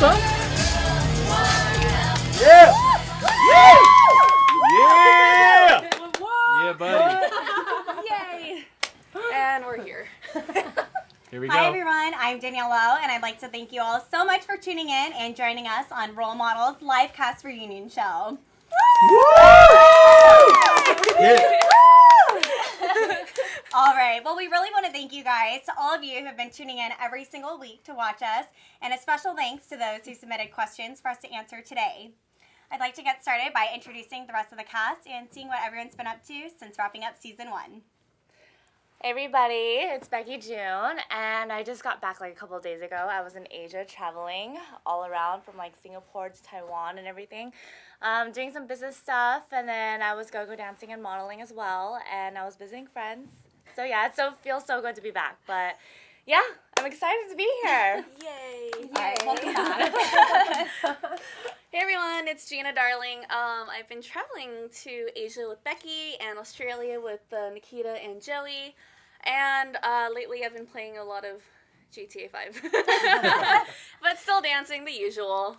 son? Yeah! Yeah! Yeah, buddy. Yay! And we're here. Here we go. Hi everyone, I'm Danielle Lo, and I'd like to thank you all so much for tuning in and joining us on Role Models Live Cast Reunion Show. Woo! Yeah. All right, well, we really want to thank you guys, to all of you who have been tuning in every single week to watch us, and a special thanks to those who submitted questions for us to answer today. I'd like to get started by introducing the rest of the cast and seeing what everyone's been up to since wrapping up season 1. Hey everybody, it's Beckie Joon, and I just got back like a couple of days ago. I was in Asia traveling all around from like Singapore to Taiwan and everything, doing some business stuff, and then I was go-go dancing and modeling as well, and I was visiting friends. So yeah, it feels so good to be back, but yeah, I'm excited to be here. Yay! All right, welcome back. Hey everyone, it's Gina Darling. I've been traveling to Asia with Beckie and Australia with Nikita and Jowe, and lately I've been playing a lot of GTA 5, but still dancing the usual.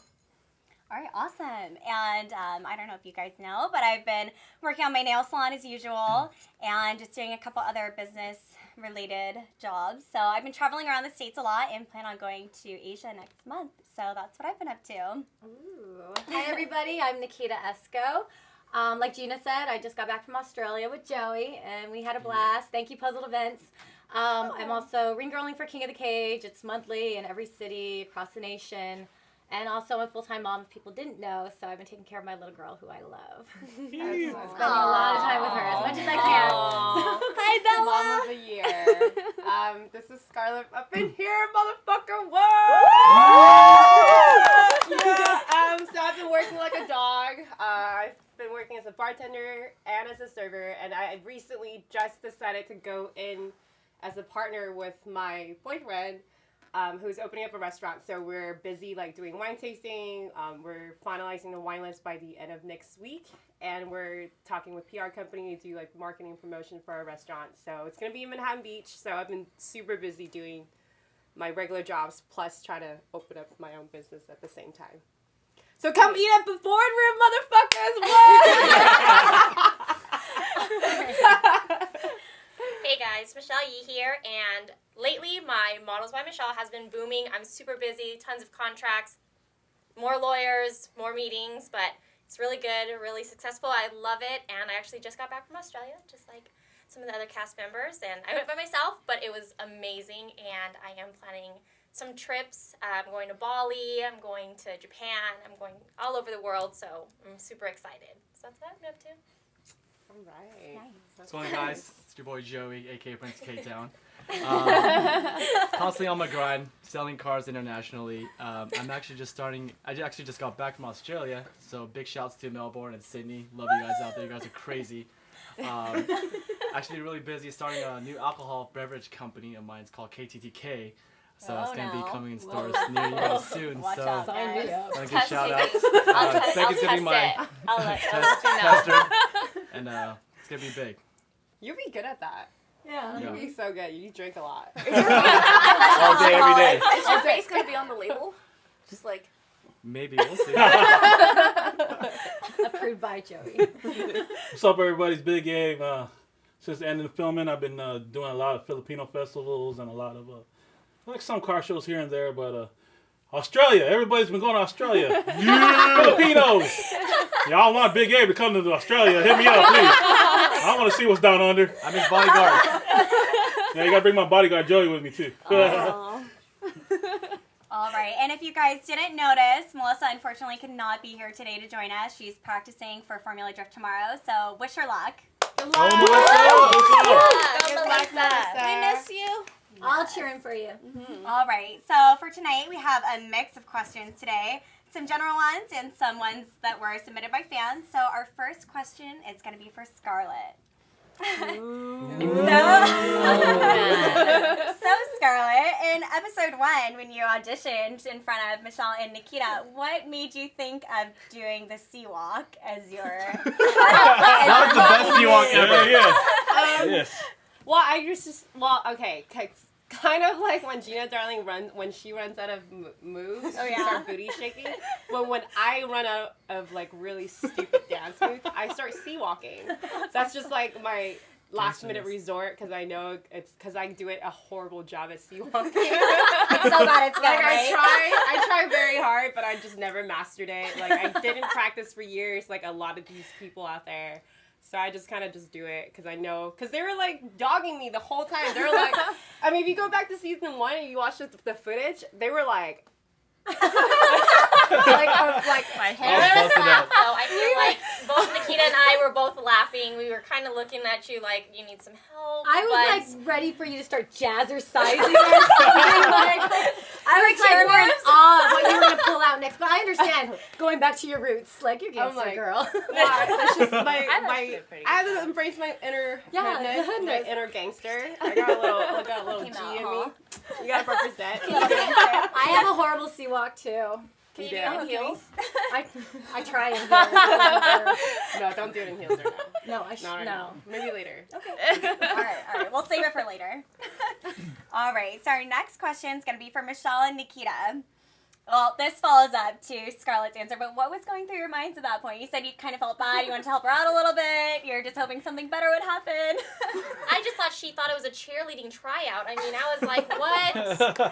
All right, awesome. And I don't know if you guys know, but I've been working on my nail salon as usual and just doing a couple other business-related jobs. So I've been traveling around the States a lot and plan on going to Asia next month. So that's what I've been up to. Ooh. Hi, everybody. I'm Nikita Esco. Like Gina said, I just got back from Australia with Joey, and we had a blast. Thank you, Puzzled Events. I'm also ring girling for King of the Cage. It's monthly in every city across the nation. And also I'm a full-time mom, if people didn't know, so I've been taking care of my little girl, who I love. I'm spending a lot of time with her, as much as I can. Hi, Bella! Mom of the Year. This is Scarlet up in here, motherfucker. Whoa! Yeah, so I've been working like a dog. I've been working as a bartender and as a server, and I recently just decided to go in as a partner with my boyfriend, who's opening up a restaurant. So we're busy like doing wine tasting. We're finalizing the wine list by the end of next week, and we're talking with PR company to do like marketing and promotion for our restaurant. So it's gonna be in Manhattan Beach. So I've been super busy doing my regular jobs plus trying to open up my own business at the same time. So come eat at the boardroom, motherfuckers! Hey guys, Michelle Yee here, and lately my Models by Michelle has been booming. I'm super busy, tons of contracts, more lawyers, more meetings, but it's really good, really successful. I love it, and I actually just got back from Australia, just like some of the other cast members, and I went by myself, but it was amazing, and I am planning some trips. I'm going to Bali, I'm going to Japan, I'm going all over the world, so I'm super excited. So that's what I've been up to. All right. Nice. What's going on, guys? It's your boy Joey, aka Prince K-Town. Constantly on my grind, selling cars internationally. I actually just got back from Australia, so big shouts to Melbourne and Sydney. Love you guys out there. You guys are crazy. Actually really busy starting a new alcohol beverage company of mine. It's called KTTK. So it's going to be coming in stores near you guys soon. Watch so out, guys. want to give shout out. I'll Beckie's going to be my I'll let you tester. And it's going to be big. You'll be good at that. Yeah. You'll be so good. You drink a lot. All day, every day. Is your face going to be on the label? Just like... Maybe, we'll see. Approved by Joey. What's up, everybody? It's Big Gabe. Since the end of the filming, I've been doing a lot of Filipino festivals and a lot of like some car shows here and there. But Australia, everybody's been going to Australia. Filipinos, y'all want Big Gabe to come to Australia? Hit me up, please. I want to see what's down under. I'm his bodyguard. Yeah, you gotta bring my bodyguard Joey with me too. All right, and if you guys didn't notice, Melyssa unfortunately could not be here today to join us. She's practicing for Formula Drift tomorrow, so wish her luck. Good Oh, luck. Good luck, Melissa. We miss you. I'll cheer in for you. All right, so for tonight we have a mix of questions today. Some general ones and some ones that were submitted by fans. So our first question is going to be for Scarlet. So Scarlet, in episode 1, when you auditioned in front of Michelle and Nikita, what made you think of doing the sea walk as your... That was the best sea walk ever. Yeah. Yes. Well, okay, 'cause kind of like when Gina Darling when she runs out of moves, she starts booty shaking. But when I run out of like really stupid dance moves, I start sea walking. That's just like my last minute resort because I know it's because I do a horrible job at sea walking. It's so bad it's good, like right? I try very hard, but I just never mastered it. Like I didn't practice for years, like a lot of these people out there. So I just kind of just do it because I know, because they were like dogging me the whole time. They were like, I mean, if you go back to season 1 and you watch the footage, they were like, my hair. So I feel like both Nikita and I were both laughing. We were kind of looking at you like you need some help. I was like ready for you to start jazzercising or something. I was like more in awe of what you were gonna pull out next. But I understand going back to your roots. Like you're gangster girl. That's just I had to embrace my inner my inner gangster. I got a little G in me. You gotta represent. I have a horrible sea walk too. Can you do it in heels? I try in heels. No, don't do it in heels right now. No. Maybe later. Okay. All right. We'll save it for later. All right. So our next question is going to be for Michelle and Nikita. Well, this follows up to Scarlett's answer, but what was going through your minds at that point? You said you kind of felt bad, you wanted to help her out a little bit, you're just hoping something better would happen. I just thought she thought it was a cheerleading tryout. I mean, I was like, what? but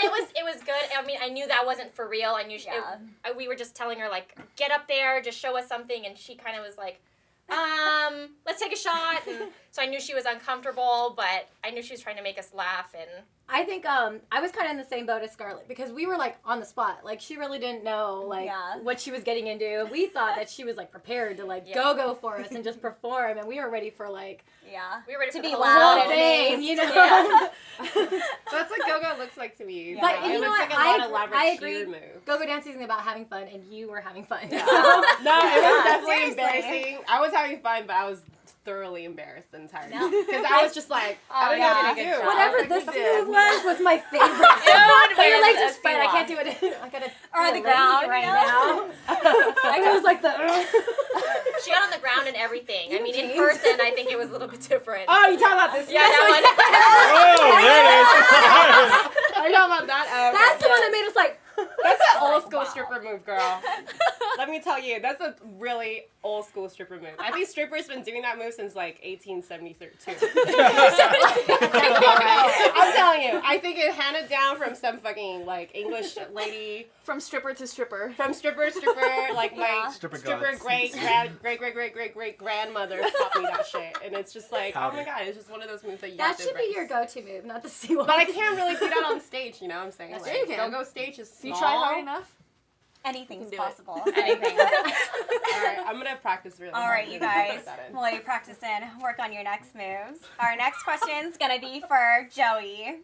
it was good. I mean, I knew that wasn't for real. I knew we were just telling her, like, get up there, just show us something, and she kind of was like, let's take a shot. And so I knew she was uncomfortable, but I knew she was trying to make us laugh. And I think I was kind of in the same boat as Scarlett because we were like on the spot. Like she really didn't know what she was getting into. We thought that she was like prepared to go for us and just perform, and we were ready for we were ready to for be the loud whole thing, you know. So that's what go-go looks like to me. Yeah. But you know what? Like a lot of elaborate I agree. cheer move. Go-go dancing is about having fun, and you were having fun. Yeah. No, it was definitely seriously. embarrassing. I was having fun, but I was thoroughly embarrassed the entire time because I was just like, I don't know what to do. Whatever this move was my favorite. But your legs are spread. I can't do it. I gotta. Or the ground right now. I was like the. She got on the ground and everything. I mean, in person, I think it was a little bit different. Oh, you talking about this? Yeah, that one. Oh, there it is. Are you talking about that? That's the one that made us like. That's an old school stripper move, girl. Let me tell you, that's a really old school stripper move. I think strippers been doing that move since like 1872. I'm telling you, I think it handed down from some fucking like English lady. From stripper to stripper. From stripper, like my Stripper great grandmother taught me that shit, and it's just like, oh my god, it's just one of those moves that you have That to should be embrace. your go-to move, not the sea walk. But I can't really do that on stage, you know what I'm saying? That's Like, true, you can. go stage is small. You try hard enough? Anything's do it. possible. Anything. Alright, I'm gonna practice really hard. All right, you guys. While you practice and work on your next moves. Our next question is going to be for Joey.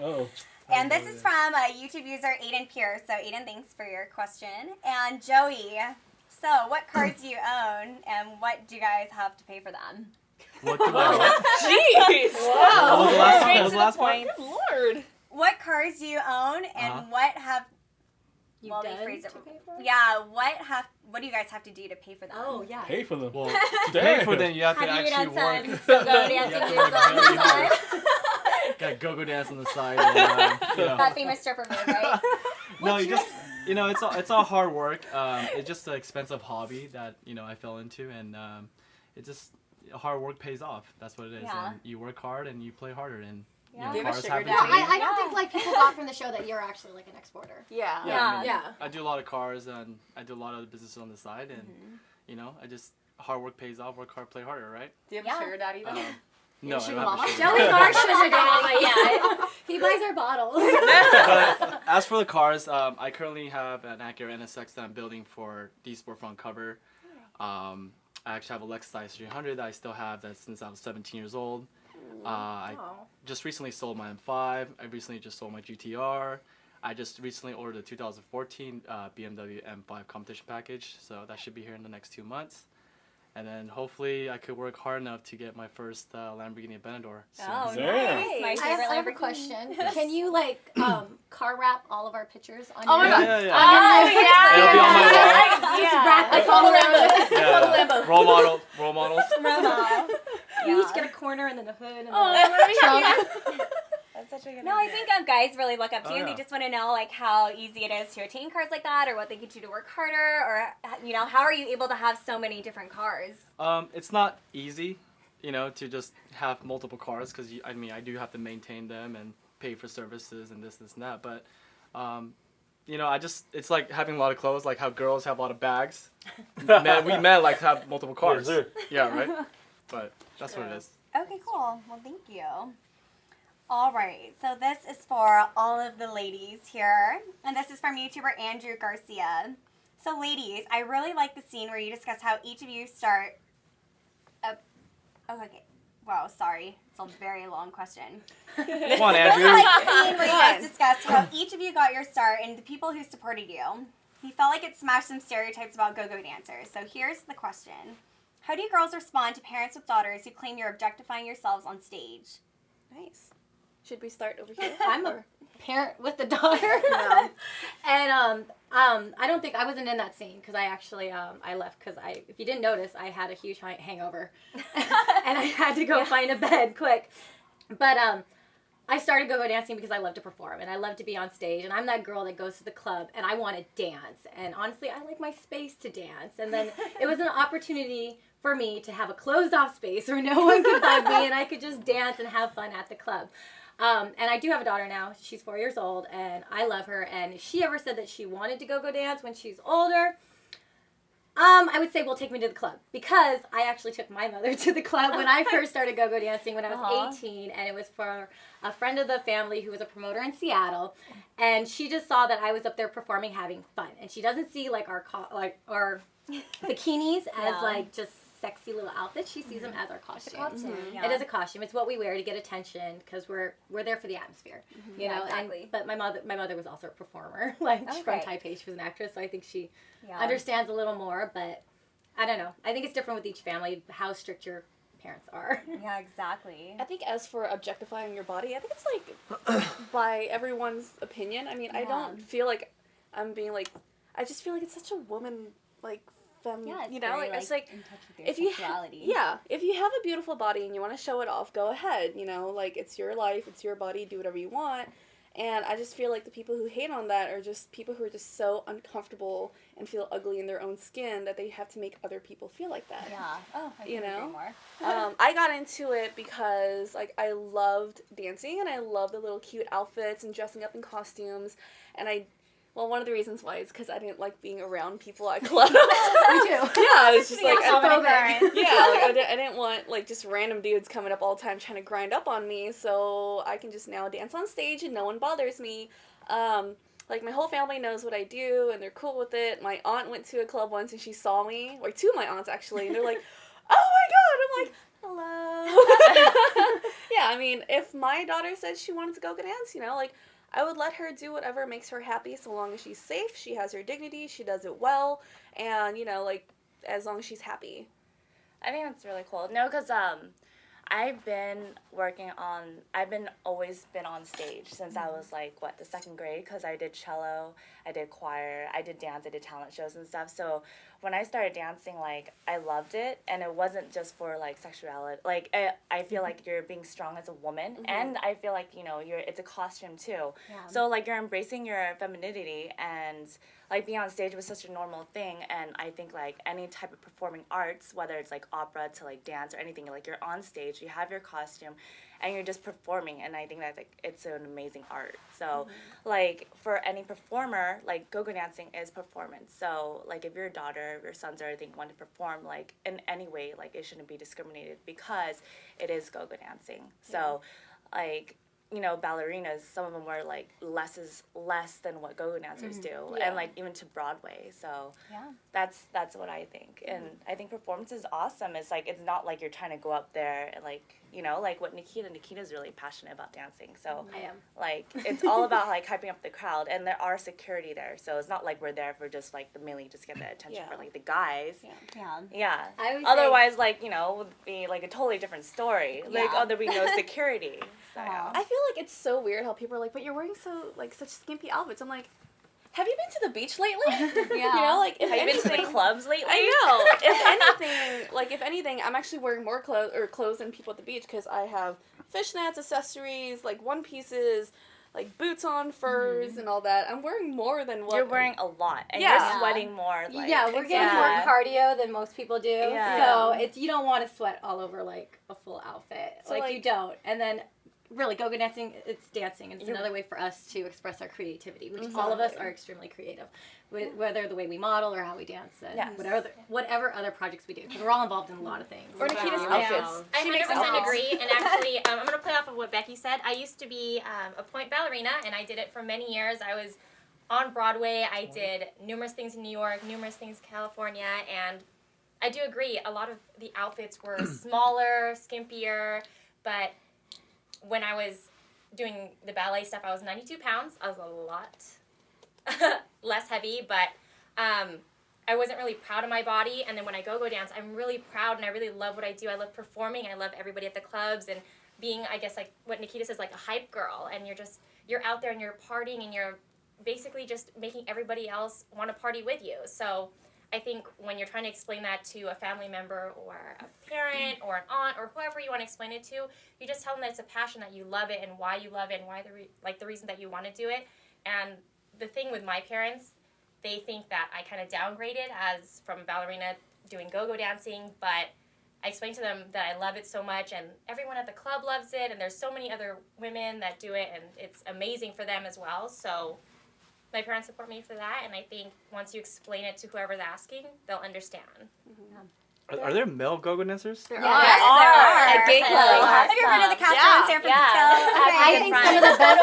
Oh. And this is from a YouTube user, Aiden Pierce. So, Aiden, thanks for your question. And Joey, so what cards do you own, and what do you guys have to pay for them? What do I Jeez. What was the last one? What was the last one? Good lord. What cards do you own, and what have... You've Well, done they phrase it. to pay for it? Yeah, what do you guys have to do to pay for them? Oh yeah. Pay for them. Well, to pay for them, you have to Have you actually done work. some go-go You have dancing to moves work on the very side? hard. Got go-go dance on the side. And, That famous stripper move, right? No, you just, it's all hard work. It's just an expensive hobby that, I fell into, and it just, hard work pays off. That's what it is. Yeah. And you work hard and you play harder, and Yeah. Do you have a cars sugar happen daddy? to me. I don't think like people got from the show that you're actually like an exporter. Yeah. Yeah. I do a lot of cars, and I do a lot of other businesses on the side, and I just, hard work pays off. Work hard, play harder, right? Do you have a sugar daddy though? No, I sugar don't have a mama? sugar Joey's daddy. our sugar daddy. Yeah. He buys our bottles. But as for the cars, I currently have an Acura NSX that I'm building for D-Sport front cover. I actually have a Lexus IS300 that I still have that since I was 17 years old. I just recently sold my M5. I recently just sold my GTR. I just recently ordered a 2014 BMW M5 competition package, so that should be here in the next 2 months. And then hopefully I could work hard enough to get my first Lamborghini Aventador soon. Oh, Damn. nice. My I favorite have a Lamborghini. question. Can you like car wrap all of our pictures on Oh your my God. Yeah, yeah. on your Netflix? It'll be on my wall. Just wrap I it saw all the around Lambo. it. Yeah, role models. Romo. You each get a corner and then a hood and then Oh, a what do we trunk. have here? such a good No, I idea. think guys really look up to Oh, you, and yeah. they just want to know like how easy it is to attain cars like that, or what they could do to work harder, or how are you able to have so many different cars? It's not easy, to just have multiple cars because I do have to maintain them and pay for services and this and that. But, it's like having a lot of clothes, like how girls have a lot of bags. We men like to have multiple cars. Yes, sir. Yeah, right. But that's what it is. Okay, cool. Well, thank you. All right, so this is for all of the ladies here, and this is from YouTuber Andrew Garcia. So, ladies, I really like the scene where you discuss how each of you start. Okay. Wow, sorry. It's a very long question. Come on, I really Andrew. like the scene where you guys discussed how each of you got your start and the people who supported you. He felt like it smashed some stereotypes about go-go dancers. So here's the question. How do you girls respond to parents with daughters who claim you're objectifying yourselves on stage? Nice. Should we start over here? I'm a parent with a daughter. No. And I don't think I wasn't in that scene because I actually I left because if you didn't notice, I had a huge hangover and I had to go find a bed quick. But I started go-go dancing because I love to perform and I love to be on stage, and I'm that girl that goes to the club and I want to dance, and honestly I like my space to dance, and then it was an opportunity for me to have a closed off space where no one could bug me and I could just dance and have fun at the club. And I do have a daughter now. She's 4 years old, and I love her. And if she ever said that she wanted to go dance when she's older, I would say, well, take me to the club. Because I actually took my mother to the club when I first started go dancing when I was 18. And it was for a friend of the family who was a promoter in Seattle. And she just saw that I was up there performing, having fun. And she doesn't see like our bikinis as like just sexy little outfits. She sees them as our costume. It is a costume. It's what we wear to get attention because we're there for the atmosphere, you know. Exactly. But my mother was also a performer, like from Taipei. She was an actress, so I think she understands a little more. But I don't know. I think it's different with each family how strict your parents are. Yeah, exactly. I think as for objectifying your body, I think it's like by everyone's opinion. I mean, I don't feel like I'm being like, I just feel like it's such a woman like It's you know, very, like it's like in touch with your if you sexuality. if you have a beautiful body and you want to show it off, go ahead, you know, like it's your life, it's your body, do whatever you want. And I just feel like the people who hate on that are just people who are just so uncomfortable and feel ugly in their own skin that they have to make other people feel like that. Yeah. Oh, I You couldn't agree know? more. I got into it because like I loved dancing and I loved the little cute outfits and dressing up in costumes, and one of the reasons why is because I didn't like being around people at clubs. Me too. Yeah, it's just like I I didn't want like just random dudes coming up all the time trying to grind up on me. So I can just now dance on stage and no one bothers me. Like my whole family knows what I do and they're cool with it. My aunt went to a club once and she saw me, or two of my aunts actually, and they're like, "Oh my god!" I'm like, "Hello." Yeah, I mean, if my daughter said she wanted to go dance, you know, like, I would let her do whatever makes her happy so long as she's safe, she has her dignity, she does it well, and, you know, like, as long as she's happy. I think that's really cool. No, because I've always been on stage since I was like, the second grade, because I did cello, I did choir, I did dance, I did talent shows and stuff. So when I started dancing, like, I loved it, and it wasn't just for, like, sexuality. Like, I feel like you're being strong as a woman, and I feel like, you know, it's a costume, too. Yeah. So, like, you're embracing your femininity, and, like, being on stage was such a normal thing, and I think, like, any type of performing arts, whether it's, like, opera to, like, dance or anything, like, you're on stage, you have your costume, and you're just performing, and I think that, like, it's an amazing art. So, like, for any performer, like, go-go dancing is performance. So, like, if your daughter, your sons or anything want to perform, like, in any way, like, it shouldn't be discriminated because it is go-go dancing. So, like, you know, ballerinas, some of them were, like, less than what go-go dancers do, and, like, even to Broadway. So, that's what I think. And I think performance is awesome. It's, like, it's not like you're trying to go up there and, like, you know, like what Nikita's really passionate about dancing. So, I am. like, it's all about, like, hyping up the crowd, and there are security there. So it's not like we're there for just, like, mainly just get the attention for, like, the guys. Yeah. I always Otherwise, like, you know, would be, like, a totally different story. Like, there'd be no security. So, yeah. I feel like it's so weird how people are like, but you're wearing such skimpy outfits. I'm like, have you been to the beach lately? You know, like, if Have you been to the clubs lately? I know. If anything, I'm actually wearing more clothes than people at the beach because I have fishnets, accessories, like one pieces, like boots on, furs, and all that. I'm wearing more than what You're wearing a lot, and Yeah. you're sweating more. Like, Yeah, we're getting more cardio than most people do. Yeah. So it's you don't want to sweat all over like a full outfit. So, like like- you don't. And then really go-go dancing, it's dancing. It's another way for us to express our creativity, which all of us are extremely creative. Whether the way we model or how we dance and Yes. whatever other projects we do. Because we're all involved in a lot of things. Or Nikita's Wow. outfits. I She makes 100% outfits. agree, and actually, I'm going to play off of what Beckie said. I used to be a point ballerina, and I did it for many years. I was on Broadway. I did numerous things in New York, numerous things in California, and I do agree. A lot of the outfits were smaller, skimpier, but when I was doing the ballet stuff, I was 92 pounds. I was a lot less heavy, but I wasn't really proud of my body. And then when I go dance, I'm really proud and I really love what I do. I love performing. I love everybody at the clubs and being, I guess, like what Nikita says, like a hype girl. And you're out there and you're partying and you're basically just making everybody else want to party with you. So I think when you're trying to explain that to a family member or a parent or an aunt or whoever you want to explain it to, you just tell them that it's a passion, that you love it and why you love it and why the reason that you want to do it. And the thing with my parents, they think that I kind of downgraded as from a ballerina doing go-go dancing, but I explained to them that I love it so much and everyone at the club loves it and there's so many other women that do it and it's amazing for them as well. So my parents support me for that, and I think once you explain it to whoever's asking, they'll understand. Are there male go-go dancers? There Yes, are. there are. At gay clubs. Have you heard of the Castro in San Francisco? I think some of the best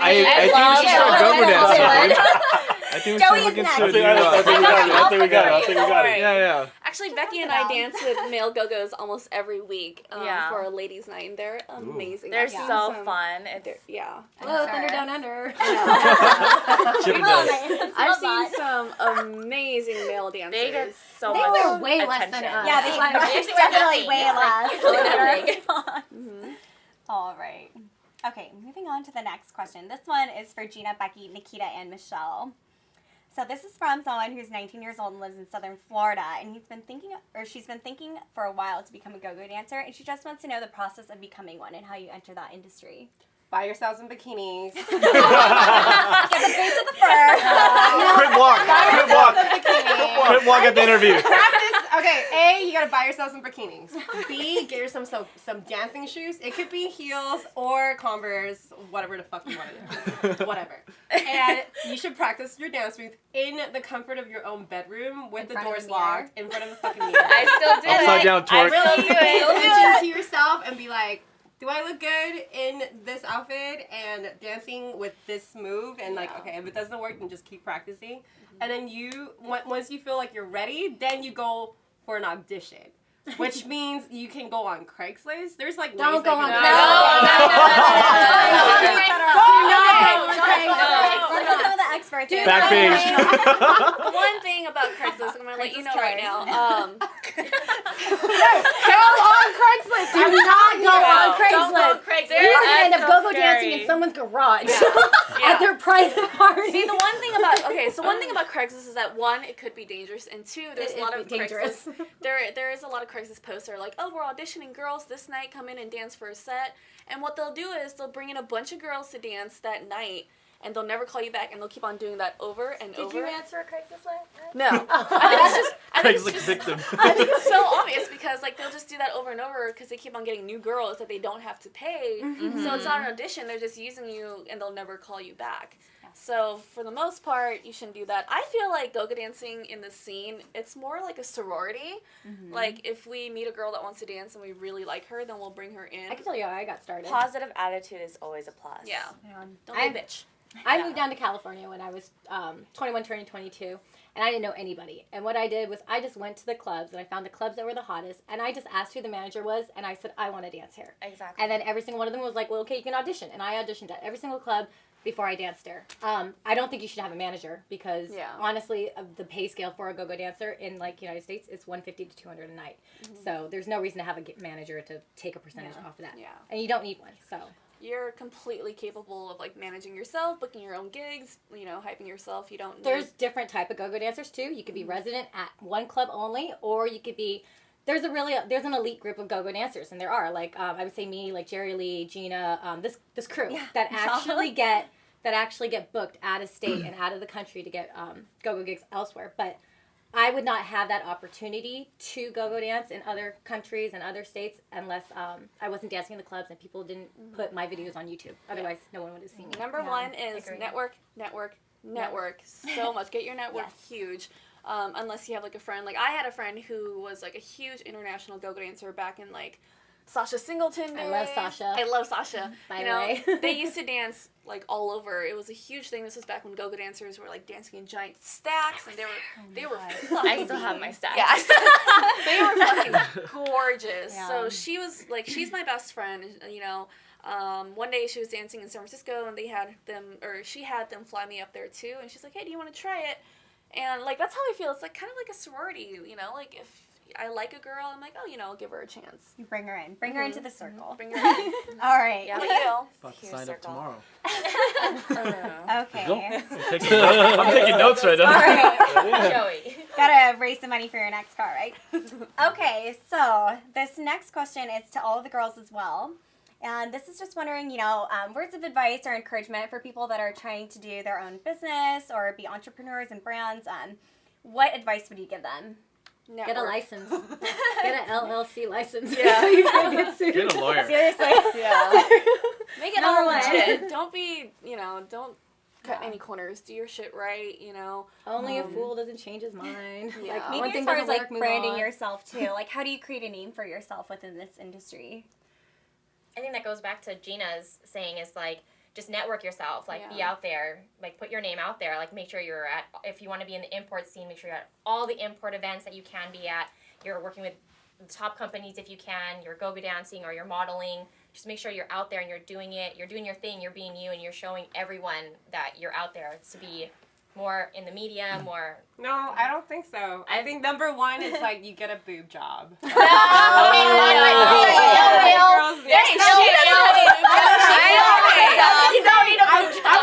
I think we should start go-go dancing. I think we Joey should is look next. into it. I think we got it. Yeah. Actually, Becky and I dance with male go-go's almost every week Yeah. for a ladies' night. They're amazing. They're I've seen so some- fun. Yeah. Hello, Thunder Down Under. Chipping dance. I've seen some amazing male dancers. They get so They much wear way less than attention. us. Yeah, they Usually we're definitely nothing. way It's like, less. Mhm. All right. Okay, moving on to the next question. This one is for Gina, Becky, Nikita, and Michelle. So this is from someone who's 19 years old and lives in Southern Florida, and she's been thinking for a while to become a go-go dancer, and she just wants to know the process of becoming one and how you enter that industry. Buy yourselves some bikinis. Get the boots with the fur. Quick walk. Quick walk at the interview. Practice. Okay, A, you gotta buy yourself some bikinis. B, get yourself some dancing shoes. It could be heels or Converse, whatever the fuck you want to do. Whatever. And you should practice your dance moves in the comfort of your own bedroom with the front of doors the mirror. locked in front of the fucking mirror. I still do Upside it. down torque. I still do it. Listen to yourself and be like, do I look good in this outfit and dancing with this move? And like, okay, if it doesn't work, then just keep practicing. And then once you feel like you're ready, then you go for an audition. Which means you can go on Craigslist. There's like Don't ways go that on you Let some of the experts in. Back page. One thing about Craigslist, I'm going to let you know right now. Go on Craigslist. Do not go on Don't go Craigslist. Craigslist. You're gonna end up That's so go-go dancing scary. in someone's garage Yeah. at their private party. See, the one thing about Craigslist is that one, it could be dangerous, and two, there's a lot of dangerous. Craigslist. There is a lot of Craigslist posts that are like, oh, we're auditioning girls this night, come in and dance for a set. And what they'll do is they'll bring in a bunch of girls to dance that night, and they'll never call you back, and they'll keep on doing that over and over. Did you answer a Craigslist letter? No. I think Craigslist victim. I think it's so obvious because like they'll just do that over and over because they keep on getting new girls that they don't have to pay. So it's not an audition; they're just using you, and they'll never call you back. So for the most part, you shouldn't do that. I feel like go-go dancing in the scene, it's more like a sorority. Like if we meet a girl that wants to dance and we really like her, then we'll bring her in. I can tell you how I got started. Positive attitude is always a plus. Yeah. Don't I- be a bitch. I moved down to California when I was 21, turning 22, and I didn't know anybody. And what I did was I just went to the clubs, and I found the clubs that were the hottest, and I just asked who the manager was, and I said, I want to dance here. Exactly. And then every single one of them was like, well, okay, you can audition. And I auditioned at every single club before I danced there. I don't think you should have a manager because honestly, the pay scale for a go-go dancer in like United States is $150 to $200 a night. So there's no reason to have a manager to take a percentage off of that. Yeah. And you don't need one, so. You're completely capable of like managing yourself, booking your own gigs, hyping yourself. You don't need... There's different type of go-go dancers too. You could be resident at one club only, or you could be there's an elite group of go-go dancers, and there are I would say me, like Jowe Lee, Gina, this crew that actually get booked out of state and out of the country to get go-go gigs elsewhere. But I would not have that opportunity to go-go dance in other countries and other states unless I wasn't dancing in the clubs and people didn't put my videos on YouTube. Otherwise, no one would have seen me. Number one is network so much. Get your network huge. Unless you have like a friend. Like I had a friend who was like a huge international go-go dancer back in like Sasha Singleton days. I love Sasha. By the way. They used to dance like all over. It was a huge thing. This was back when go-go dancers were like dancing in giant stacks, and they were I still have my stacks. Yeah. They were fucking gorgeous. Yeah. So she was like, she's my best friend, you know. One day she was dancing in San Francisco, and she had them fly me up there too, and she's like, hey, do you want to try it? And like, that's how I feel. It's like kind of like a sorority, you know, like if I like a girl, I'm like, oh, you know, I'll give her a chance. You bring her in. Bring her into the circle. Bring her in. All right. Yeah, but you. About to sign up tomorrow. Okay. I'm taking notes right now. All right. Joey. Gotta raise some money for your next car, right? Okay, so this next question is to all of the girls as well. And this is just wondering, you know, words of advice or encouragement for people that are trying to do their own business or be entrepreneurs and brands. What advice would you give them? Network. Get a license. Get an LLC license. Yeah. So you can get sued. Get a lawyer. Seriously? Yeah. Make it Number all one. legit. Don't be, you know, don't cut any corners. Do your shit right, you know. Only a fool doesn't change his mind. Yeah. Like, Maybe one as thing far doesn't as work, like move branding on. yourself too. Like, how do you create a name for yourself within this industry? I think that goes back to Gina's saying is like, just network yourself, like be out there, like put your name out there, like make sure you're at, if you want to be in the import scene, make sure you're at all the import events that you can be at. You're working with the top companies if you can, you're go-go dancing or you're modeling. Just make sure you're out there and you're doing it, you're doing your thing, you're being you, and you're showing everyone that you're out there to be more in the media, more... No, I don't think so. I think number one is like you get a boob job. I'm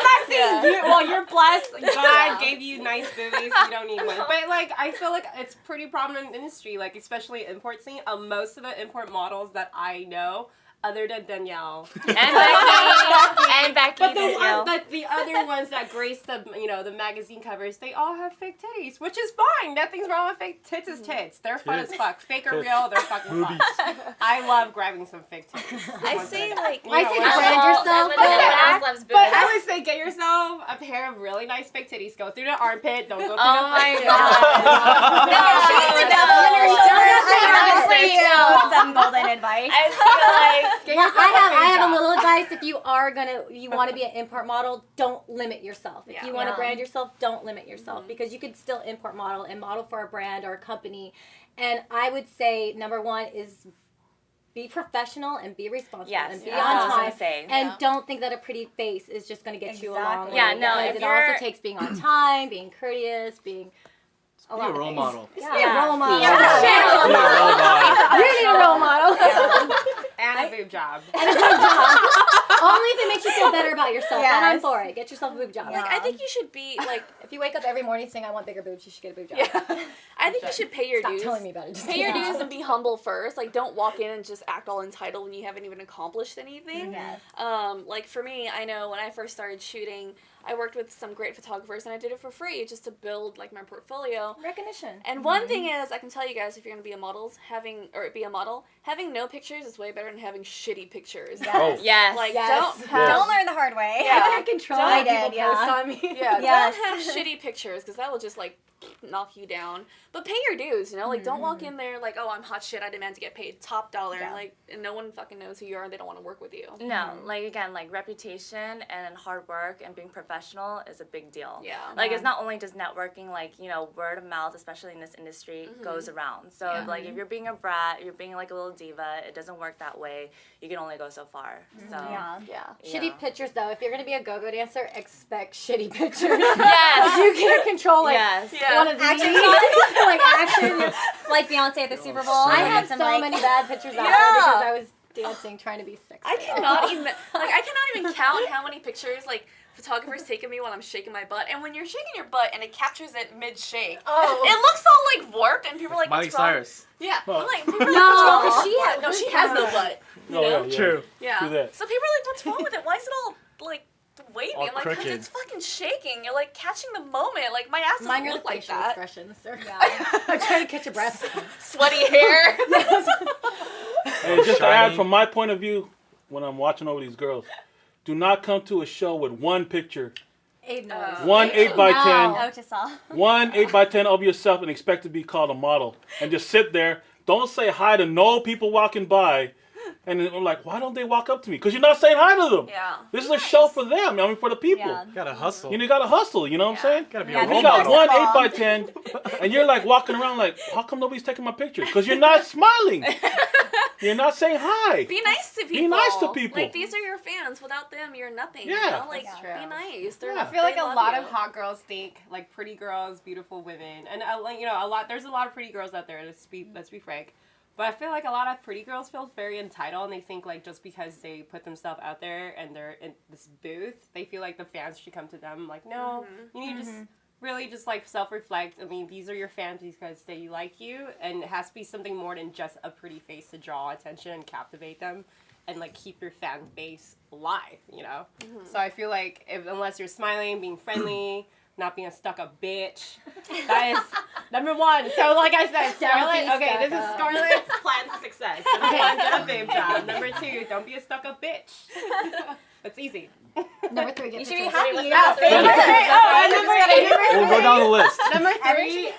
not saying you. Well, you're blessed. God gave you nice boobies. You don't need one. But like, I feel like it's pretty prominent in the industry. Like, especially import scene. Most of the import models that I know, other than Danielle And Beckie. but the other ones that grace the the magazine covers, they all have fake titties, which is fine. Nothing's wrong with fake tits. Is tits. They're fun as fuck. Fake or real, they're fucking fun. I love grabbing some fake titties. I say like, I say brand yourself. But I would say get yourself a pair of really nice fake titties. Go through the armpit. Don't go through the my God. Some golden advice. I feel like I have a little advice. If you want to be an import model, don't limit yourself. If you want to brand yourself, don't limit yourself because you could still import model and model for a brand or a company. And I would say number one is be professional and be responsible and be on time. And don't think that a pretty face is just going to get you along. Yeah, no, because if it you're- also takes being on time, being courteous, being Be a role model. Be a role model. Be a role model. Really a role model. And a boob job. And a boob job. Only if it makes you feel better about yourself. Yes. And I'm for it. Get yourself a boob job. like I think you should be like, If you wake up every morning saying I want bigger boobs, you should get a boob job. I think you should pay your Stop dues. telling me about it. Just Pay your kidding. dues and be humble first. Like, don't walk in and just act all entitled when you haven't even accomplished anything. Yes. Like for me, I know when I first started shooting, I worked with some great photographers and I did it for free just to build like my portfolio. Recognition. And one thing is, I can tell you guys, if you're gonna be a model, having no pictures is way better than having shitty pictures. Oh. yes. Like Yes. Don't learn the hard way. Yeah. I control I how people did, yeah. post on me. Yeah, Yes. don't have shitty pictures because that will just like knock you down. But pay your dues, you know? Like, don't walk in there like, oh, I'm hot shit, I demand to get paid top dollar. Yeah. Like, and no one fucking knows who you are and they don't want to work with you. No, like again, like reputation and hard work and being professional is a big deal. Yeah. Like it's not only just networking, like, word of mouth, especially in this industry, goes around. So like if you're being a brat, you're being like a little diva, it doesn't work that way. You can only go so far. So Yeah. Shitty pictures, though. If you're going to be a go-go dancer, expect shitty pictures. Yes. You can't control, like, Yes. one of these. Like, action. Like Beyonce at the Super Bowl. I and have some, so like, many bad pictures out there because I was dancing, trying to be sexy. I cannot even, like, I cannot even count how many pictures, like photographer's taking me while I'm shaking my butt, and when you're shaking your butt and it captures it mid-shake, Oh. it looks all like warped, and people are like, Miley what's wrong? Cyrus. Yeah, Oh. I'm like, people are like, what's wrong with she has? No, Who's she has no that? butt. You Oh, know? yeah. True. Yeah. Do that. So people are like, what's wrong with it? Why is it all like wavy? All I'm like, because crooked. it's fucking shaking. You're like catching the moment. Like my ass Mine doesn't are the look like facial that. expressions. Yeah. I'm trying to catch a breath. Sweaty hair. Hey, just to Shiny. add from my point of view, when I'm watching over these girls, do not come to a show with one picture, one 8x10, Oh, just all. one 8x10 of yourself and expect to be called a model, and just sit there. Don't say hi to no people walking by, and then I'm like, why don't they walk up to me? Because you're not saying hi to them. Yeah. This is a show for them. I mean, for the people. Yeah. You gotta hustle. You gotta hustle. You know what I'm saying? Gotta be Yeah, a If role you got model. one First of 8x10, and you're like walking around like, how come nobody's taking my picture? Because you're not smiling. You're not saying hi. Be nice to people. Be nice to people. Like these are your fans. Without them, you're nothing. Yeah. You know? Like That's be true. nice. They're, Yeah. I feel like they a love lot you. of hot girls think like pretty girls, beautiful women, and you know, there's a lot of pretty girls out there. Let's be frank. But I feel like a lot of pretty girls feel very entitled, and they think like just because they put themselves out there and they're in this booth, they feel like the fans should come to them. Like, no, you need to just really just like self-reflect. I mean, these are your fans because they like you, and it has to be something more than just a pretty face to draw attention and captivate them, and like keep your fan base alive. You know. So I feel like unless you're smiling, being friendly. Not being a stuck-up bitch. That is number one. So, like I said, Scarlet. Okay, this is Scarlet's plan to success. Number one, get a babe job. Number two, don't be a stuck-up bitch. That's easy. Number 3, get You should be pictures. happy. We'll go down the list. Number three,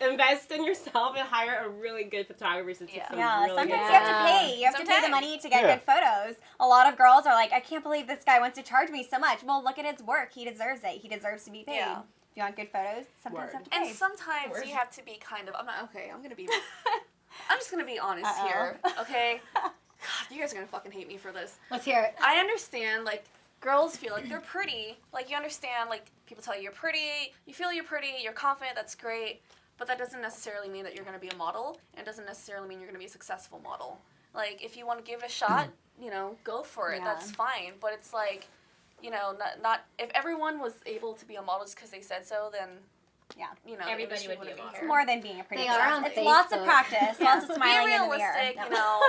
invest in yourself and hire a really good photographer to take some Yeah, really sometimes good you have to pay. You have to pay the Sometimes. money to get Yeah. good photos. A lot of girls are like, I can't believe this guy wants to charge me so much. Well, look at his work. He deserves it. He deserves to be paid. Yeah. If you want good photos, sometimes you have to pay. And sometimes you have to be kind of. I'm not okay. I'm just gonna be honest here. Okay. God, you guys are gonna fucking hate me for this. Let's hear it. I understand, like, girls feel like they're pretty. Like, you understand, like, people tell you you're pretty, you feel you're pretty, you're confident, that's great. But that doesn't necessarily mean that you're going to be a model, and doesn't necessarily mean you're going to be a successful model. Like, if you want to give it a shot, you know, go for it. Yeah. That's fine. But it's like, you know, not if everyone was able to be a model just because they said so, then, Yeah. you know, Everybody the industry would be wouldn't a model. It's more than being a pretty They are face. on It's lots of Facebook. practice, lots of Be smiling in the mirror. realistic, you know.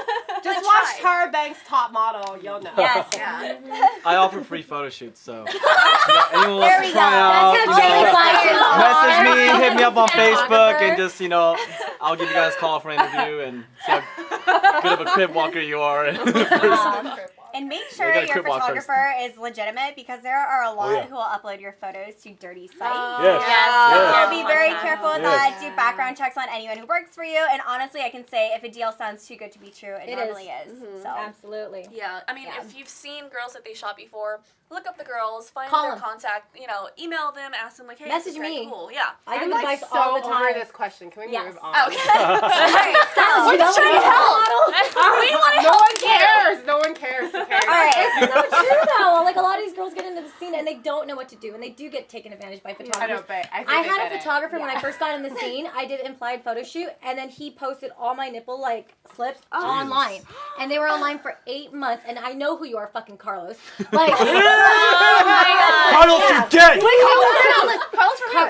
Just Try. watch Tara Banks' Top Model. You'll know. Yes. Yeah. I offer free photo shoots, so anyone There wants we to go. try out, That's you how Jay know, Flyers message are. me, hit me up on Facebook, Photographer. and just, you know, I'll give you guys a call for an interview and see how good of a crib walker you are. And make You sure gotta your crib walk first. photographer is legitimate because there are a lot yeah. who will upload your photos to dirty sites. Yes. So Yes. be very careful with Yes. that. Do background checks on anyone who works for you. And honestly, I can say if a deal sounds too good to be true, it It normally is. is. So Absolutely. Yeah, I mean, Yeah. if you've seen girls that they shot before, look up the girls, find Call their 'em. contact, you know, email them, ask them like, hey, Message this is kinda me. cool. Yeah. I I'm give like advice so all the over time. this question. Can we Yes. move on? Okay. Alright, Stella, we're you just don't trying to know. help. We want to No help one you. cares. No one cares. Okay. all right. It's so true though. Like a lot of these girls get into the scene and they don't know what to do, and they do get taken advantage by I photographers. know, but I think I they had get a it. photographer when I first got in the scene. I did an implied photo shoot, and then he posted all my nipple like slips online, and they were online for 8 months. And I know who you are, fucking Carlos. Like, Carlos, you're gay!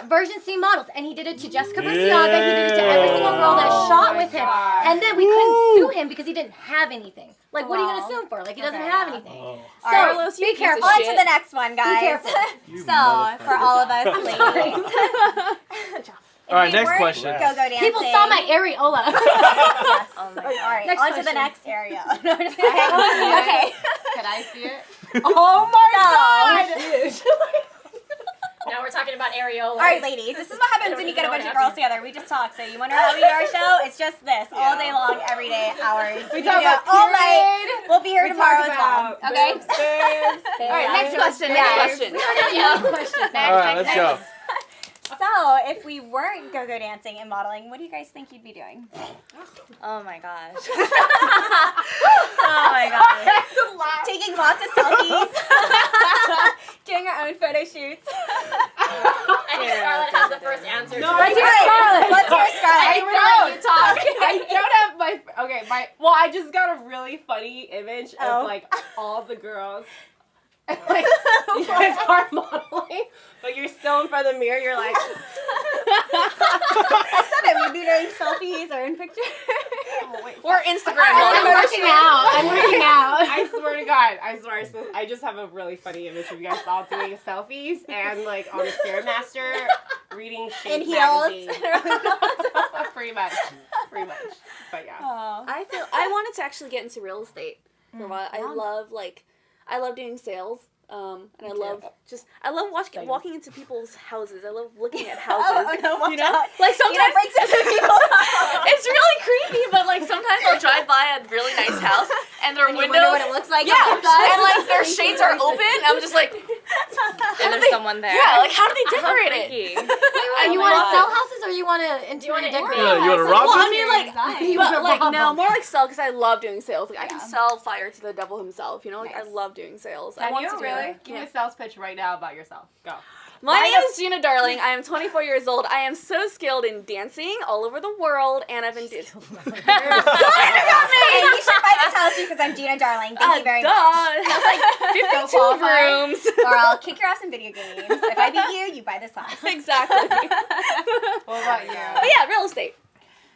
Version C models, and he did it to Jessica Balenciaga. He did it to every single girl that shot with him, God. and then we couldn't sue him because he didn't have anything. Like, what are you Wow. gonna sue him for? Like, he doesn't Okay, have yeah. anything. Oh. So Carlos, you be piece of careful. On shit. to the next one, guys. careful. You So, motherfucker. for all of us I'm ladies. sorry. All right, next question. Go-go dancing. People saw my areola. Yes. Oh my All right, Next on to the question. next area. Okay. Can I see it? Oh my God! Now we're talking about areola. All right, ladies, this is what happens when you get a bunch of girls together. We just talk. So you wonder how we do our show? It's just this, all day long, every day, hours. We can talk do it about all night. period. We'll be here We tomorrow talk as well. about Okay. boobs, boobs. All right, next question. Yeah. Next question. All right, let's go. So, if we weren't go-go dancing and modeling, what do you guys think you'd be doing? Oh my gosh. Oh my God. Taking lots of selfies. Doing our own photo shoots. I think Scarlett has the first answer. No, to Let's this. hear Scarlett. Let's hear I Scarlett. don't. I don't have my. Okay, my. Well, I just got a really funny image Oh. of like all the girls And, like, you guys are modeling, but you're still in front of the mirror. You're like, I said it. We'd be doing selfies or in pictures. oh, wait. We're Instagram I'm models. working out. I'm working out. I swear to God, I swear. So I just have a really funny image of you guys all doing selfies and like on the Stairmaster reading Shape In heels. magazine. pretty much. But yeah. Oh. I wanted to actually get into real estate for a while. I love doing sales. And I love walking into people's houses. I love looking at houses. You know, like sometimes breaks into people's house. it's really creepy, but like sometimes I'll drive by a really nice house and their And you windows. wonder what it looks like. Yeah, outside. and like their shades are open. I'm just like, And there's someone there. yeah, like how do they How decorate it? freaky. You want to sell houses or you want to interior decorate? Yeah, you wanna rob Well, I them? mean, like, You but wanna like rob no, them. more like sell because I love doing sales. Like I can Yeah. sell fire to the devil himself. You know, like I Nice. love doing sales. I Can want you to do really? it. Give Yeah. me a sales pitch right now about yourself. Go. My name is Gina Darling. I am 24 years old. I am so skilled in dancing all over the world, and I've been doing. And you should buy this house because I'm Gina Darling. Thank you very much. It has like 52 qualified. rooms. Or I'll kick your ass in video games. If I beat you, you buy this house. Exactly. What about you? But yeah, real estate.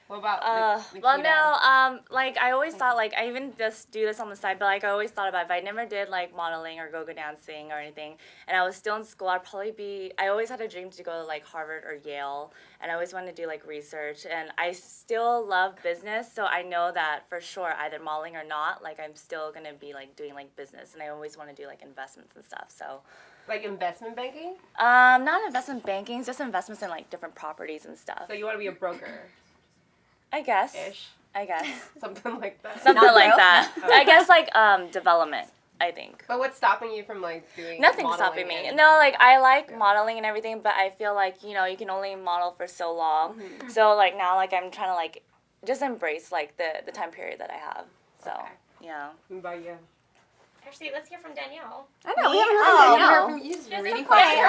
What about Nikita? Well, no, like I always thought, like I even just do this on the side, but like I always thought about if I never did like modeling or go-go dancing or anything, and I was still in school, I'd probably be. I always had a dream to go to like Harvard or Yale, and I always wanted to do like research, and I still love business, so I know that for sure, either modeling or not, like I'm still gonna be like doing like business, and I always want to do like investments and stuff. So, Like investment banking? not investment banking, just investments in like different properties and stuff. So you want to be a broker I guess. ish? I guess. Something like that. Something Not like broke. that. I guess like development, I think. But what's stopping you from like doing Nothing's modeling stopping me. and- No, like I like modeling and everything, but I feel like, you know, you can only model for so long. Mm-hmm. So like now like I'm trying to like just embrace like the time period that I have. So, Okay. yeah. What about you? Actually, let's hear from Danielle. I know. We Me? haven't Oh, heard no. from you. Just Just reading a question.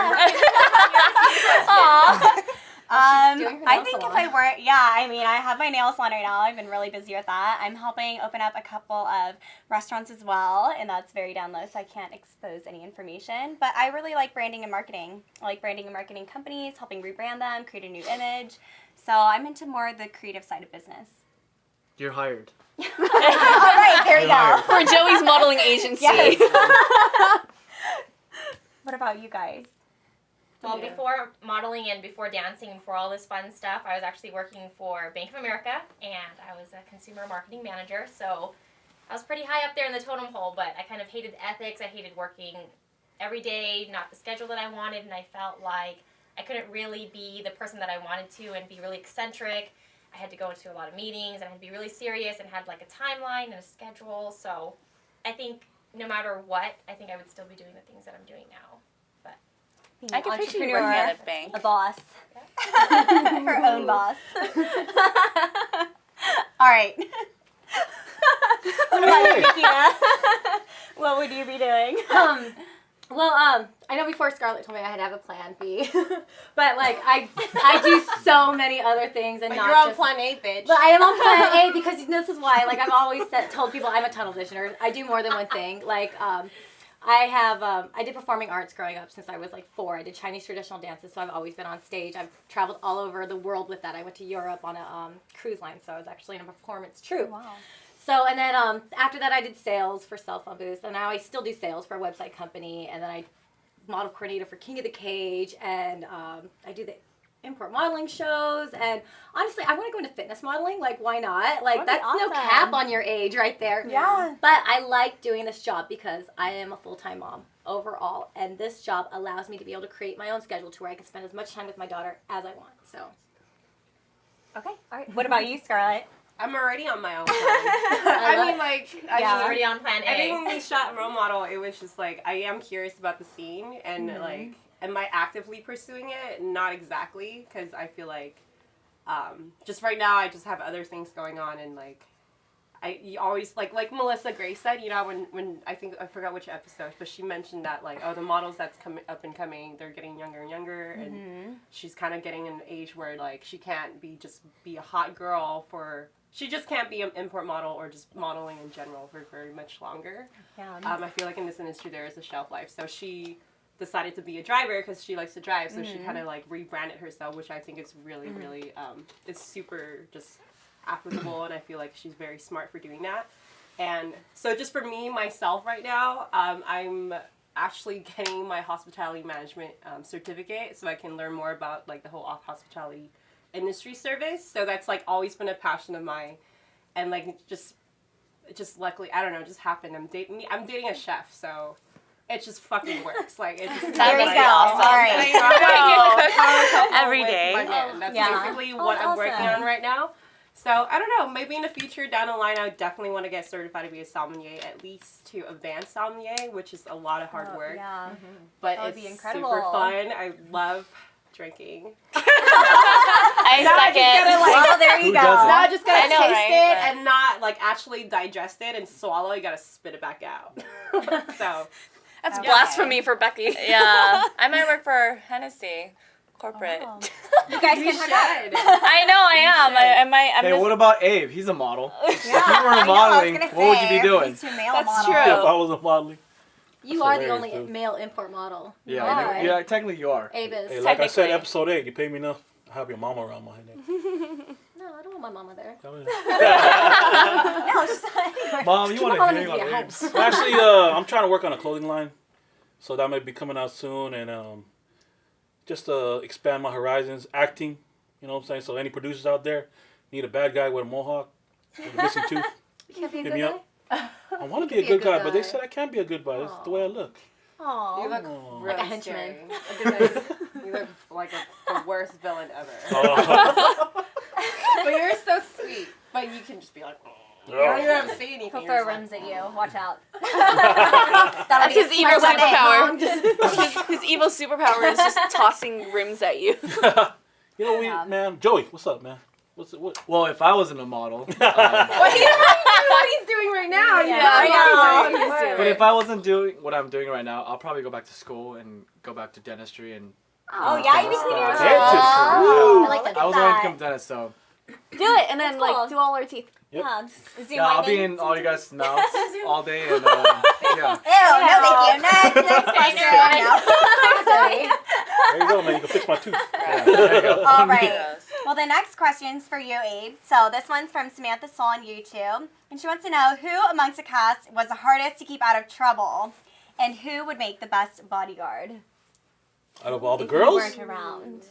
Aw. doing her I nail think salon. if I were, I mean, I have my nail salon right now. I've been really busy with that. I'm helping open up a couple of restaurants as well, and that's very down low, so I can't expose any information. But I really like branding and marketing. I like branding and marketing companies, helping rebrand them, create a new image. So I'm into more the creative side of business. You're hired. All right, there you go. For Joey's modeling agency. Yes. What about you guys? Well, before modeling and before dancing and before all this fun stuff, I was actually working for Bank of America, and I was a consumer marketing manager, so I was pretty high up there in the totem pole, but I kind of hated the ethics. I hated working every day, not the schedule that I wanted, and I felt like I couldn't really be the person that I wanted to and be really eccentric. I had to go into a lot of meetings, and I had to be really serious and had like a timeline and a schedule, so I think no matter what, I think I would still be doing the things that I'm doing now. Being I an can picture you entrepreneur, working at a bank. a boss. Her own boss. All right. What about you, Nikita? What would you be doing? I know before Scarlet told me I had to have a plan B, but like I do so many other things and But not you're on just. plan A, bitch. But I am on plan A because this is why, like I've always told people I'm a tunnel visioner. I do more than one thing. Like I did performing arts growing up since I was like 4. I did Chinese traditional dances, so I've always been on stage. I've traveled all over the world with that. I went to Europe on a cruise line, so I was actually in a performance troupe. Wow. So, and then after that I did sales for cell phone booths, and now I still do sales for a website company, and then I model coordinator for King of the Cage, and I do the import modeling shows, and honestly I want to go into fitness modeling. Like, why not? Like, That'd be that's no awesome. cap on your age right there. Yeah. But I like doing this job because I am a full-time mom overall, and this job allows me to be able to create my own schedule to where I can spend as much time with my daughter as I want. So Okay. All right. What about you, Scarlett? I'm already on my own plan. I mean, like, She's already on plan I think A. when we shot Role Model, it was just like, I am curious about the scene, and like, am I actively pursuing it? Not exactly, because I feel like, just right now, I just have other things going on, and like, you always, like Melyssa Grace said, you know, when I think, I forgot which episode, but she mentioned that, like, oh, the models that's up and coming, they're getting younger and younger, and she's kind of getting in an age where, like, she can't be a hot girl for she just can't be an import model or just modeling in general for very much longer. Yeah. I feel like in this industry there is a shelf life. So she decided to be a driver because she likes to drive. So she kind of like rebranded herself, which I think is really, really, it's super just applicable. And I feel like she's very smart for doing that. And so just for me, myself right now, I'm actually getting my hospitality management certificate so I can learn more about like the whole hospitality industry service. So that's like always been a passion of mine. And like just luckily, I don't know, it just happened. I'm dating a chef, so it just fucking works. Like it just There you like, go. All right. Every day. That's Yeah. basically Oh, what that's I'm working awesome. on right now. So I don't know, maybe in the future down the line I definitely want to get certified to be a sommelier, at least to advanced sommelier, which is a lot of hard work. Yeah. But That would it's be incredible. super fun. I love drinking. I second. Well, there you Who go. doesn't? Now I just gotta I know, taste right? it But- and not like actually digest it and swallow. You gotta spit it back out. So That's Okay. blasphemy for Becky. Yeah, I might work for Hennessy, corporate. Oh. You guys you can hook should. up. I know I am. I might. I'm Hey, just, what about Abe? He's a model. If you Yeah, I weren't know, modeling, I was what gonna would you be say, doing? these two male That's models. true. If I was a modeling. You That's are the hilarious, only dude. male import model. Yeah, You are. technically you are. Abe is. Hey, like I said, Technically. episode 8, you pay me enough to have your mama around my head. No, I don't want my mama there. No, just like, Mom, you Keep want my to mama hang to on be at Abe's? Actually, I'm trying to work on a clothing line, so that might be coming out soon, and just to expand my horizons, acting. You know what I'm saying? So any producers out there need a bad guy with a mohawk, with a missing tooth, You can't be a hit good me guy? up. I want to You be a could good guy, but they said I can't be a good guy. That's the way I look. You oh. look Oh. really Like a henchman. scary. You look like the worst villain ever. Oh. But you're so sweet. But you can just be like, you don't even have to say anything. He'll You're throw just rims like, at you. Watch out. That's his evil weapon. superpower. his evil superpower is just tossing rims at you. You know, Yeah. man, Joey, what's up, man? What? Well, if I wasn't a model, Well, he doesn't do what he's doing right now. You Yeah, know? I know. He's doing but it. if I wasn't doing what I'm doing right now, I'll probably go back to school and go back to dentistry and. Oh, yeah, you be cleaning your Dentistry, teeth. yeah. Oh, I like that. I was going to become a dentist, so Do it and then That's cool. like do all our teeth. Yep. Yeah, Zoom yeah, I'll be whitening. in all you guys' mouths all day and yeah. Ew, no thank you. Next question. There you go, man. You can fix my tooth. Yeah, there you go. All right. Well, the next question's for you, Abe. So this one's from Samantha Soul on YouTube. And she wants to know who amongst the cast was the hardest to keep out of trouble and who would make the best bodyguard? Out of all the if you girls? weren't around.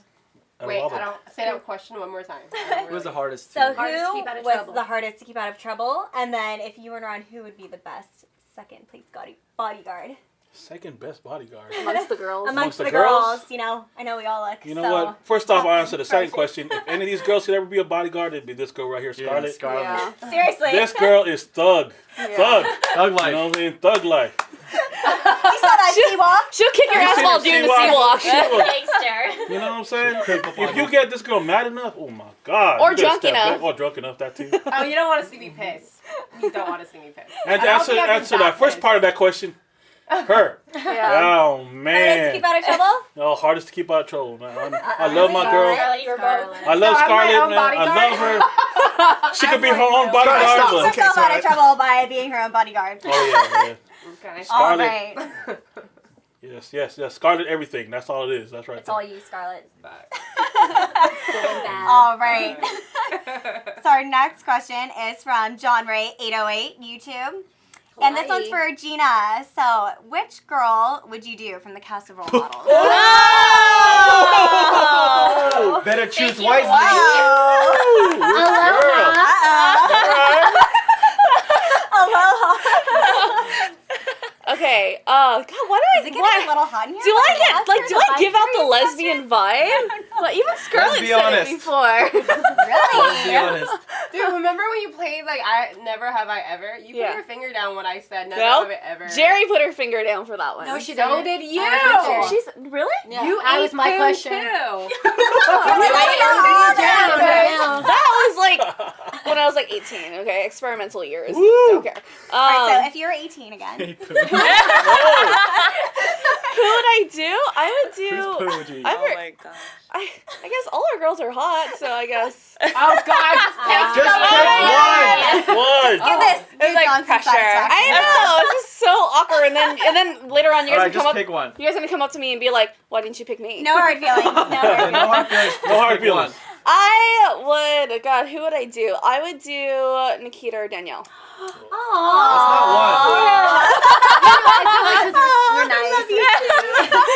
Out of Wait, all the- I don't say that question one more time. Who was the hardest? So to- Hardest to who keep out of was trouble. the hardest to keep out of trouble? And then if you weren't around, who would be the best second place bodyguard? Second best bodyguard. Amongst the girls. Amongst the the girls? girls, you know, I know we all look. You know so. what? First off, I'll answer the second Precious. question. If any of these girls could ever be a bodyguard, it'd be this girl right here, Yeah, Scarlet. Scarlet. Yeah. Seriously. This girl is thug. Thug. Thug You life. know what I mean? Thug life. You saw that C-walk? She'll kick your You ass seen while the doing the C-walk? C-walk. Gangster. You know what I'm saying? Creep up on If you you. get this girl mad enough, oh my God. Or you better drunk step enough. back. Or drunk enough, that too. Oh, you don't want to see me pissed. You don't want to see me pissed. And to I don't answer, think I've been answer that that first pissed. part of that question, her. Yeah. Oh, Hardest to man. keep out of trouble? No, hardest to keep out of trouble, man. I love my girl. Scarlet, you were both. I love So I'm my Scarlett, own man. I bodyguard? love her. She could be her own She's bodyguard, Stop. but... also Okay, out of sorry. trouble by being her own bodyguard. Oh, yeah, yeah. Okay. All Scarlet. right. Yes. Scarlet everything. That's all it is. That's right. It's all you, Scarlett. Back. Feeling bad. All right. So our next question is from John Ray 808 YouTube. And this one's for Gina. So, which girl would you do from the cast of Role Models? Oh! Better choose Thank you. wisely. Wow. Girl. Aloha. Okay. God, why do I? Is it getting why- a little hot in here? Do I Like, get last like? year, Do the I give out the bi-curious lesbian vibe? Well, even Scarlett be said honest. it before. Let's be Really? honest. Dude, remember when you played like I Never Have I Ever? You Yeah. put your finger down when I said Never Nope. Have I Ever. Jerry put her finger down for that one. No, she So didn't. did you. I was with her. She's really? Yeah, You that ate was my poo question. too. That was like when I was like 18. Okay, experimental years. Woo. Don't care. All right, so if you're 18 again, No. would I do? I would do. Who's Pooji? I Oh would- my gosh. I guess all our girls are hot, so I guess. Oh God, Just pick one. One. Give this. It's Give like John some pressure. satisfaction. I know. This is so awkward. And then later on, you All guys right, gonna come just up. pick one. You guys gonna come up to me and be like, "Why didn't you pick me?" No hard feelings. No hard Okay, no feelings. hard feelings. No hard Pick one. feelings. I would. God, who would I do? I would do Nikita or Danielle. Aww. That's not one. I feel like we're nice.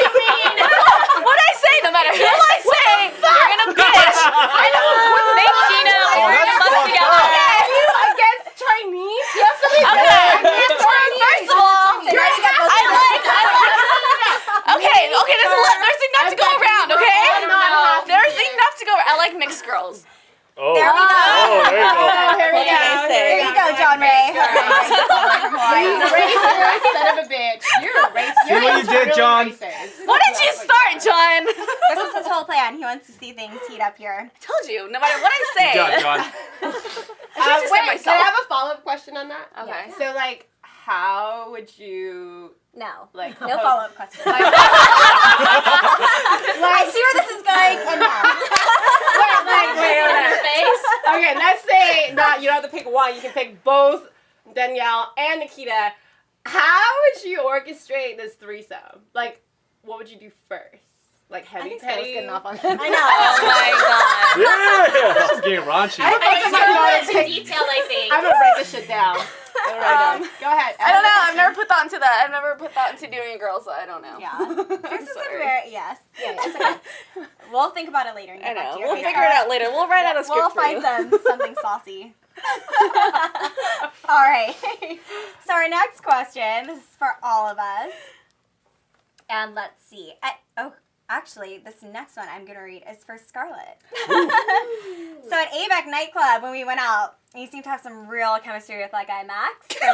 What I say, no matter who I say, you're gonna bitch. I know. Thanks, Gina. Oh, We're that's in love fucked together. up. against Chinese? You have something First of all, So now you got both I sides. like. Okay. There's enough to go around. Okay. There's enough to go. I like mixed girls. Oh. There we go. Oh, there you go. Here we What can I go. say? There you go, John Ray. Racist son of a bitch. You're a racist. See what you did, John? What did you start, John? This is his whole plan. He wants to see things heat up here. I told you. No matter what I say. Good job, John. I should just say Wait, can I myself. have a follow-up question on that? Okay. So, like, how would you, No. like, No follow-up question. Like, I see where this is going, and no. Okay, let's say you don't have to pick one. You can pick both Danielle and Nikita. How would you orchestrate this threesome? Like, what would you do first? Like I heavy think Sarah's petting? good enough on that. I know. Oh my god. Yeah. This is getting raunchy. It's so detailed, I think. I'm gonna break this shit down. Go ahead. I don't know. I've never put thought into that. I've never put thought into doing a girl, so I don't know. Yeah. This is a Sorry. very, yes. Yeah, it's okay. We'll think about it later. And I get back know. to you. We'll Okay, figure it out later. We'll write out a script We'll for find you. something saucy. All right. So our next question, this is for all of us. And let's see. Actually, this next one I'm going to read is for Scarlet. So at ABEC nightclub, when we went out, you seem to have some real chemistry with that guy, Max. So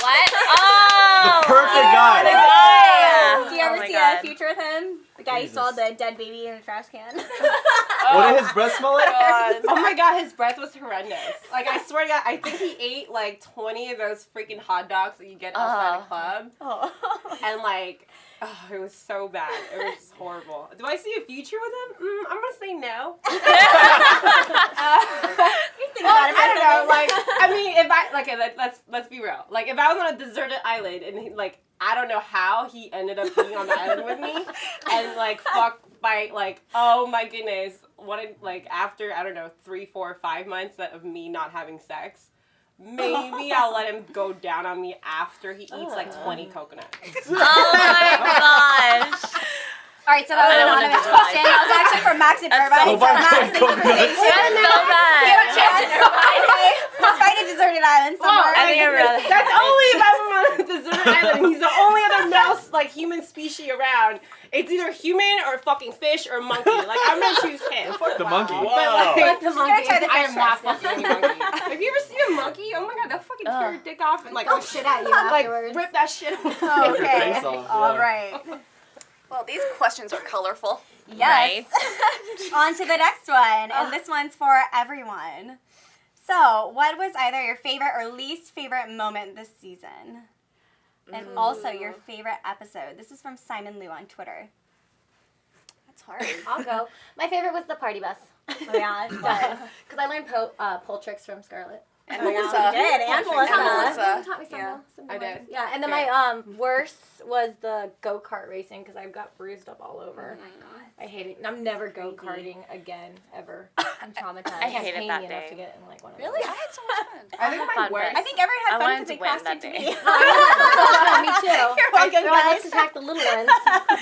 What? Oh! The perfect guy. The guy. do you ever Oh my see God. a future with him? The guy you saw Jesus. the dead baby in a trash can? What did his breath smell like? Oh my god, his breath was horrendous. Like, I swear to God, I think he ate like 20 of those freaking hot dogs that you get outside a club. Oh. And like, oh, it was so bad. It was just horrible. Do I see a future with him? I'm gonna say no. I don't know. Like, I mean, if I let's be real. Like, if I was on a deserted island and he, like, I don't know how he ended up being on the island with me, and like fuck by like, oh my goodness, like after I don't know 3, 4, 5 months of me not having sex. Maybe I'll let him go down on me after he eats like 20 coconuts. Oh my gosh. All right, so that was I an don't wanna anonymous do question. live. That was actually from Max and That's Irvine. so So bad. Max, thank you for Coconuts. saying That's so bad. You have a chance. Okay. Let's find a deserted island somewhere. I think I'd rather That's have only if I'm on a deserted island and he's the only other mouse, like, human species around. It's either human or fucking fish or monkey. Like, I'm gonna choose him. The monkey. Wow. But, like, the She's gonna try the I fish am not first. fucking any monkey. Have you ever seen a monkey? Oh my god, they'll fucking tear your dick off and like, Throw shit at you like afterwards. rip that shit off. Your Okay. face off, All yeah. right. Well, these questions are colorful. Yes. On to the next one, and this one's for everyone. So, what was either your favorite or least favorite moment this season? And also your favorite episode. This is from Simon Liu on Twitter. That's hard. I'll go. My favorite was the party bus. Oh, yeah, it does. Because I learned pole tricks from Scarlet. And Oh, yeah, Melyssa. you did, and Melyssa. You taught me some, Yeah. some I good did. ones. Yeah, and then my worst was the go-kart racing because I got bruised up all over. Oh my God. I hate it. I'm never go-karting again, ever. I'm traumatized. I hated It's that painful enough day. to get in like one of Really? those. I had so much fun. I think my fun, worst. I think everyone had I fun wanted because to they win crossed that into day. me. Me too. You're welcome, They're like, let's guys. attack the little ones.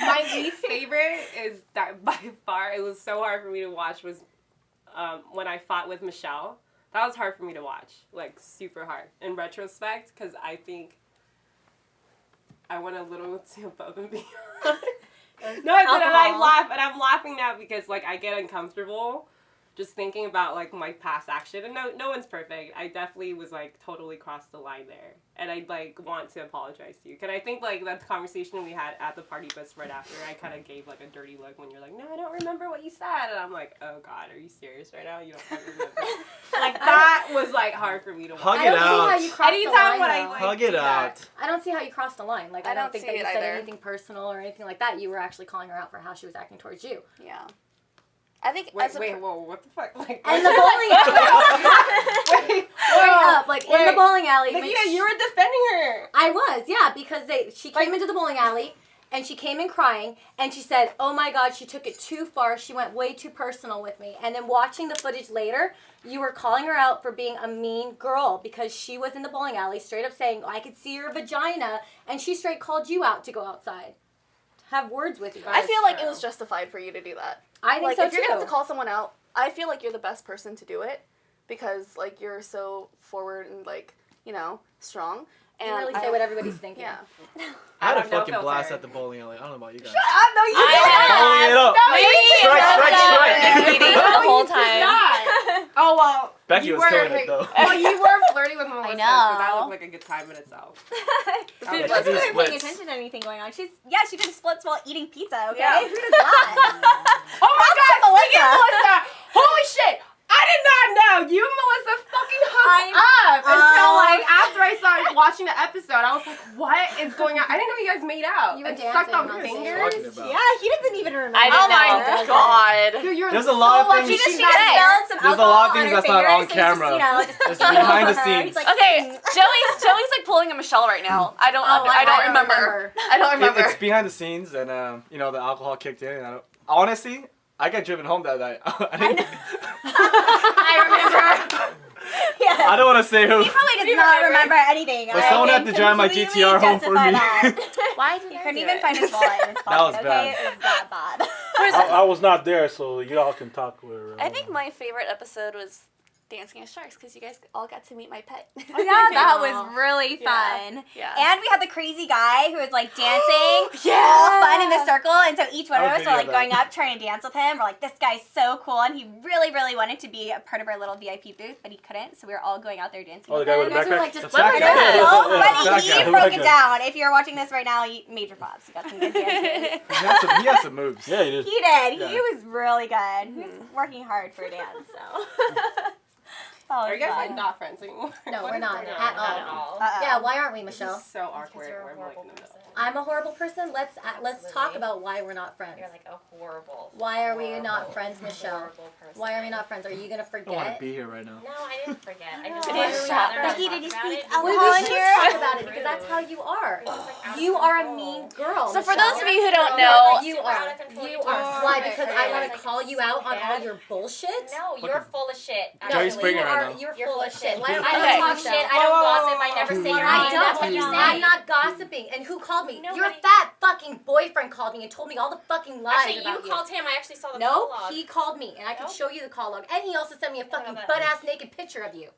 My least favorite is that by far it was so hard for me to watch was when I fought with Michelle. That was hard for me to watch, like super hard in retrospect, because I think I went a little too above and beyond. No, I didn't. And I laugh, and I'm laughing now because like I get uncomfortable just thinking about like my past action. And no one's perfect. I definitely was like totally crossed the line there, and I like want to apologize to you. Cause I think like that conversation we had at the party bus right after, I kind of gave like a dirty look when you're like, no, I don't remember what you said, and I'm like, oh God, are you serious right now? You don't fucking remember? Like that was like hard for me to watch. Hug I it don't see how out. you crossed the Anytime line, when I though. like, Hug it do that. out. I don't see how you crossed the line. Like, I don't think see that you it said either. anything personal or anything like that. You were actually calling her out for how she was acting towards you. Yeah. I think Wait, as a whoa, what the fuck? Like, And the bowling alley. wait, Straight up, like in the bowling alley. Nikita, you were defending her. I was, yeah, because she came into the bowling alley and she came in crying and she said, oh my God, she took it too far. She went way too personal with me. And then watching the footage later, you were calling her out for being a mean girl because she was in the bowling alley straight up saying, I could see your vagina. And she straight called you out to go outside. Have words with you. I feel like it was justified for you to do that. I think Like, so if you're too. gonna have to call someone out, I feel like you're the best person to do it because like you're so forward and like, you know, strong. And You really say what everybody's thinking. Yeah. I had a don't know, fucking blast filter. at the bowling alley. I don't know about you guys. No, you Bowling it up. Strike. Meeting the whole time. Oh well. Becky you was were, killing it though. Well, you were flirting with Melyssa, so know. that looked like a good time in itself. Yeah, She she wasn't did even paying splits. attention to anything going on. She did splits while eating pizza, okay? Yeah. Who does that? Oh my God, speaking of Melyssa. Melyssa, holy shit! I did not know you and Melyssa fucking hooked up until Oh. like after I started watching the episode. I was like, what is going on? I didn't know you guys made out. You were and sucked dancing on on stage. fingers. Talking about. Yeah, he doesn't even remember. I didn't Oh my know. God. Dude, you're There's a so lot of lucky things- she's She not just there. spilled some There's a lot of alcohol things on her that's not on fingers, so he's camera. Just, It's behind the over her. scenes. He's like, Okay, Joey's like pulling a Michelle right now. I don't remember. I don't remember. It's behind the scenes, and you know the alcohol kicked in. And honestly, I got driven home that night. I remember. Yeah. I don't want to say who. He probably does not remember anything. But I someone can had to drive my completely GTR home for justify me. that. Why did He I couldn't do even it? find his wallet in his pocket, was okay? bad. It was that bad. I was not there, so y'all can talk with her. I think my favorite episode was Dancing as Sharks because you guys all got to meet my pet. Oh, yeah, that was really Yeah. fun. Yeah. And we had the crazy guy who was like dancing, Yeah. all fun in the circle. And so each one I of would us were like video going that. up trying to dance with him. We're like, this guy's so cool. And he really, really wanted to be a part of our little VIP booth, but he couldn't. So we were all going out there dancing Oh, the with guy him. with the You guys were, backpack. like, just The fat It guy. was so Yeah, funny. fat He guy. broke Like it a- down. If you're watching this right now, major props. He got some good dances. He had some moves. Yeah, he did. He did. Yeah. He was really good. He was working hard for a dance. So. Oh, Are you guys like fun. not friends anymore? No, What we're is not going at on? all. Uh-oh. Yeah, why aren't we, This Michelle? is so awkward. You're a We're, horrible like, in the middle. person. I'm a horrible person. Let's talk Absolutely. about why we're not friends. You're like a horrible. Why are we not horrible, friends, Michelle? horrible person. Why are we not friends? Are you gonna I don't want to forget? be here right now. No, I didn't forget. I just No. would Why are we rather not not Becky, talk did you about speak it. alcohol We in should here? talk about it because that's how you are. It's just, like, out of You are a control. mean girl. So for Michelle. those of you who don't Girl, know, you super are. out of control. You You are. talk Why? so Because much. I It's want like to call you so out on all bad. your bullshit. No, you're full of shit. No, Jerry you Springer right are. now. You're You're full of shit. Why don't I we don't talk talk shit? shit. I don't gossip. I never say your I name. That's what don't. you I'm say. not gossiping. And who called me? Your Nobody- fat fucking boyfriend called me and told me all the fucking lies Actually, about you called him. I actually saw the No, call log. he called me, and I can Nope. show you the call log. And he also sent me a fucking that. butt-ass naked picture of you.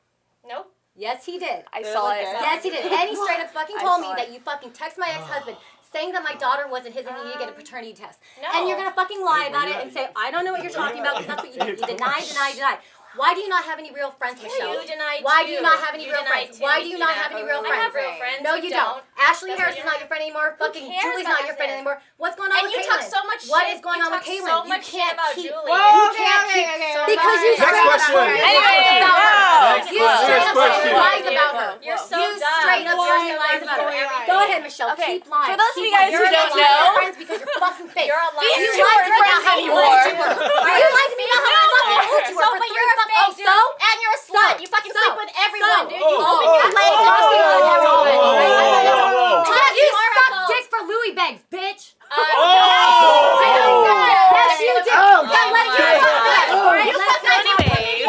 Nope. Yes, he did. I saw it. Yes, he did. And he straight up fucking I told me saw it. that you fucking text my ex-husband saying that my daughter wasn't his and he needed to get a paternity test. No. And you're gonna fucking lie about it not- and say, I don't know what you're talking about because that's what you did. You deny. Why do you not have any real friends, Michelle? You denied Why too. do you not have any You real denied friends? too, Why do you not Nikita. have any real I friends? have real friends. No, you don't. Ashley That's Harris what is not your friend anymore. Fucking cares Julie's about not your friend this? anymore. What's going on And with you Caitlyn? talk so much What shit. is going You on with talk Caitlyn? so You much shit can't about keep. Julie. You Whoa, can't okay, keep. okay, okay. Because you Next straight up question. lied Anyway, about her. Next You question. straight Next up question. lies about her. You're so You dumb. straight up What dirty lies is about her. going on? Go ahead, Michelle. Okay, Keep lying. for those of Keep you guys lying. who You're don't lying to know- your friends because you're fucking fake. You're a liar. These You two lied are to me about how friends you lied to anymore. her. You lied to me about how I lied to her So, for but 3 you're a fucking- fake, dude. so? And you're a slut. You fucking sleep with everyone, dude. You Oh, open oh, your oh, legs oh, and sleep with oh, everyone. oh, oh, Because you You are a suck cult. dick for Louis bags, bitch. Oh! Yes, you did. Oh, Yeah, let's shit. talk about that. All right, You let's fucked talk about that. anyways.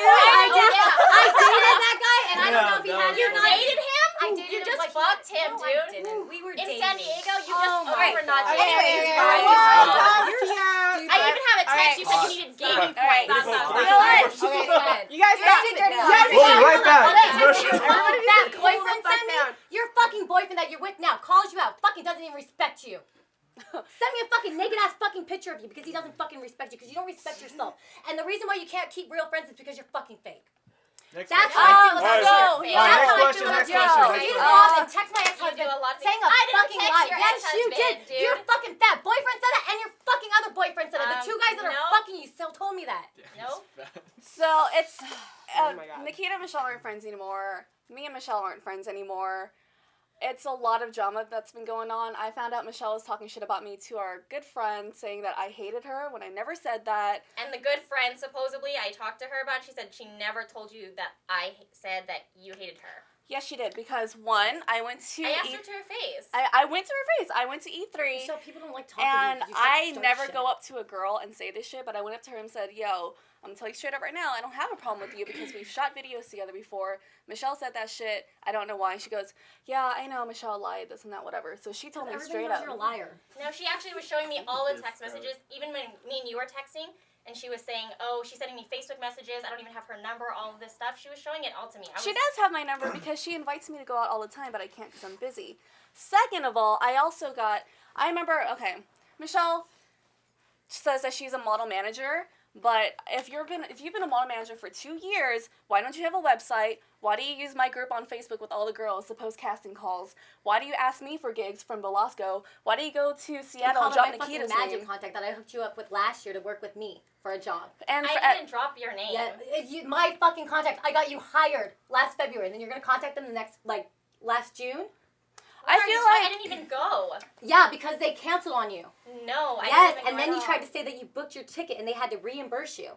I dated that guy, and I don't know if he Yeah, had it You or not. dated him? I dated You him, just like, fucked him, no, I dude. didn't. We were In dating. San Diego, you Oh just my over not God. dating. Anyways, Anyways, bye. I even have a text. You said you needed gaming All right. points. Stop. Stop. You know what? Okay, Go ahead. you guys You're stop. too dirty. Yes, We'll be right back. That Everybody boyfriend calm the fuck sent me. down. Your fucking boyfriend that you're with now calls you out. Fucking doesn't even respect you. Send me a fucking naked ass fucking picture of you because he doesn't fucking respect you because you don't respect yourself. And the reason why you can't keep real friends is because you're fucking fake. Next That's question. how I feel Alright, about so- you. All right, That's next how I question, feel next about question, you. next You question. called and text my You ex-husband do a lot of saying a I didn't fucking text lie. your Yes, you ex-husband, did. dude. Your fucking fat boyfriend said that, and your fucking other boyfriend said it. The two guys that are no. fucking you still told me that. No. So it's Oh my God. Nikita and Michelle aren't friends anymore. Me and Michelle aren't friends anymore. It's a lot of drama that's been going on. I found out Michelle was talking shit about me to our good friend, saying that I hated her when I never said that. And the good friend, supposedly, I talked to her about it. She said she never told you that I said that you hated her. Yes, she did, because one, I went to I asked her to her face. I went to her face. I went to E3. Michelle, people don't like talking And to you. You start I to never start go up to a girl and say this shit, but I went up to her and said, yo, I'm gonna tell you straight up right now, I don't have a problem with you because we've shot videos together before. Michelle said that shit. I don't know why. And she goes, yeah, I know Michelle lied, this and that, whatever. So she told me Everybody straight knows up. you're a liar. No, she actually was showing me all the text messages, even when me and you were texting, and she was saying, oh, she's sending me Facebook messages, I don't even have her number, all of this stuff. She was showing it all to me. She does have my number because she invites me to go out all the time, but I can't because I'm busy. Second of all, I remember, okay, Michelle says that she's a model manager, but if you've been a model manager for 2 years, why don't you have a website? Why do you use my group on Facebook with all the girls to post casting calls? Why do you ask me for gigs from Velasco? Why do you go to Seattle and drop Nikita's my magic name? contact that I hooked you up with last year to work with me for a job. And I didn't drop your name. Yeah, my fucking contact. I got you hired last February, and then you're gonna contact them the next last June. I feel like I didn't even go. Yeah, because they canceled on you. No, I Yes, didn't even and go then at you all. tried to say that you booked your ticket and they had to reimburse you.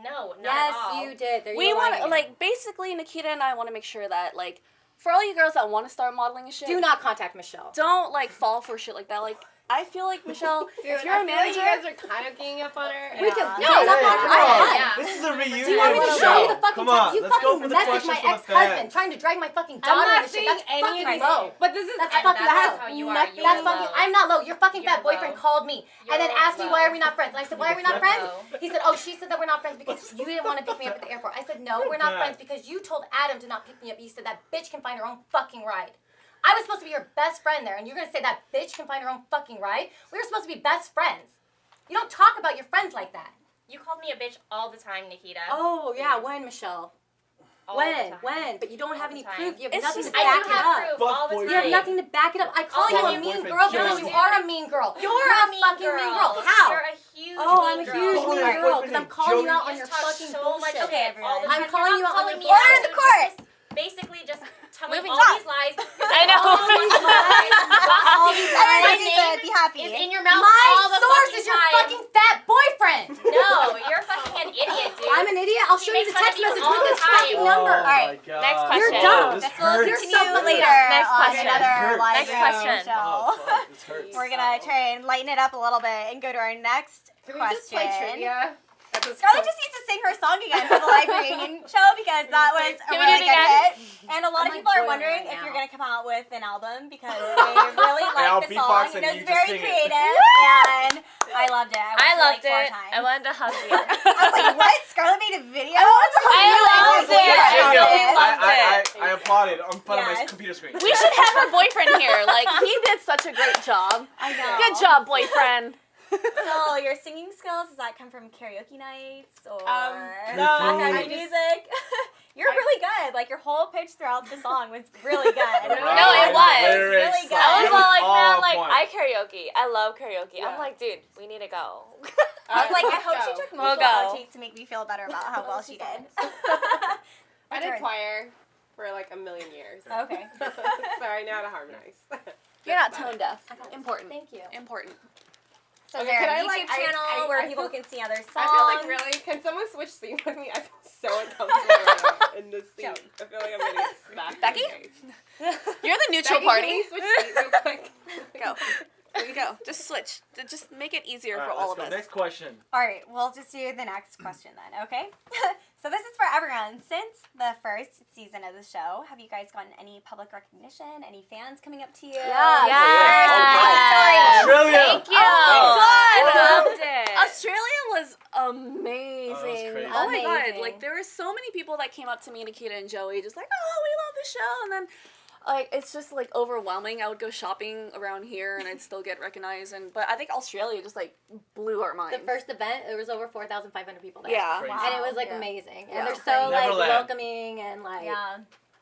No, not Yes, at all. you did. There we you want to, lying. basically, Nikita and I want to make sure that, for all you girls that want to start modeling and shit, Do not contact Michelle. don't, fall for shit like that. I feel like, Michelle, Dude, if you're a I feel like manager... you guys are kind of ganging up on her. We can No, no, hey, not come on. on. Yeah. This is a reunion Do you want me to show. show you the fucking Come on, text? You let's go fucking for the messaged questions my for the ex-husband fans. trying to drag my fucking I'm daughter not and shit. seeing That's any fucking of these. low. But this is That's And fucking that's low. how you are. Nothing. You're That's fucking. low. I'm not low. Your fucking fat You're boyfriend low. called me and then You're asked me why are we not friends. And I said why are we not You're friends? low. He said oh she said that we're not friends because you didn't want to pick me up at the airport. I said no we're not friends because you told Adam to not pick me up. You said that bitch can find her own fucking ride. I was supposed to be your best friend there, and you're gonna say that bitch can find her own fucking ride? We were supposed to be best friends. You don't talk about your friends like that. You called me a bitch all the time, Nikita. Oh yeah, when Michelle? All the time. When? But you don't have All any the time. proof. You have It's nothing to just- I back do it have up. proof Fuck all the boyfriend. You have time. nothing to back it up. I call Oh, you a you mean boyfriend girl kills because you you. are a mean girl. You're a mean fucking girl. mean girl. How? You're a huge Oh, mean I'm a girl. huge Oh, mean your girl because boyfriend I'm calling you Joey. out on You your talk fucking so bullshit. much shit all the I'm time. calling You're you not out on calling your me bullshit. out. Order the course! Basically, just telling Moving all on. these lies. I know. All these lies. All these My lies. name Be happy. is in your mouth My all the source fucking is your time. fucking fat boyfriend. No, you're fucking an idiot, dude. I'm an idiot. I'll He show you makes the fun text of you message all with the his time. fucking number. Oh Alright, my God. next question. You're dumb. This This will hurts. You're continue so later Next on question. another Hurts. live Next question. show. Oh, fuck, this hurts. We're gonna try and lighten it up a little bit and go to our next Can we just play question. trivia? Scarlett just needs to sing her song again for the live reunion show because that was a Can we really do it good again? hit. And a lot of I'm, people like, are boiling wondering right if you're now. gonna come out with an album because they really I'll like the beatbox song. and It was you just very sing it. creative and I loved it. I watched loved like 4 it. times. I wanted to hug you. I was like, what? Scarlett made a video? I loved it. Yeah. I really loved I applauded on front of my Yes. computer screen. We should have her boyfriend here. He did such a great job. I know. Good job, boyfriend. So your singing skills, does that come from karaoke nights or no, background I just- music? You're really good. Your whole pitch throughout the song was really good. The No, it was. lyrics, Really good. I was it all like, all man, point. I karaoke. I love karaoke. Yeah. I'm like, dude, we need to go. I was like, I Let's hope go. she took We'll multiple go. outtakes to make me feel better about how well she did. I did choir for like a million years. Okay. So I know how to harmonize. You're not That's about tone deaf. Important. Thank you. Important. So Okay, is there can a I, YouTube like, channel I where feel- people can see other songs? I feel like really, can someone switch scenes with me? I feel so uncomfortable right now in this scene. I feel like I'm getting smacked Becky? in the face. You're the neutral Becky, party. Can we switch seats real quick? Go. There you go. Just switch. Just make it easier for Alright, all let's of go. us. Next question. All right, we'll just do the next question then, okay? So this is for everyone. Since the first season of the show, have you guys gotten any public recognition? Any fans coming up to you? Yes. Yes. Australia. Thank you. Oh my I God. loved it. Australia was amazing. crazy. Oh my Amazing. God. There were so many people that came up to me, Nikita and Joey, just like, oh, we love the show. And then like it's just like overwhelming. I would go shopping around here and I'd still get recognized, but I think Australia just like blew our minds. The first event, there was over 4,500 people there. Yeah. Crazy. And it was like Yeah. amazing. Yeah. And they're so like Neverland. welcoming and like Yeah.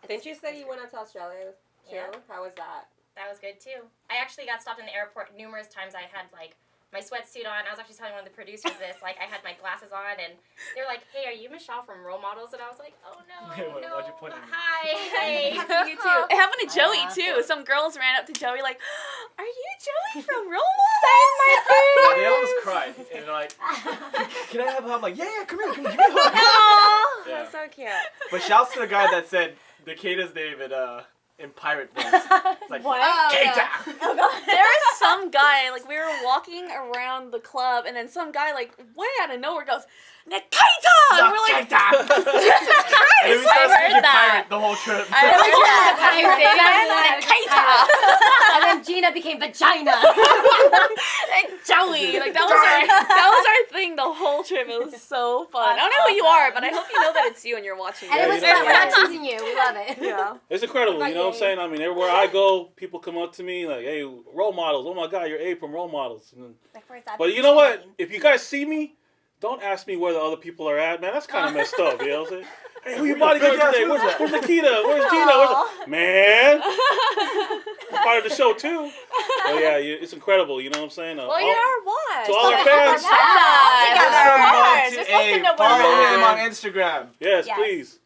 Didn't you say you went out to Australia too? Yeah. How was that? That was good too. I actually got stopped in the airport numerous times. I had like my sweatsuit on. I was actually telling one of the producers this. Like I had my glasses on, and they were like, "Hey, are you Michelle from Role Models?" And I was like, "Oh no, no. Why'd you point at me? Hi, hey." It happened to you too. It happened to Joey Yeah. too. Some girls ran up to Joey like, "Are you Joey from Role Models?" Yeah, they almost cried. And they're like, can I have a hug? I'm like, yeah, come here, give me a hug. Oh, Yeah. that's so cute. But shouts to the guy that said Nikita's name in pirate voice. It's like, What? Nikita! There was some guy, like, we were walking around the club, and then some guy, like, way out of nowhere goes, Nikita! And we're like, Jesus Christ! And we I started heard speaking that. pirate the whole trip. I heard that. Pirate. You say that? Nikita! And then Gina became vagina. Like, Joey. Like, that was our thing the whole trip. It was so fun. I don't know who you are, but I hope you know that it's you and you're watching And it was Yeah. fun. We're not teasing you. We love it. Yeah. It's incredible, you know what I'm saying? I mean, everywhere I go, people come up to me like, hey, Role Models. Oh my God, you're A from Role Models. And then, Like, where's that but you know what? chain? If you guys see me, don't ask me where the other people are at, man. That's kind of messed up, you know what I'm saying? Hey, who your bodyguard today? Where's Nikita? Where's Gina? Man! I'm part of the show, too. But yeah, it's incredible, you know what I'm saying? Well, you're our one. to all our fans, Yes. You're supposed to know where Follow we're him at. on Instagram. yes, Yes. please.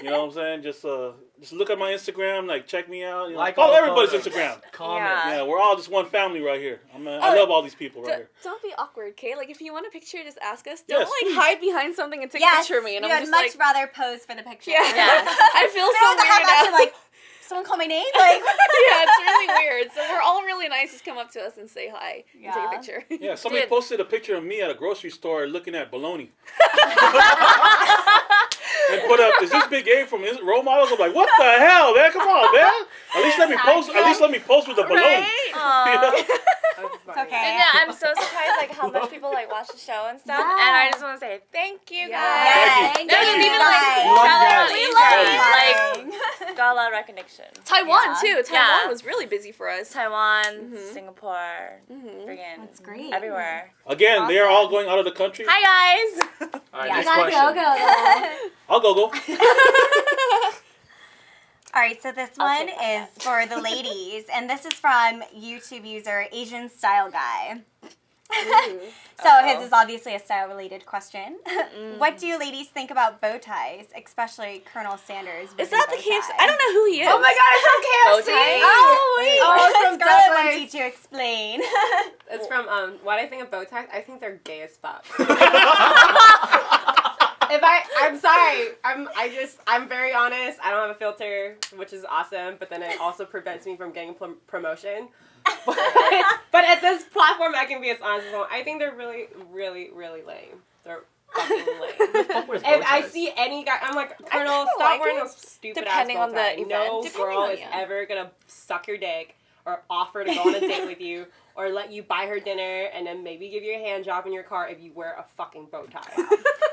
You know what I'm saying? Just look at my Instagram, like check me out. You know, Like follow all everybody's photos. Instagram. Comment. Yeah. Yeah, we're all just one family right here. I love all these people right here. Don't be awkward, okay? Like, if you want a picture, just ask us. Don't, Yes, like, please. hide behind something and take Yes, a picture of me. And you I'm would just much like, rather pose for the picture. yeah. Yes. I feel We so don't have to have weird that now. shit like, someone call my name? Like, Yeah, it's really weird. So we're all really nice. Just come up to us and say hi and take a Yeah. picture. Yeah, somebody Dude. posted a picture of me at a grocery store looking at bologna. And put up, is this Big A from Role Models? I'm like, what the hell, man? Come on, man. At least let me post. At least let me post with the bologna. Right? Aw. That's it's funny. okay. And yeah, I'm so surprised like how much people like watch the show and stuff. Yeah. And I just want to say thank you Yeah. guys. Thank you. No, Thank just you. even like Guys. We love shout you out guys. We Asia, love like got a lot of recognition. Taiwan, Yeah. too. Taiwan Yeah. was really busy for us. Taiwan, Mhm. Singapore, Mhm. friggin' That's great. everywhere. Again, they are all going out of the country. Hi guys. All right, Yeah. next You gotta question. go though. I'll go. All right, so this I'll one take is that. for the ladies, and this is from YouTube user Asian Style Guy. So his is obviously a style-related question. What do you ladies think about bow ties, especially Colonel Sanders? Is with that bow the KFC? tie? I don't know who he is. Oh my God, it's from KFC. Bow tie? Oh, wait. Oh, it's from Scarlett Douglas. wants you to explain. It's from what I think of bow ties. I think they're gay as fuck. I'm sorry. I'm very honest. I don't have a filter, which is awesome. But then it also prevents me from getting promotion. But at this platform, I can be as honest as well. I think they're really, really, really lame. They're fucking lame. Fuck wears bow If I ties. see any guy, I'm like, Colonel, kinda stop like wearing it, those stupid depending ass on bow the tie. event. No Depending girl on- is yeah. ever gonna suck your dick or offer to go on a date with you or let you buy her dinner and then maybe give you a hand job in your car if you wear a fucking bow tie.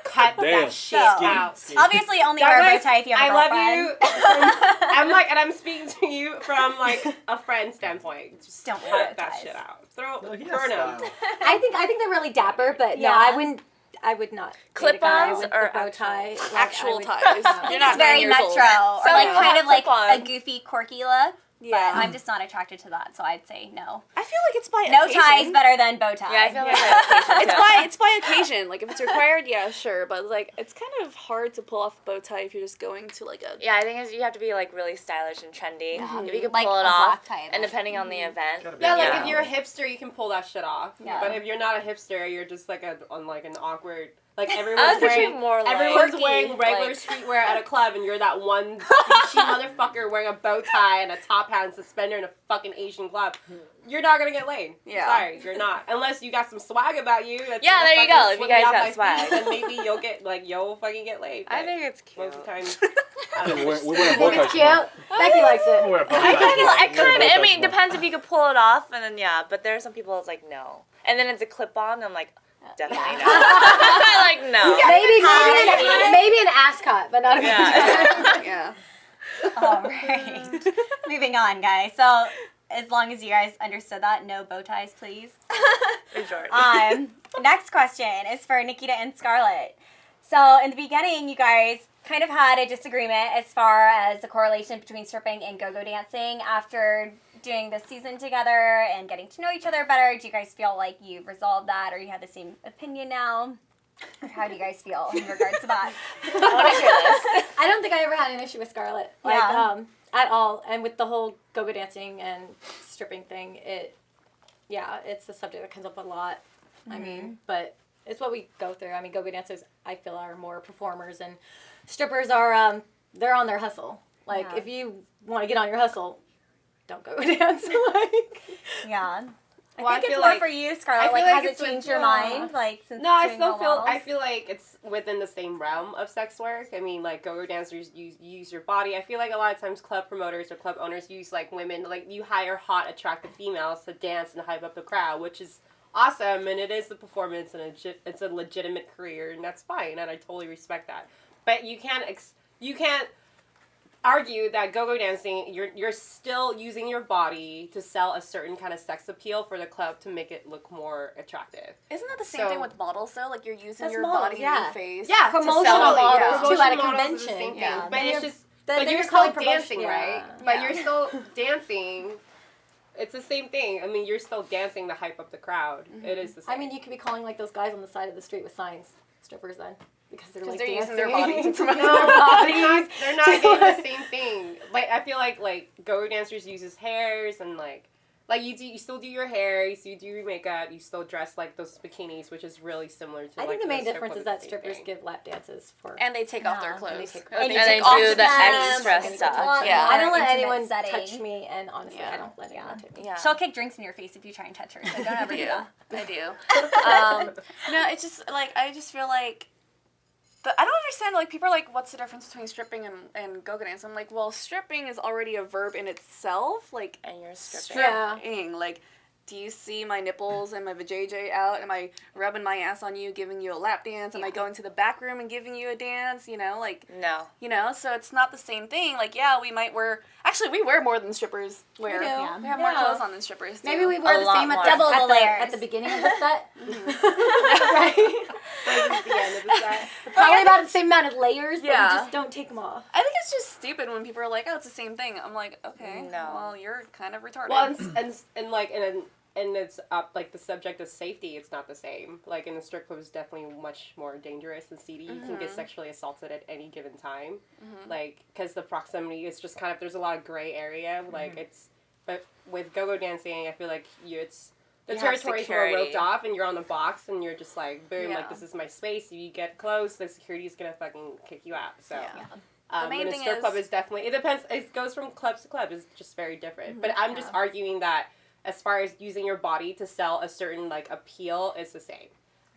Cut Damn. that shit So, out. Obviously, only wear a bow Douglas, tie if you have a I love girlfriend. you. I'm like, and I'm speaking to you from like a friend standpoint. Just Don't wear cut bow that ties. shit out. No, he has Burn them. style. I think they're really dapper, but Yeah. no, I would not. date a guy Clip-ons with or the bow tie. Like, I Actual would- ties. I You're think it's not 9 very years metro, old. or So, like yeah. kind of like Clip-on. a goofy, quirky look. Yeah. But I'm just not attracted to that, so I'd say no. I feel like it's by No occasion. ties better than bow tie. Yeah, I feel like It's by occasion. Like if it's required, yeah, sure. But like it's kind of hard to pull off a bow tie if you're just going to like a. Yeah, I think you have to be like really stylish and trendy. If you can Like pull it a off, black tie, and though. depending on the event. Gotta be Yeah, like Yeah. if you're a hipster, you can pull that shit off. Yeah. But if you're not a hipster, you're just like on like an awkward. Like I was everyone's picturing wearing more like everyone's quirky, wearing regular like- streetwear at a club, and you're that one douchey motherfucker wearing a bow tie and a top hat and suspender in a fucking Asian club. You're not gonna get laid. Yeah. Sorry, you're not. Unless you got some swag about you. That's Yeah, gonna there you fucking go, if you slip me guys off got my swag. feet, then maybe you'll fucking get laid. I But think it's cute. most of the time, We wear I bow think ties. it's cute. Becky likes it. Wear a bow I tie. kind of, I Wear kind bow of. I ties mean, it more. depends if you could pull it off, and then yeah. But there are some people it's like no, and then it's a clip-on. And I'm like, definitely no. Like no. Maybe an ass cut, but not a bow tie. Yeah. All right. Moving on, guys. So, as long as you guys understood that, no bow ties, please. For sure. Next question is for Nikita and Scarlet. So, in the beginning, you guys kind of had a disagreement as far as the correlation between stripping and go-go dancing. After doing this season together and getting to know each other better, do you guys feel like you've resolved that, or you have the same opinion now? Or how do you guys feel in regards to that? I want to hear this. I don't think I ever had an issue with Scarlet, like, Yeah. at all. And with the whole go-go dancing and stripping thing, it's a subject that comes up a lot. I mean, but it's what we go through. I mean, go-go dancers, I feel, are more performers, and strippers are, they're on their hustle. Like, if you want to get on your hustle, don't go dance. Like, Yeah. Well, I think I it's feel more like- for you, I Scarlet. feel Like, like has it it's like, changed your yeah. mind? Like, since No, I doing still the feel. walls? I feel like it's within the same realm of sex work. I mean, like go-go dancers use your body. I feel like a lot of times club promoters or club owners use like women. Like you hire hot, attractive females to dance and hype up the crowd, which is awesome, and it is the performance, and it's a legitimate career, and that's fine, and I totally respect that. But you can't argue that go-go dancing, you're still using your body to sell a certain kind of sex appeal for the club to make it look more attractive. Isn't that the same So- thing with models though? Like you're using That's your models, body and yeah. your face. Yeah, promotional totally, models, yeah. too, Promotional at a models is the convention. same thing. Yeah. But Then it's you're- just, then but you're you're still calling promotion, dancing, yeah. right? But Yeah. you're still dancing. It's the same thing. I mean, you're still dancing to hype up the crowd. It is the same. I mean, you could be calling like those guys on the side of the street with signs strippers then, because they're like they're using dancing. their body to promote their they're bodies. not getting the same thing. Like I feel like go-go dancers uses hairs and like you still do your hair, you still do your makeup, you still dress like those bikinis, which is really similar to. I think the main difference is that same strippers thing. give lap dances for. And they take off their Yeah. clothes. And And And they take off do the them, extra and stuff. touch Yeah. more I don't let intimate anyone setting. touch me, and honestly, Yeah. I don't let anyone touch me. Yeah. She'll kick drinks in your face if you try and touch her, so don't ever do that. I do. No, it's just like I just feel like I don't understand. Like people are like, "What's the difference between stripping and go-go dance?" I'm like, "Well, stripping is already a verb in itself. Like And you're stripping. Yeah. stripping. Like, do you see my nipples and my vajayjay out? Am I rubbing my ass on you, giving you a lap dance? Am I going to the back room and giving you a dance? You know, like." No. You know, so it's not the same thing. Like, yeah, we might wear. Actually, we wear more than strippers wear. We do. Yeah. We have more Yeah. clothes on than strippers. Maybe do. we wear A the lot same at more. the, Double at the the, layers. at the beginning of the set. Right. Like, the end of the set. Probably about the same amount of layers, but Yeah. we just don't take them off. I think it's just stupid when people are like, "Oh, it's the same thing." I'm like, okay, No. well, you're kind of retarded. Well, and it's up like the subject of safety. It's not the same. Like in the strip club is definitely much more dangerous and seedy. You can get sexually assaulted at any given time, like because the proximity is just kind of there's a lot of gray area. Like but with go-go dancing, I feel like it's the You have territory's more roped security. off, and you're on the box, and you're just like boom, Yeah. like this is my space. If you get close, the security is gonna fucking kick you out. So. Yeah. The main and a thing strip club is- is definitely it depends. It goes from club to club. It's just very different. But I'm just arguing that as far as using your body to sell a certain like appeal is the same.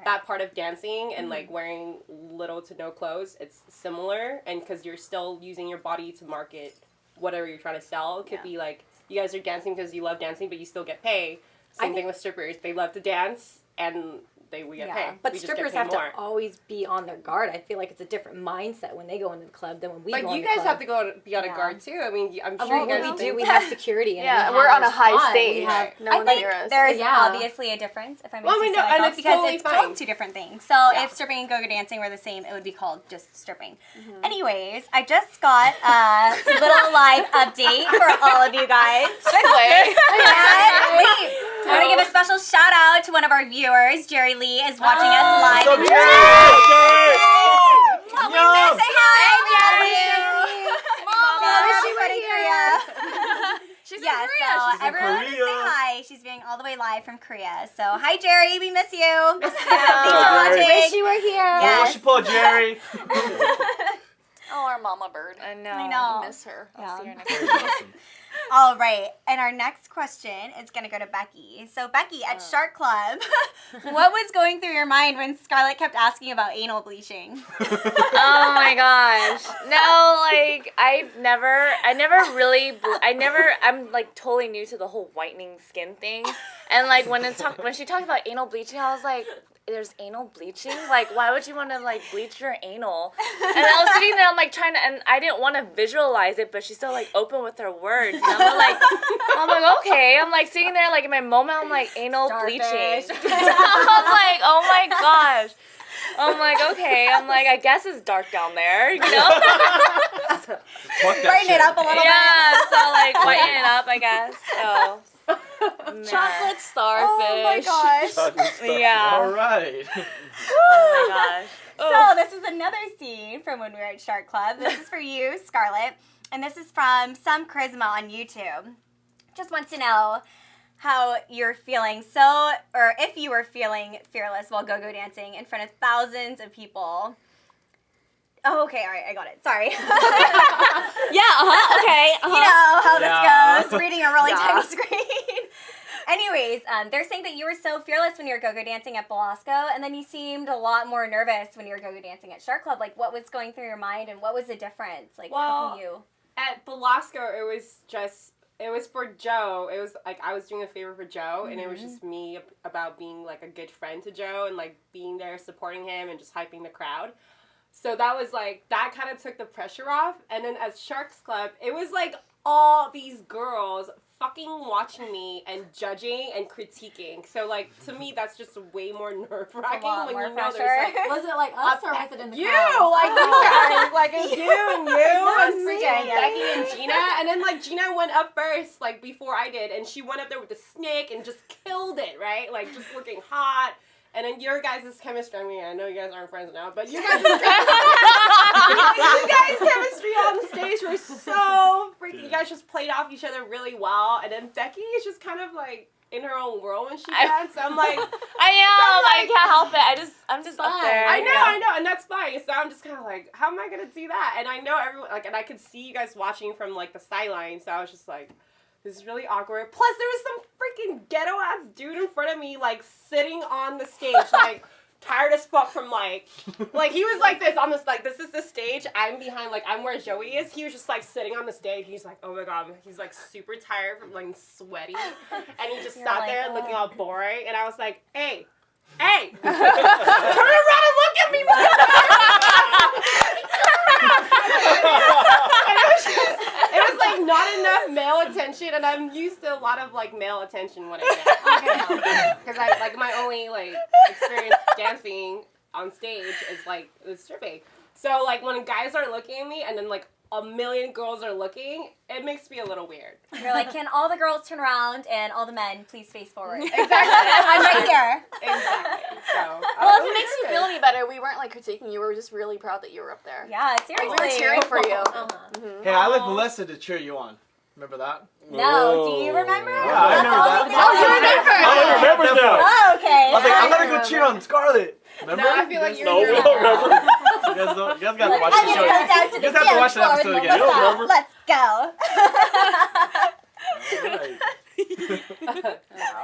That part of dancing and like wearing little to no clothes, it's similar. And because you're still using your body to market whatever you're trying to sell, it could be like you guys are dancing because you love dancing, but you still get paid. Same thing with strippers. They love to dance and we get paid. But We just get strippers paid have more. to always be on their guard. I feel like it's a different mindset when they go into the club than when we But go you into guys the club. have to go be on a guard too. I mean, I'm sure Well, you guys we do. We have security. And yeah, we we're have on a our high spot. stage. We have, No I one's think near us. there's Yeah. obviously a difference, if I may Well, say we so know, and myself, it's because totally it's fine. called two different things. So Yeah. if stripping and go-go dancing were the same, it would be called just stripping. Anyways, I just got a little live update for all of you guys. Segue. And wait, I want to give a special shout out to one of our viewers. Jowe Lee is watching us live. What's up, in Jerry? Mom, we Yum. say hi. Mama. Mama, she went in Korea. She's Yeah, in Korea. so She's in everyone Korea. say hi. She's being all the way live from Korea. So hi, Jerry. We miss you. Thanks for Jerry. watching. Wish you were here. Yeah. What's your pull, Jerry? Oh, our mama bird. I know. I know. I miss her. Yeah. See her next All right, and our next question is going to go to Becky. So, Becky, at Shark Club, what was going through your mind when Scarlett kept asking about anal bleaching? Oh my gosh. No, like I'm like totally new to the whole whitening skin thing. And like when she talked about anal bleaching, I was like, there's anal bleaching? Like, why would you want to like bleach your anal? And I was sitting there, I'm like trying to, and I didn't want to visualize it, but she's still like open with her words. And I'm like, okay. I'm like sitting there, like in my moment, I'm like anal bleaching. I'm like, oh my gosh. I'm like, okay. I'm like, I guess it's dark down there, you know? Brighten it up a little bit. Yeah, so like whiten it up, I guess. So. Chocolate starfish. Oh my gosh. Yeah. All right. Oh my gosh. So this is another scene from when we were at Shark Club. This is for you, Scarlet. And this is from Some Charisma on YouTube. Just wants to know how you're feeling or if you were feeling fearless while go-go dancing in front of thousands of people. Oh, okay, all right, I got it. Sorry. Okay. You know how Yeah. this goes, reading a really Yeah. tiny screen. Anyways, they're saying that you were so fearless when you were go-go dancing at Belasco, and then you seemed a lot more nervous when you were go-go dancing at Shark Club. Like, what was going through your mind, and what was the difference? Like, how Well, can you... At Belasco, it was for Joe. It was like I was doing a favor for Joe, and it was just me about being like a good friend to Joe and like being there supporting him and just hyping the crowd. So that was like, that kind of took the pressure off. And then at Sharks Club, it was like all these girls fucking watching me and judging and critiquing. So like, to me, that's just way more nerve-wracking when more you know pressure. there's like, Was it like us or was it in the you, crowd? like you guys, like it's you and me. freaking Becky and Gina, and then like Gina went up first, like before I did, and she went up there with the snake and just killed it, right? Like just looking hot. And then your guys' chemistry, I mean, I know you guys aren't friends now, but you guys' chemistry on the stage were so freaking, you guys just played off each other really well. And then Becky is just kind of like in her own world when she dances. I'm like, I can't help it. I'm just up there. I know, and that's fine. So I'm just kind of like, how am I gonna do that? And I know everyone, like, and I could see you guys watching from like the sidelines. So I was just like, this is really awkward. Plus, there was some freaking ghetto ass dude in front of me, like sitting on the stage, like tired as fuck from like he was like this on this, like, this is the stage. I'm behind, like I'm where Jowe is. He was just like sitting on the stage. He's like, oh my god, he's like super tired from like sweaty, and he just sat there looking all boring. And I was like, hey, turn around and look at me, it was like not enough male attention, and I'm used to a lot of like male attention when I dance, because I like my only like experience dancing on stage is like stripping. So like when guys are looking at me and then like a million girls are looking, it makes me a little weird. You're like, can all the girls turn around and all the men please face forward? Exactly. I'm right here. Exactly. So Well, if it makes you feel any better, we weren't like critiquing you. We were just really proud that you were up there. Yeah, We seriously. were cheering for you. Hey, I like Melyssa to cheer you on. Remember that? No, do you remember? Yeah, I That's remember all that. we know. I remember now. Oh, okay. I was like, I'm All gonna go cheer on Scarlet. Remember? now I feel like you're No, we you're don't remember. You guys gotta watch I the need show. to go down to the You guys have to watch dance that floor episode with again. You don't Melyssa. remember? Let's go. Alright.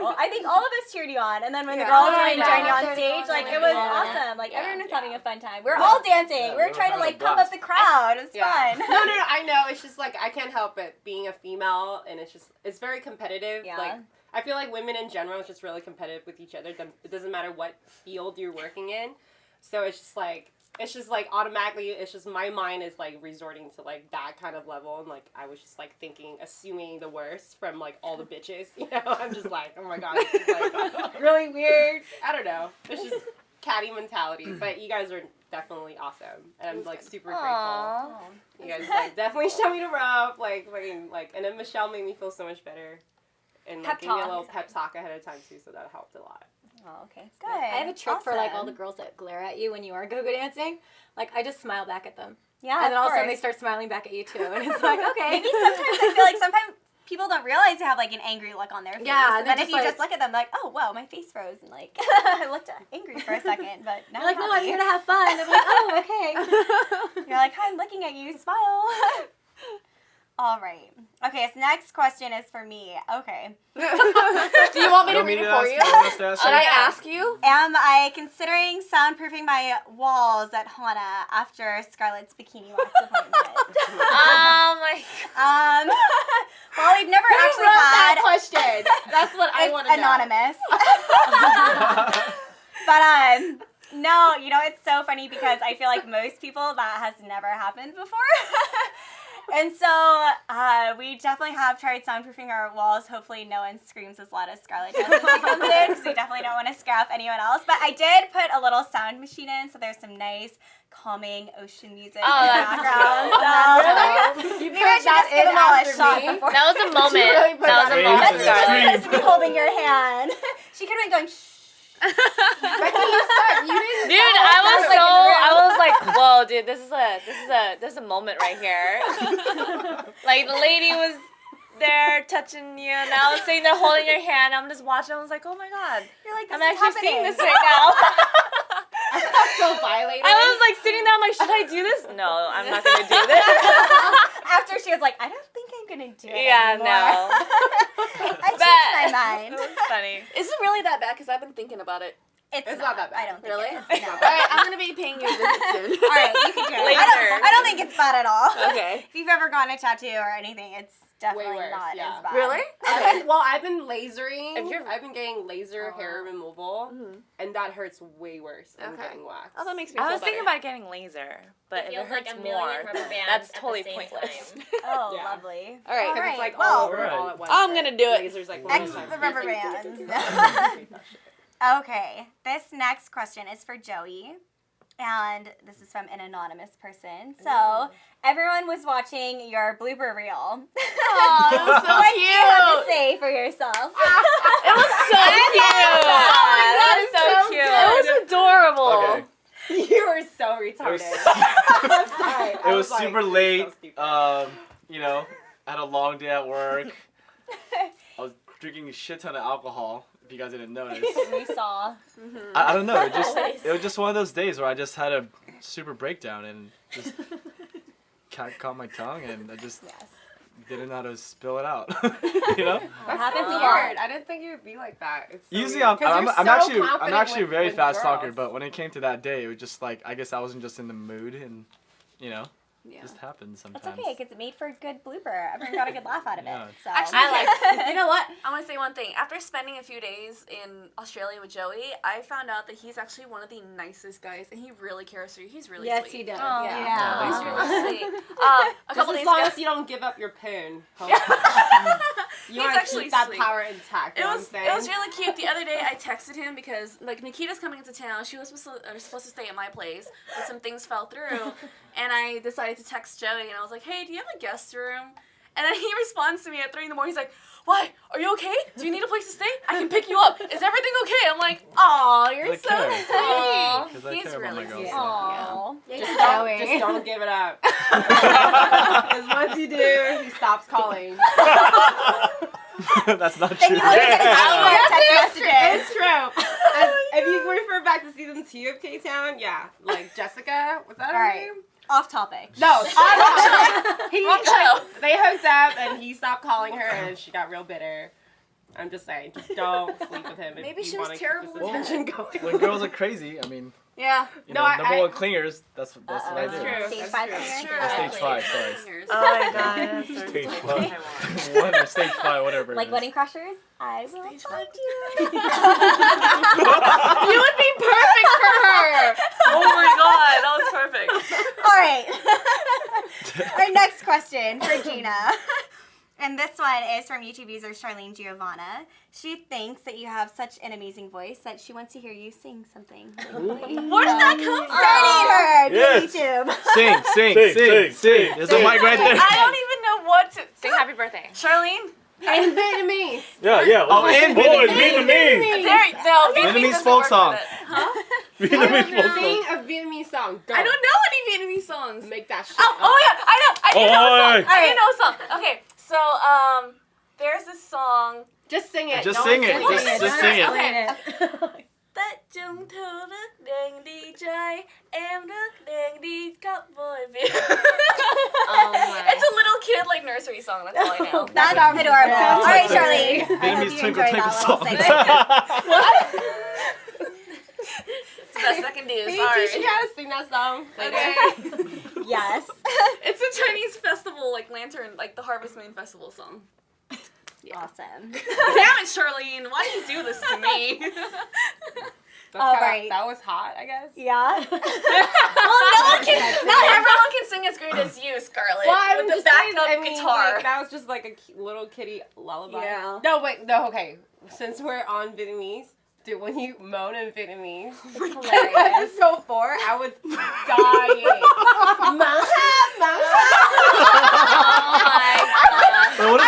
Well, I think all of us cheered you on, and then when the Yeah. girls Oh, were yeah. enjoying you on Yeah. stage, like it was awesome. Like Yeah. everyone was having a fun time. We were all dancing. Yeah, we were we trying to were like having a pump up blast. the crowd. It was fun. No, I know. It's just like I can't help it being a female, and it's very competitive. Yeah. Like I feel like women in general is just really competitive with each other. It doesn't matter what field you're working in. So it's just like automatically, it's just my mind is like resorting to like that kind of level, and like I was just like assuming the worst from like all the bitches, you know. I'm just like, oh my god, this is like really weird. I don't know. It's just catty mentality, but you guys are definitely awesome, and I'm like super grateful. Aww. You guys like definitely show me the rope, like fucking like, and then Michelle made me feel so much better, and like Pep gave me a talk. little pep talk ahead of time too, so that helped a lot. Oh, okay. Good. I have a trick for like all the Awesome. girls that glare at you when you are go-go dancing. Like I just smile back at them. Yeah, And then all of a course. sudden they start smiling back at you too. And it's like, okay. Maybe sometimes I feel like sometimes people don't realize they have like an angry look on their face. Yeah, and they're then if just you like- just look at them, like, oh wow, my face froze, and like I looked angry for a second, but now You're like, no, I'm happy. here to have fun. I'm like, oh, okay. You're like, hi, I'm looking at you, smile. All right. Okay, so next question is for me. Okay. Do you want me to read it for you? Should I ask you? Am I considering soundproofing my walls at Hana after Scarlett's bikini wax appointment? Well, we've never actually had that question. That's what I want to know. anonymous. But no, you know, it's so funny because I feel like most people that has never happened before. And so we definitely have tried soundproofing our walls. Hopefully no one screams as loud as Scarlett does when she comes in, because we definitely don't want to scare off anyone else. But I did put a little sound machine in, so there's some nice, calming ocean music in the background. So You maybe I should just give them all a shot before. That was a moment. That was a moment, That's Scarlett. supposed to be holding your hand. She could have been going, shh. Becky, you suck. You didn't. Dude, I was like, whoa, dude, this is a moment right here. Like the lady was there touching you, and I was sitting there holding your hand. I'm just watching. I was like, oh my god, You're like, I'm this is actually seeing happening. this right now. I felt so violated. I was like sitting there. I'm like, should I do this? No, I'm not gonna do this. After she was like, I don't think I'm gonna do it Yeah, anymore. no. I changed my mind. It was funny. Is it really that bad? Because I've been thinking about it. It's not that bad. I don't think Really? it is. No. All right, I'm gonna be paying you a visit soon. All right, you can do it. Later. I don't think it's bad at all. Okay. If you've ever gotten a tattoo or anything, it's definitely worse, not yeah. as bad. Really? I've been lasering. If you're- I've been getting laser hair removal, and that hurts way worse than Okay. getting wax. Oh, that makes me I feel was thinking better. about getting laser, but if it feels like hurts a million more, rubber bands that's at the totally same pointless. time. Oh, Yeah. lovely. All right. All Because right. it's like well, all over all at once. I'm gonna do it. Laser's like X one the time. rubber bands. Okay, this next question is for Joey. And this is from an anonymous person. So, everyone was watching your blooper reel. Aw, that was so What do you have to cute. say for yourself? It was so cute. That was so cute. It was adorable. Okay. You were so retarded. was- I'm sorry. It I was like, super this is late. so stupid. You know, I had a long day at work. I was drinking a shit ton of alcohol. If you guys didn't notice, We saw. I don't know. It was just one of those days where I just had a super breakdown and just caught my tongue, and I just didn't know how to spill it out. You know. That's happens so a lot. weird. I didn't think you would be like that. It's so Usually weird. 'Cause I'm you're so actually confident a very with fast talker, girls. but when it came to that day, it was just like I guess I wasn't just in the mood, and you know, Yeah. just happens sometimes. That's okay, because it made for a good blooper. Everyone got a good laugh out of it. Yeah. So. Actually, I like you know what? I want to say one thing. After spending a few days in Australia with Joey, I found out that he's actually one of the nicest guys, and he really cares for you. He's really Yes, sweet. he does. Oh, Yeah. He's really sweet. A couple Just days as long ago, as you don't give up your poon. He's You want to actually keep that sweet. power intact. It you know was what I'm saying? really cute. The other day, I texted him because like Nikita's coming into town. She was supposed to stay at my place, but some things fell through, and I decided to text Joey, and I was like, "Hey, do you have a guest room?" And then he responds to me at 3 in the morning. He's like, "Why? Are you okay? Do you need a place to stay? I can pick you up. Is everything okay?" I'm like, "Aw, you're I so care. sweet." Because I He's care about my really girls. sweet. so- Aww. Just don't give it up. Because once you do, he stops calling. That's not Then true. you look at the text messages. It's true. If you refer back to season 2 of K-Town, yeah. Like Jessica, was that her Alright. name? Off topic. No, Wrong show. they hooked up and he stopped calling her and she got real bitter. I'm just saying, just don't sleep with him. If Maybe you she was wanna terrible keep this with attention going. When girls are crazy, I mean, Yeah. you No, know, I- number one clingers. That's what I That's do. true. Stage That's 5 true. singer? Sure. Stage 5, sorry. Fingers. Oh my god. That's so Stage ridiculous. One, stage 5, whatever. Like it is. Wedding Crashers? I will Stage find 5. you. You would be perfect for her. Oh my god, that was perfect. All right. Our next question for Gina. And this one is from YouTube user Charlene Giovanna. She thinks that you have such an amazing voice that she wants to hear you sing something. Where did that come from? Starting her Yes. YouTube. Sing. There's a mic right there. I don't even know what to Sing happy birthday. Charlene? In Vietnamese. Yeah. Oh, in Vietnamese. There, no, Vietnamese doesn't folk work song. with it. Huh? Vietnamese folk song. Sing a Vietnamese song. Go. I don't know any Vietnamese songs. Make that shit Oh, up. oh yeah, I know. I do know a song. Oh, I do know a song. Okay, so there's this song. Just sing it. Just No sing one it. sings Just sing it. Okay. Tất chung thu rất đèn đi chơi, em rất đèn đi cowboy Việt. Oh my. It's a little kid like nursery That's sounds adorable. wrong. All right, Charlie. I hope Vietnamese you twinkle enjoyed twinkle that little song. segment. It's the best I can do. Can you Sorry. teach me how to sing that song? Okay. Yes. It's a Chinese festival, like lantern, like the Harvest Moon Festival song. Awesome. Damn it, Charlene! Why do you do this to me? All right. That was hot, I guess. Yeah. Not everyone can sing as great as you, Scarlett. Well, I'm with the just saying, backup guitar. Like, that was just like a little kitty lullaby. Yeah. No, wait, no, okay. Since we're on Vietnamese, dude, when you moan in Vietnamese, Hilarious. episode 4, I was dying. Wait, what does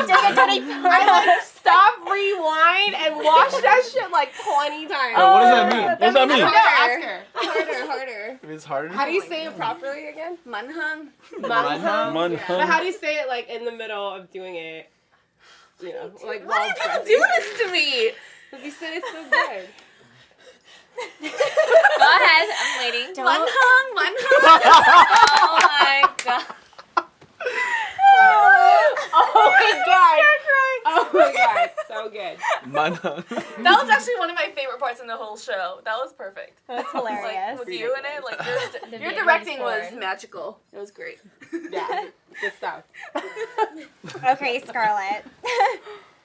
that mean? I like stop, rewind, and watch that shit like 20 times. Wait, what does that mean? What does that mean? No, ask her. Harder. It means harder. How do you say it properly again? Manhung. Manhung. But how do you say it like in the middle of doing it? You know, like Why while are you breathing? doing this to me? Because you said it's so good. Go ahead. I'm waiting. Manhung. Oh my god. Oh my god! Oh my god! So good. Manhung. That was actually one of my favorite parts in the whole show. That was perfect. That's Like, hilarious. with you in it, like your Vietnamese directing was porn. magical. It was great. Yeah, good stuff. Okay, Scarlett.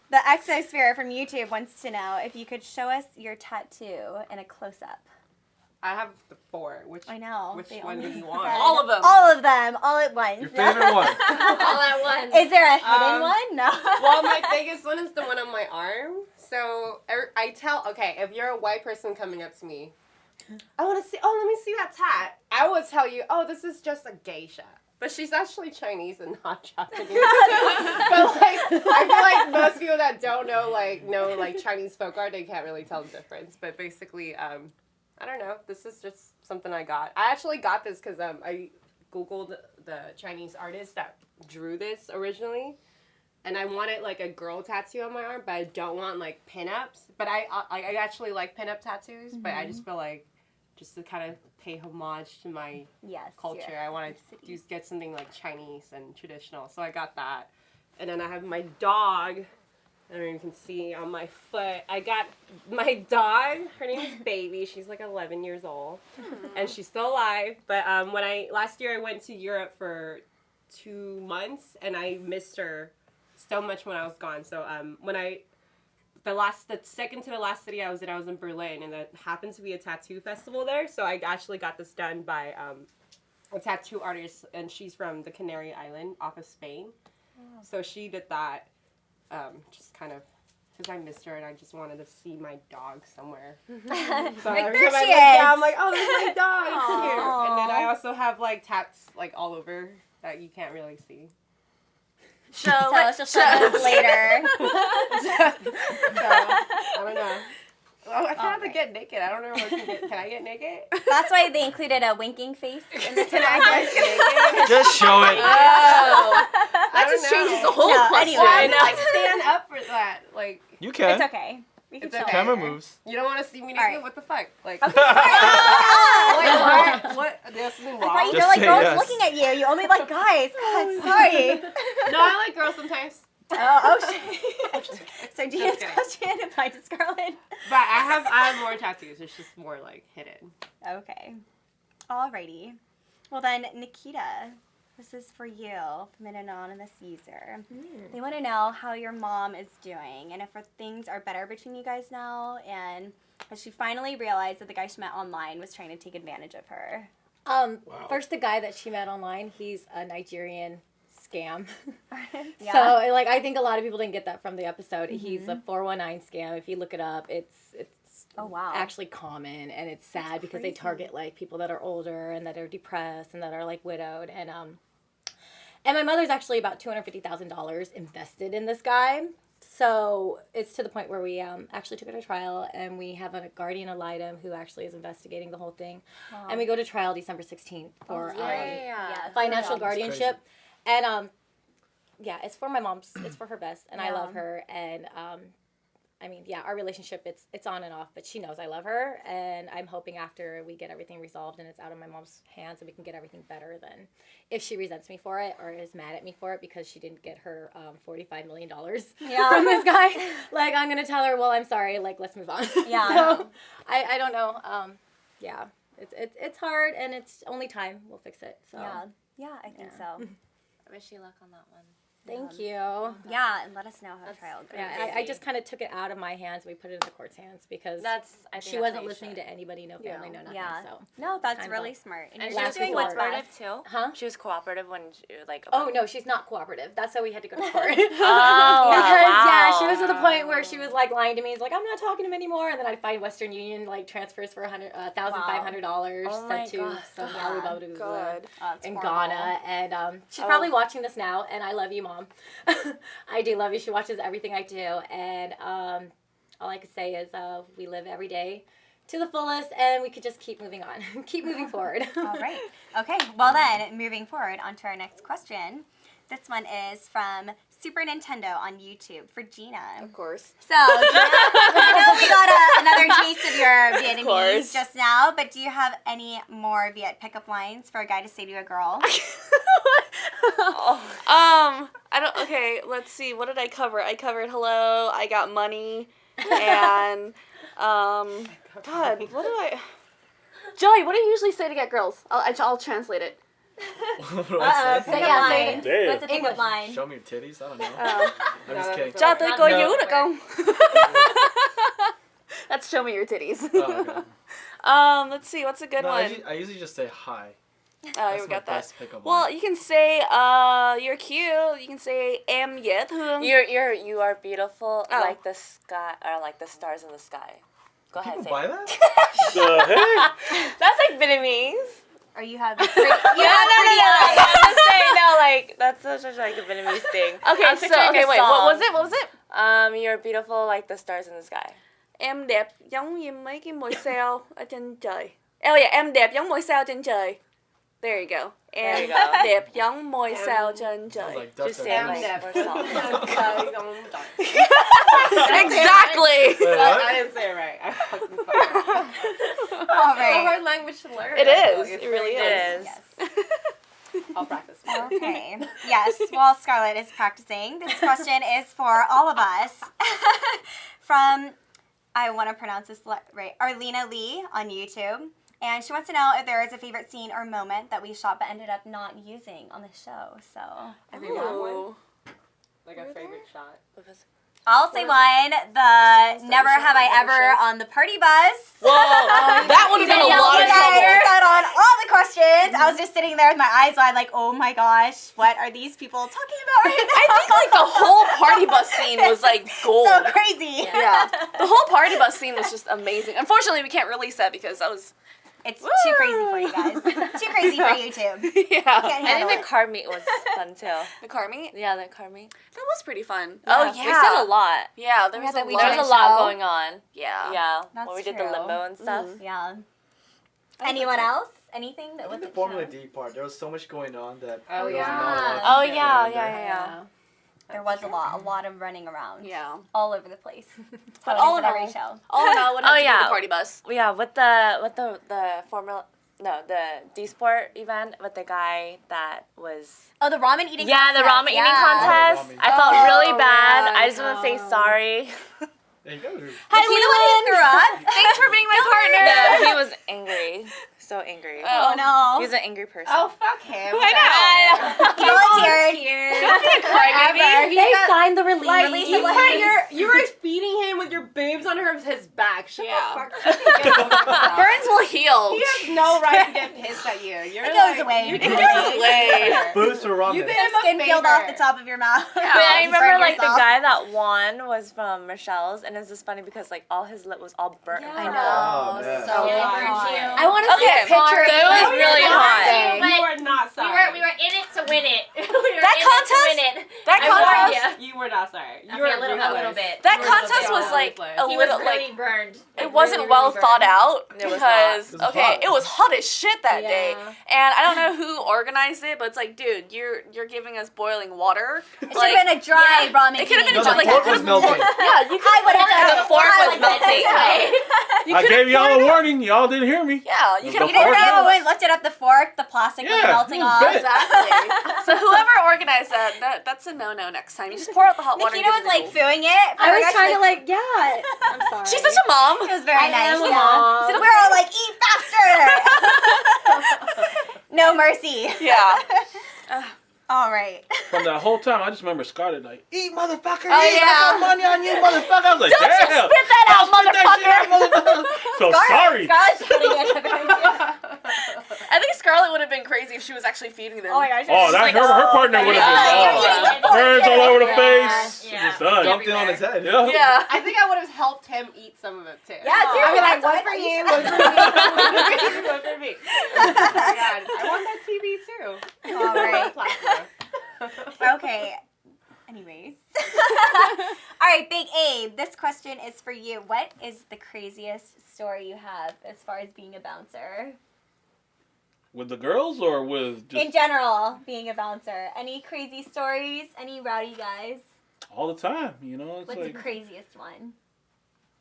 The Exosphere from YouTube wants to know if you could show us your tattoo in a close-up. I have the 4. I know. Which they one do only you want? said- All of them. All of them, all at once. Your favorite one? All at once. Is there a hidden one? No. Well, my biggest one is the one on my arm. So I tell, okay, if you're a white person coming up to me, I want to see, let me see that tat. I will tell you, this is just a geisha. But she's actually Chinese and not Japanese. But like, I feel like most people that don't know Chinese folk art, they can't really tell the difference. But basically, I don't know. This is just something I got. I actually got this because I Googled the Chinese artist that drew this originally. And I wanted like a girl tattoo on my arm, but I don't want like pinups. But I actually like pinup tattoos, but I just feel like just to kind of pay homage to my culture, I want to get something like Chinese and traditional. So I got that. And then I have my dog. I don't know if you can see on my foot. I got my dog. Her name is Baby. She's like 11 years old. And she's still alive. But last year I went to Europe for 2 months and I missed her so much when I was gone. So the second to the last city I was in Berlin, and that happened to be a tattoo festival there. So I actually got this done by a tattoo artist, and she's from the Canary Island off of Spain. So she did that. Just kind of, because I missed her and I just wanted to see my dog somewhere. So every there time I she look down, is. I'm like, oh, there's my dog. It's here. Aw. And then I also have like tats like all over that you can't really see. So she'll show us later. So, I don't know. Oh, I kind of get naked. I don't know what can get. Can I get naked? That's why they included a winking face in this Can I get naked? Just show it. Oh, That just changes the whole No, question. anyway. I know. Like stand up for that. Like You can. It's okay. We can It's show okay. Camera it. moves. you don't want to see me naked. Alright. What the fuck? Like Ah! what? There's something I wrong. thought you Just don't like say girls yes. looking at you. You only like guys. God, sorry. No, I like girls sometimes. Shit. So Gina's kidding. question applied to Scarlett. But I have more tattoos. It's just more like hidden. Okay. Alrighty. Well then, Nikita, this is for you from an anonymous user. They want to know how your mom is doing and if things are better between you guys now, and has she finally realized that the guy she met online was trying to take advantage of her? First, the guy that she met online, he's a Nigerian scam. Yeah. So, like, I think a lot of people didn't get that from the episode. He's a 419 scam. If you look it up, it's Oh, wow. actually common, and it's sad because they crazy. target like people that are older and that are depressed and that are like widowed. And my mother's actually about $250,000 invested in this guy. So it's to the point where we actually took her to trial, and we have a guardian ad litem who actually is investigating the whole thing. Wow. And we go to trial December 16th for Yeah, financial it's guardianship. And yeah, it's for my mom's. It's for her best, and I Yeah. love her. And I mean, yeah, our relationship, it's on and off, but she knows I love her, and I'm hoping after we get everything resolved and it's out of my mom's hands and we can get everything better, then if she resents me for it or is mad at me for it because she didn't get her $45 million from this guy, like, I'm going to tell her, well, I'm sorry, like, let's move on. Yeah. So, I don't know. Yeah, it's hard, and it's only time will fix it. So Yeah, I think so. I wish you luck on that one. Thank you. Yeah, and let us know how trial goes. Yeah, I just kind of took it out of my hands. We put it in the court's hands because she wasn't listening to anybody, no family, no nothing. Yeah. So No, that's Kind really of. smart. And you're she was just doing what's cooperative best. too? Huh? She was cooperative when she, like... Oh, no, she's not cooperative. That's why we had to go to court. Oh, Because, yeah, wow. she was to the point where she was, like, lying to me. She's like, I'm not talking to him anymore. And then I'd find Western Union, like, transfers for $1,500 Oh my sent to God. some Yeah. Alibaba It's in horrible. Ghana. And she's probably watching this now. And I love you, Mom. I do love you. She watches everything I do. And all I can say is we live every day to the fullest, and we could just keep moving on. Keep moving forward. All right. Okay. Well then, moving forward on to our next question. This one is from Super Nintendo on YouTube for Gina. Of course. So, Gina, I know we got another taste of your Vietnamese course. just now, but do you have any more Viet pickup lines for a guy to say to a girl? I don't. Okay, let's see. What did I cover? I covered hello. I got money, and God, what did I? Joey, what do you usually say to get girls? I'll translate it. What do I say? Pickup yeah, line. Damn. What's a pickup line? Show me your titties? I don't know. Oh. I'm just kidding. Cho tôi coi No. vú được không? That's show me your titties. Oh, okay. Let's see. What's a good No, one? I usually just say hi. Oh, That's we my got that. best pickup Well, line. you can say you're cute. You can say em dễ thương. You are beautiful Oh. like the sky, or like the stars in the sky. Go ahead, People say buy it. that? The heck? That's like Vietnamese. Or you have pretty, you No, have no, pretty no, eyes. I'm just saying, no, like, that's such like a Vietnamese thing. Okay, I'm so picturing okay, a wait. What song. was it? What was it? You're beautiful like the stars in the sky. Em đẹp giống như mấy cái ngôi sao ở trên trời. Oh yeah, em đẹp giống ngôi sao trên trời. There you go. Em There you go. đẹp giống ngôi sao trên Sounds trời. like Dutch Just say it Vietnamese. like we're salt. Exactly. Wait, what? I didn't say it right. I fucking fucked up. All It's a right. hard language to learn. It I feel is. like It really It is. is. Yes. I'll practice. Okay. Yes, while Scarlett is practicing, this question is for all of us. From, I want to pronounce this right, Arlena Lee on YouTube. And she wants to know if there is a favorite scene or moment that we shot but ended up not using on the show. So, Ooh. Like a favorite shot. I'll say one. The Never Have I Ever on the party bus. Whoa, that would have been a lot of trouble. That on all the questions. I was just sitting there with my eyes wide, like, oh my gosh, what are these people talking about right now? I think like the whole party bus scene was like gold. So crazy. Yeah, the whole party bus scene was just amazing. Unfortunately, we can't release that because that was. It's too crazy for you guys. Too crazy for YouTube. Yeah. Can't I handle think it. the car meet was fun too. The car meet? Yeah, the car meet. That was pretty fun. Oh Yeah. We said a lot. Yeah, there Yeah, was that a we lot. There did. was a lot show. going on. Yeah. Yeah. That's when we did true. the limbo and stuff. Yeah. Anyone else? Anything that I think the wasn't Formula shown? D part, there was so much going on that Oh, there was yeah. not a lot Oh, to fit yeah, in there. yeah. There was a lot of running around. Yeah. All over the place. But How it all is in at every all- show. All in all, what Oh, else yeah. the party bus? Yeah, with the Formula, no, the D-Sport event with the guy that was. Oh, the ramen eating Yeah, the contest. ramen eating Yeah. contest. ramen. I felt really Oh, bad. man. I just want to say sorry. There you go. Hi, the one who threw up? Thanks for being my partner. No, he was angry. So angry. Oh, no. He's an angry person. Oh, fuck him. I know. Volunteered. Don't be a crybaby. They signed the release. Like, Release you the were, legs. you were feeding him with your boobs on his back. Shut Yeah. the fuck up. Burns will heal. He has no right to get pissed at you. You're It goes like, away. You It did goes him a away. favor. Boost for ramen. You did him a Skin peeled off the favor. top of your mouth. But I You remember burned like the yourself. guy that won was from Michelle's, and it's just funny because like all his lip was all burnt. I Oh, know. man. So Yeah, hot. I want to see Okay, a picture. so it was really hot. You were not sorry. We were in it to win it. We were That in contest? it to win it. That I warned contest? you. You were not sorry. You Okay, were a little ruthless. bit. That You were contest was ruthless. like a He was little really like burned. it wasn't really, well really thought burned. out It was because not. It was hot. it was hot as shit that day, Yeah. and I don't know who organized it, but it's like, dude, you're giving us boiling water. It should have been a dry ramen. It could have been No, just the like fork was melting. Yeah, you could. I would have done The it. fork I was would've done melting, it. right? You I could've gave y'all poured a it- warning. Y'all didn't hear me. Yeah, you The could You didn't fork grab melted. a win, lifted up the fork, the plastic was Yeah, melting you off. bet. Exactly. So whoever organized that's a no next time. You just pour out the hot water. Nikita and was give like it to fooing it. I was trying to like, yeah. I'm sorry. She's such a mom. It was very I nice. am a Yeah. mom. So we're all like, eat faster. No mercy. Yeah. All right. From that whole time, I just remember Scarlet like, eat, motherfucker, Oh, eat, yeah. I got money on you, motherfucker. I was like, Don't you damn. spit that out, Spit that shit out, motherfucker. motherfucker. So sorry. Scarlett's putting it. I think Scarlett would have been crazy if she was actually feeding them. Oh my gosh. Oh, that her partner would have Yeah. been burns all over the Yeah. face. Yeah. It's done. Dumped it on his head. Yeah. Yeah. I think I would have helped him eat some of it too. Yeah, I'd seriously, be like, that's one what for I you, thought. one for me, one for me. Oh my god, I want that TV too. All right. Platform. Okay. Anyways. All right, Big Abe, this question is for you. What is the craziest story you have as far as being a bouncer? With the girls or with just In general, being a bouncer. Any crazy stories? Any rowdy guys? all the time? You know, it's What's like the craziest one?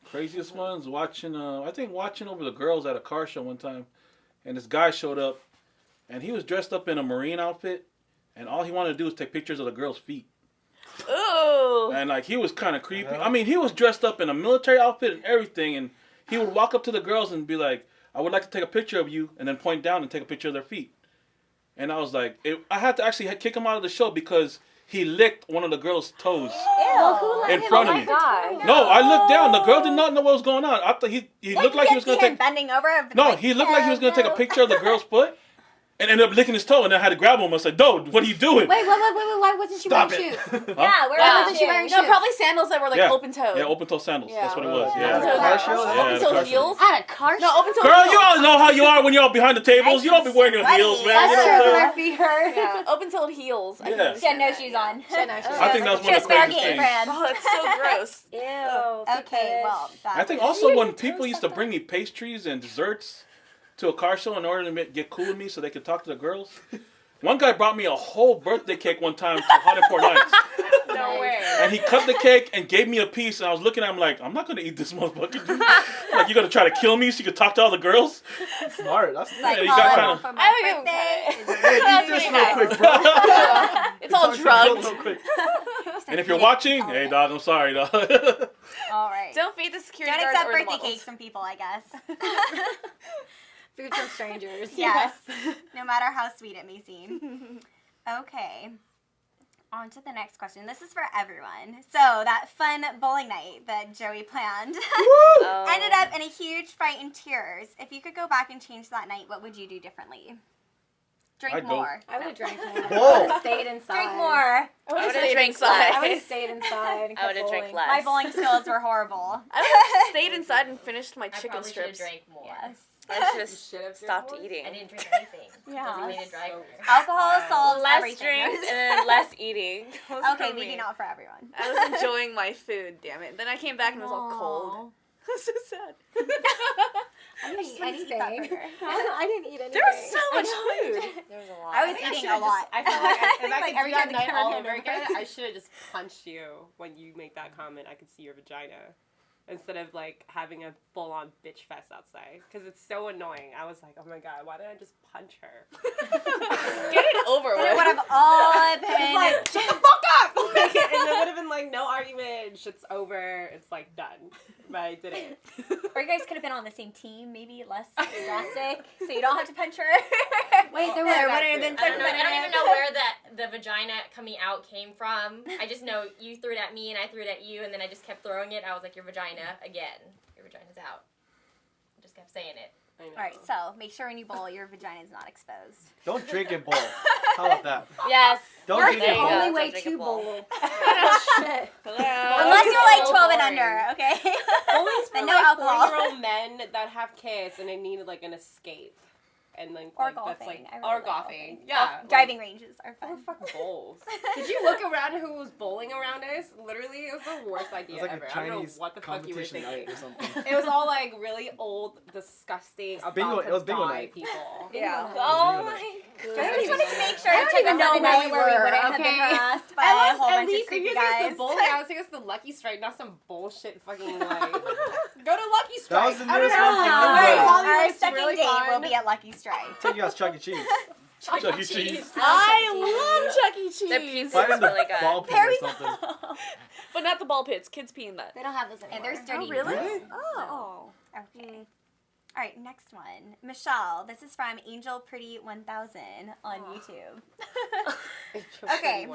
craziest ones watching. I think watching over the girls at a car show one time, and this guy showed up, and he was dressed up in a Marine outfit, and all he wanted to do was take pictures of the girls' feet. Ooh. And like he was kind of creepy. I mean, he was dressed up in a military outfit and everything, and he would walk up to the girls and be like, "I would like to take a picture of you," and then point down and take a picture of their feet. And I was like, I had to actually kick him out of the show because he licked one of the girls' toes in front of me. God. No, I looked down. The girl did not know what was going on. I thought he looked like he was going gonna to take. bending over. No, he looked like he was gonna take a picture of the girl's foot, and ended up licking his toe. And I had to grab him. I said, "Dude, what are you doing?" Wait, why wasn't she Stop wearing it. shoes? Yeah, where Yeah. wasn't she wearing No, shoes? probably sandals that were like Yeah. open toed. Yeah, open toe sandals. That's what it was. Yeah. Yeah. Open toe Car show? Yeah, open the toe car show. heels. At a car No, open toe Girl, heels. you all know how you are when you're all behind the tables. You don't be wearing your Sweaty. heels, man. That's You true, know what I'm because saying? our feet hurt. Yeah, open-toed heels. I can Yeah. She had understand no that, shoes yeah. on. She had no shoes. I think that was She one was of the fair craziest game, things. friend. Oh, that's so gross. Ew. Okay, well, that I think was- also when people used to bring me pastries and desserts to a car show in order to get cool with me so they could talk to the girls. One guy brought me a whole birthday cake one time to Hot and Port Nights. No way. And he cut the cake and gave me a piece, and I was looking at him like, I'm not gonna eat this motherfucker, dude. Like, you're gonna try to kill me so you can talk to all the girls? Smart. That's It's like, Yeah, you oh, got I kinda- want for I my think I'm birthday. Hey, That's eat this pretty real nice. quick, bro. It's all Talk to the girl drugged. real quick. And if you're watching, hey dog, I'm sorry, dog. All right. Don't feed the security Don't guards accept or the birthday models. cakes from people, I guess. Food from strangers. Yes. No matter how sweet it may seem. Okay. On to the next question. This is for everyone. So, that fun bowling night that Joey planned Oh. ended up in a huge fight and tears. If you could go back and change that night, what would you do differently? Drink I'd go- more. I would have drank more. Whoa. I would have stayed inside. Drink more. I would I have would've stayed drank inside. less. I would have stayed inside. And I would have kept drank bowling. less. My bowling skills were horrible. I would have stayed inside and finished my I chicken probably should have strips. drank more. Yes. I should should have have stopped drank more? eating. I didn't drink anything. Yeah. Doesn't mean to drive her. Alcohol solves Less everything. drinks and then less eating. Okay, maybe not for everyone. I was enjoying my food, damn it. Then I came back and it was all cold. I was so sad. I didn't eat wanted to eat that anything. burger. I didn't eat anything. There was so much food. There was a lot. I was think I eating should've a lot. I feel like if I Like, could every do time that the night camera all came over in. again, I should have just punched you when you make that comment. I could see your vagina. Instead of like having a full-on bitch fest outside, because it's so annoying. I was like, oh my god, why didn't I just punch her? Get it over Then it would with. have all been. Like, shut the fuck up! Like, and it would have been like, no argument, shit's over, it's like done. But I didn't. Or you guys could have been on the same team, maybe less drastic, so you don't have to punch her. Wait, there Or was- would it have been I don't know. I don't even know where the vagina coming out came from. I just know you threw it at me and I threw it at you, and then I just kept throwing it. I was like, your vagina again. Your vagina's out. I just kept saying it. I know. Alright, so make sure when you bowl, your vagina is not exposed. Don't drink and bowl. How about that? Yes. Don't That's drink There the and you bowl. go. only way Don't drink to a bowl. bowl. Shit. Unless you're like 12 and under, okay? Only for And no like alcohol. 40-year-old men that have kids and they need like an escape. and then Or like, that's golfing. like I really or like golfing. golfing. Yeah, Driving ranges are Or fun. fuck bowls. Did you look around who was bowling around us? Literally, it was the worst It idea was like ever. a I don't know Chinese what the fuck you were competition thinking. night or something. It was all like really old, disgusting, about bingo- to it was bingo die night. people. Yeah. Oh my I just wanted to make sure I to don't take even us know on a where night we where we were, wouldn't have been okay? harassed by a whole At bunch of least creepy take us guys. to bowling. I would take us to Lucky Strike, not some bullshit fucking like. Go to Lucky Strike. That was the I don't newest know. one thing All we right, did. our It's second really date fun. will be at Lucky Strike. Take you guys Chuck E. Cheese. Chuck E. Cheese. I love Chuck E. The Cheese. pizza Find is in the really good. ball pit There or we something. go. But not the ball pits. Kids pee in that. They don't have those anymore. And there's dirty. Oh, really? Really? Oh. Okay. All right, next one. Michelle, this is from Angel Pretty 1000 on YouTube. Okay.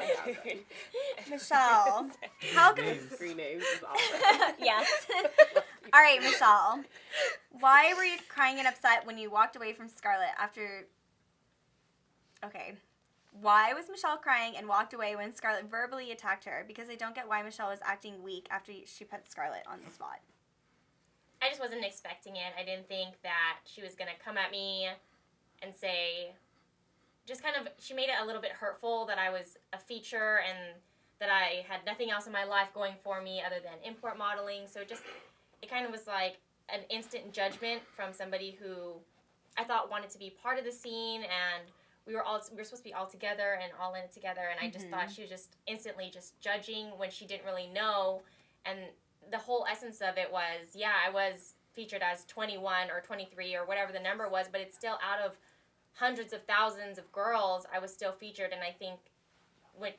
Michelle, how come... Names. 3 names is awesome. Yes. All right, Michelle. Why were you crying and upset when you walked away from Scarlet after... Okay. Why was Michelle crying and walked away when Scarlet verbally attacked her? Because I don't get why Michelle was acting weak after she put Scarlet on the spot. I just wasn't expecting it. I didn't think that she was going to come at me and say, just kind of, she made it a little bit hurtful that I was a feature and that I had nothing else in my life going for me other than import modeling. So it kind of was like an instant judgment from somebody who I thought wanted to be part of the scene, and we were supposed to be all together and all in it together, and I just thought she was just instantly just judging when she didn't really know. And the whole essence of it was, yeah, I was featured as 21 or 23 or whatever the number was, but it's still out of hundreds of thousands of girls, I was still featured. And I think when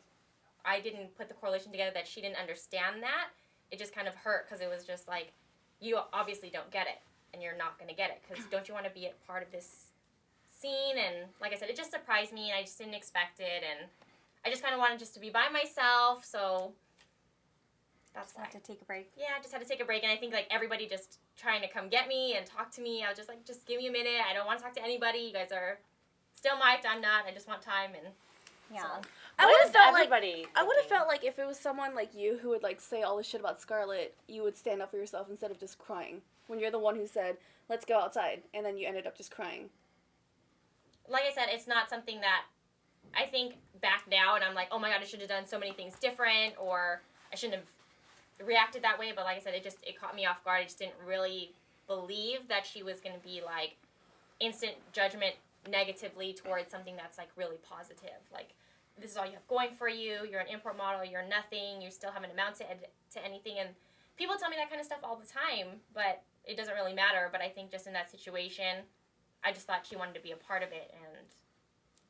I didn't put the correlation together that she didn't understand that, it just kind of hurt, because it was just like, you obviously don't get it, and you're not going to get it, because don't you want to be a part of this scene? And like I said, it just surprised me, and I just didn't expect it, and I just kind of wanted just to be by myself, so that's Just have to take a break. yeah, I just had to take a break, and I think like everybody just trying to come get me and talk to me. I was just like, just give me a minute. I don't want to talk to anybody. You guys are still mic'd. I'm not. I just want time. And Yeah. so. I would have felt like everybody I would have thinking? felt like if it was someone like you who would like say all this shit about Scarlet, you would stand up for yourself instead of just crying. When you're the one who said, "Let's go outside," and then you ended up just crying. Like I said, it's not something that I think back now, and I'm like, oh my god, I should have done so many things different, or I shouldn't have reacted that way. But like I said, it caught me off guard. I just didn't really believe that she was going to be like instant judgment negatively towards something that's like really positive. Like, this is all you have going for you. You're an import model. You're nothing. You still haven't amounted to anything. And people tell me that kind of stuff all the time, but it doesn't really matter. But I think just in that situation, I just thought she wanted to be a part of it, and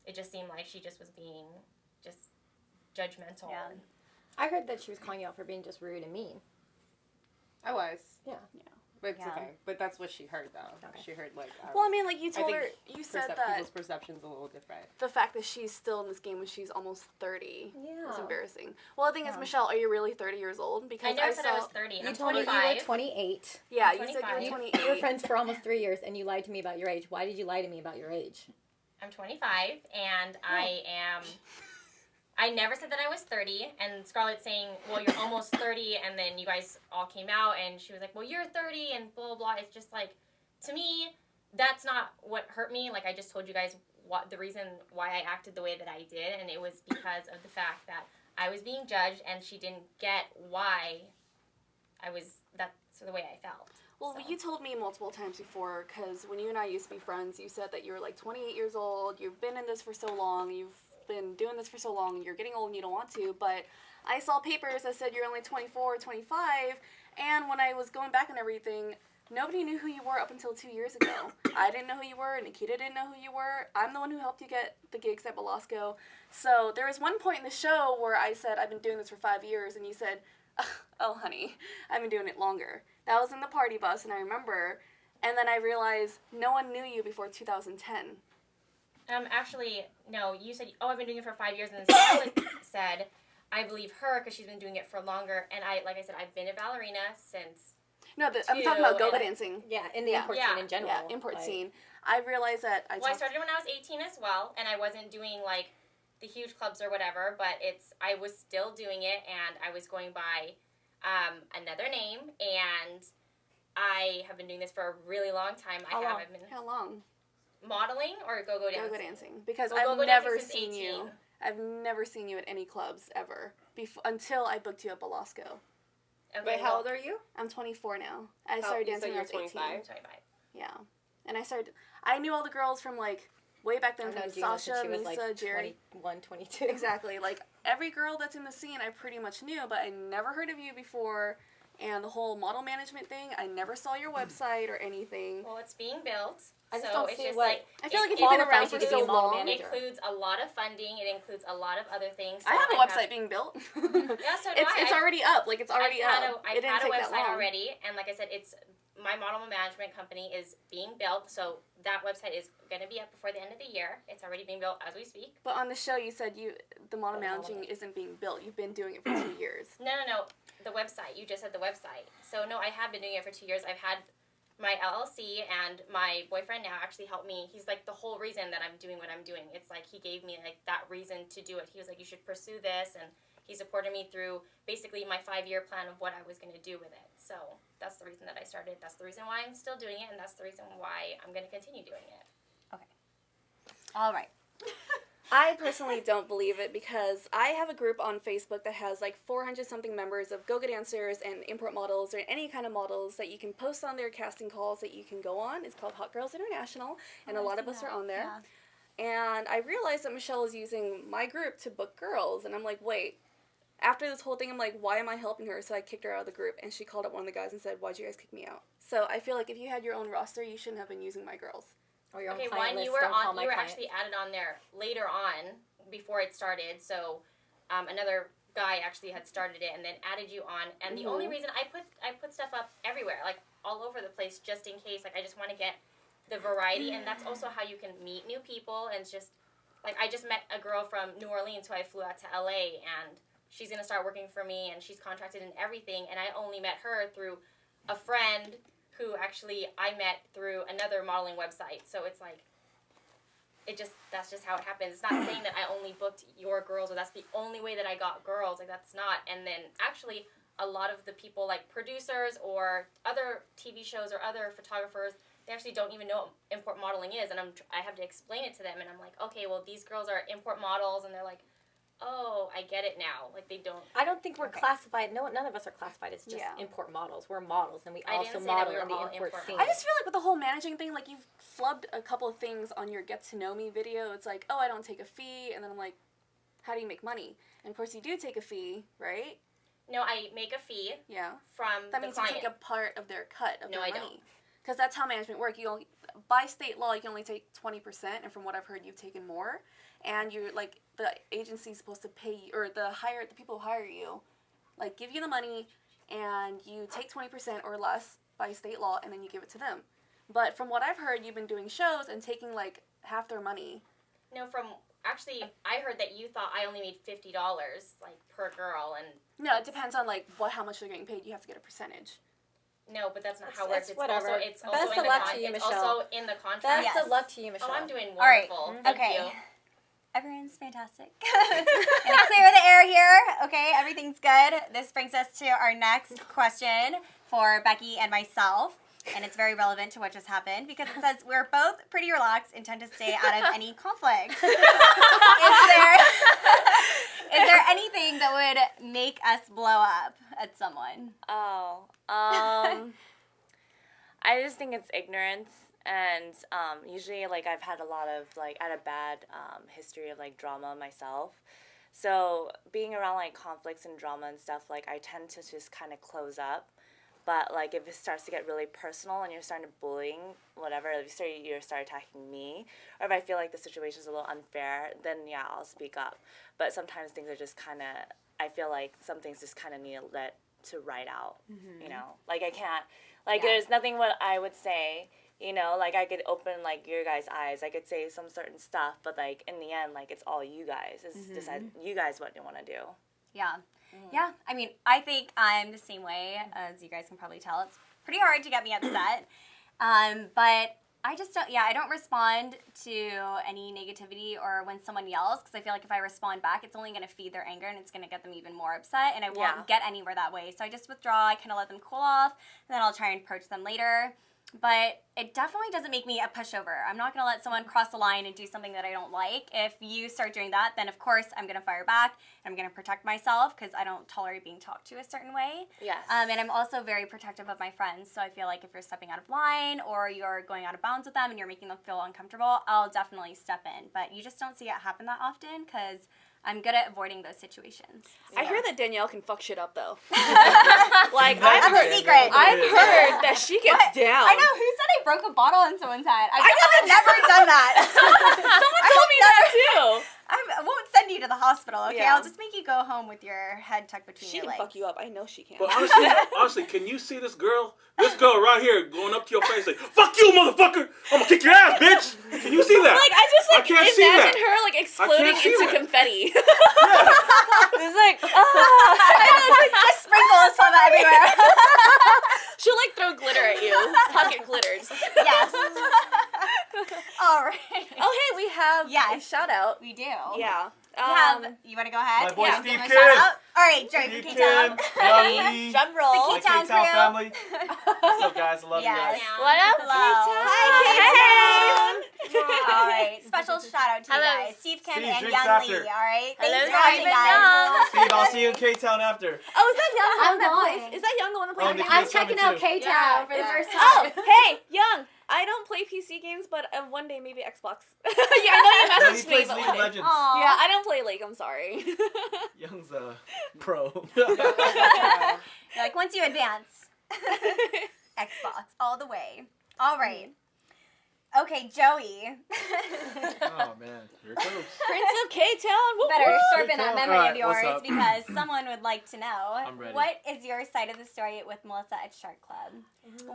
it just seemed like she just was being just judgmental. Yeah. I heard that she was calling you out for being just rude and mean. I was. Yeah. But it's Yeah. okay. But that's what she heard, though. Okay. She heard, like... Well, I mean, like you told think her, you said that people's perception's a little different. the fact that she's still in this game when she's almost 30 Yeah. is embarrassing. Well, the thing is, Yeah. Michelle, are you really 30 years old? Because I never said I saw, was 30. You I'm told me you 25. were 28. yeah, I'm you said you 25. were You 28. were friends for almost 3 years, and you lied to me about your age. Why did you lie to me about your age? I'm 25, and I never said that I was 30, and Scarlett saying, well, you're almost 30, and then you guys all came out, and she was like, well, you're 30, and blah, blah, blah. It's just like, to me, that's not what hurt me. Like, I just told you guys what the reason why I acted the way that I did, and it was because of the fact that I was being judged, and she didn't get why that's the way I felt. Well, So. you told me multiple times before, because when you and I used to be friends, you said that you were like 28 years old, you've been in this for so long, you've been doing this for so long, you're getting old and you don't want to, but I saw papers that said you're only 24 or 25, and when I was going back and everything, nobody knew who you were up until 2 years ago. I didn't know who you were, Nikita didn't know who you were, I'm the one who helped you get the gigs at Belasco, so there was one point in the show where I said, I've been doing this for 5 years, and you said, oh honey, I've been doing it longer. That was in the party bus, and I remember, and then I realized no one knew you before 2010. Actually, no, you said, oh, I've been doing it for 5 years, and then Scarlett said, I believe her because she's been doing it for longer, and like I said, I've been a ballerina since... No, I'm talking about go-go and- dancing. Yeah, in the Yeah. import Yeah. scene in general. Yeah, import like- scene. I realized that I started when I was 18 as well, and I wasn't doing, like, the huge clubs or whatever, but I was still doing it, and I was going by another name, and I have been doing this for a really long time. How long? I've been How long? modeling or go-go dancing? Go-go dancing. Because Well, I've go-go never dancing seen since 18. you. I've never seen you at any clubs ever until I booked you at Belasco. Okay, Wait, how old are you? I'm 24 now. I started you dancing said when I you're was 25? 18. 25. Yeah. And I knew all the girls from like way back then, I know from Gina said Sasha, she was Misa, like Jerry. 21, 22. Exactly. Like every girl that's in the scene I pretty much knew, but I never heard of you before. And the whole model management thing, I never saw your website or anything. Well, it's being built. I just so don't it's see just what like I feel like if it you've been qualifies around for you to be so a model long, manager. includes a lot of funding. It includes a lot of other things. So I have a I website being built. Yeah, so do It's I. already up. Like it's already up. I've It didn't had a take that website long. already, and like I said, it's my model management company is being built. So that website is going to be up before the end of the year. It's already being built as we speak. But on the show, you said the model The model managing isn't being built. You've been doing it for 2 years. No. The website. You just said the website. So no, I have been doing it for 2 years. I've had my LLC, and my boyfriend now actually helped me. He's like the whole reason that I'm doing what I'm doing. It's like he gave me like that reason to do it. He was like, you should pursue this, and he supported me through basically my 5-year plan of what I was going to do with it. So that's the reason that I started. That's the reason why I'm still doing it, and that's the reason why I'm going to continue doing it. All right. I personally don't believe it because I have a group on Facebook that has like 400 something members of go-go dancers and import models or any kind of models that you can post on their casting calls that you can go on. It's called Hot Girls International, and a lot of us are on there. Yeah. And I realized that Michelle is using my group to book girls, and I'm like, wait. After this whole thing, I'm like, why am I helping her? So I kicked her out of the group, and she called up one of the guys and said, why'd you guys kick me out? So I feel like if you had your own roster, you shouldn't have been using my girls. Or your own Okay, client one, you list, were don't call on. my You were client. actually added on there later on before it started. So another guy actually had started it and then added you on. And the only reason I put stuff up everywhere, like all over the place, just in case. Like I just want to get the variety, and that's also how you can meet new people. And it's just like I just met a girl from New Orleans who I flew out to LA, and she's gonna start working for me, and she's contracted and everything. And I only met her through a friend who actually I met through another modeling website. So it's like, that's just how it happens. It's not saying that I only booked your girls or that's the only way that I got girls. Like that's not. And then actually a lot of the people like producers or other TV shows or other photographers, they actually don't even know what import modeling is. And I have to explain it to them. And I'm like, okay, well these girls are import models. And they're like, oh, I get it now. Like they don't. I don't think we're classified. No, none of us are classified as just Yeah. import models. We're models, and we I also didn't say that model we were in the all import import scene. I just feel like with the whole managing thing, like you've flubbed a couple of things on your get to know me video. It's like, oh, I don't take a fee, and then I'm like, how do you make money? And of course you do take a fee, right? No, I make a fee Yeah. from That the means client. you take a part of their cut of No, their I money. don't. Because that's how management works. You only, by state law, you can only take 20%, and from what I've heard, you've taken more. And you're like the agency's supposed to pay you, or the people who hire you, like give you the money, and you take 20% or less by state law, and then you give it to them. But from what I've heard, you've been doing shows and taking like half their money. No, actually, I heard that you thought I only made $50 like per girl, and No, it depends on like how much they're getting paid. You have to get a percentage. no, but that's not how it It's works. whatever. It's also Best in of the luck to you, it's Michelle. also in the contract. Best Yes. of luck to you, Michelle. Oh, I'm doing All right. wonderful. Thank Okay. you. Everyone's fantastic. Gonna clear the air here. Okay, everything's good. This brings us to our next question for Beckie and myself. And it's very relevant to what just happened because it says we're both pretty relaxed and tend to stay out of any conflict. Is there anything that would make us blow up at someone? Oh, I just think it's ignorance, and usually, like, I've had a lot of, like, I had a bad history of, like, drama myself, so being around, like, conflicts and drama and stuff, like, I tend to just kind of close up, but, like, if it starts to get really personal and you're starting to bullying, whatever, if you start attacking me, or if I feel like the situation's a little unfair, then, yeah, I'll speak up, but sometimes things are just kind of, I feel like some things just kind of need to ride out, you know, like, I can't, like, there's nothing what I would say, you know, like, I could open, like, your guys' eyes, I could say some certain stuff, but, like, in the end, like, it's all you guys, it's decide, you guys what you want to do. Yeah. Yeah, I mean, I think I'm the same way, as you guys can probably tell. It's pretty hard to get me upset, but I just don't, I don't respond to any negativity or when someone yells, because I feel like if I respond back, it's only going to feed their anger, and it's going to get them even more upset, and I won't get anywhere that way. So I just withdraw, I kind of let them cool off, and then I'll try and approach them later. but it definitely doesn't make me a pushover. I'm not going to let someone cross the line and do something that I don't like. If you start doing that, then of course I'm going to fire back. I'm going to protect myself because I don't tolerate being talked to a certain way. Yes. And I'm also very protective of my friends. So I feel like if you're stepping out of line or you're going out of bounds with them and you're making them feel uncomfortable, I'll definitely step in. But you just don't see it happen that often because I'm good at avoiding those situations. I hear that Danielle can fuck shit up though. Like That's a secret. I've heard that she gets down. I know. Who said I broke a bottle on someone's head? I've never done that. Someone told me that too. I won't send you to the hospital, okay? Yeah. I'll just make you go home with your head tucked between She your can legs. fuck you up. I know she can. But honestly, can you see this girl? This girl right here going up to your face like, "Fuck you, motherfucker! I'm gonna kick your ass, bitch!" Can you see that? Like I just I can't see imagine that. her like exploding see into that. confetti. Yeah. It's like Just sprinkles from everywhere. she'll like throw glitter at you, pocket glitters. Yes. All right. Oh hey, we have a Yes. shout out. We do. Yeah. You want to go ahead? My boy Yeah. Steve Give him a Kim. shout out? All right, Joey Steve from Kim, K-Town. Jowe Lee, Drum roll. my K-Town K-Town crew. family. What's up, guys? I love you Yes. guys. What up, Hello. K-Town? All right. Special shout out to you Hello. guys. Steve Kim Steve, and drinks Young after. Lee. All right. Hello, Thanks for watching, Steve and guys. Young. Steve, I'll see you in K-Town after. Oh, is that Young? I'm on that going. place? Is that Young the one that Oh, plays? Nikita's I'm checking out coming too. K-Town for the Yeah. first Oh, time. hey, Young. I don't play PC games, but one day maybe Xbox. Yeah, I know you No, he messaged me, plays but League one of day. Legends. Aw. Yeah, I don't play League. I'm sorry. Young's a pro. You're like, once you advance, Xbox all the way. All right. Okay, Joey. Oh man, here it goes. Prince of K-Town. Woo Better woo. sharpen that All memory right, of yours what's up? because someone would like to know. I'm ready. What is your side of the story with Melyssa at Shark Club?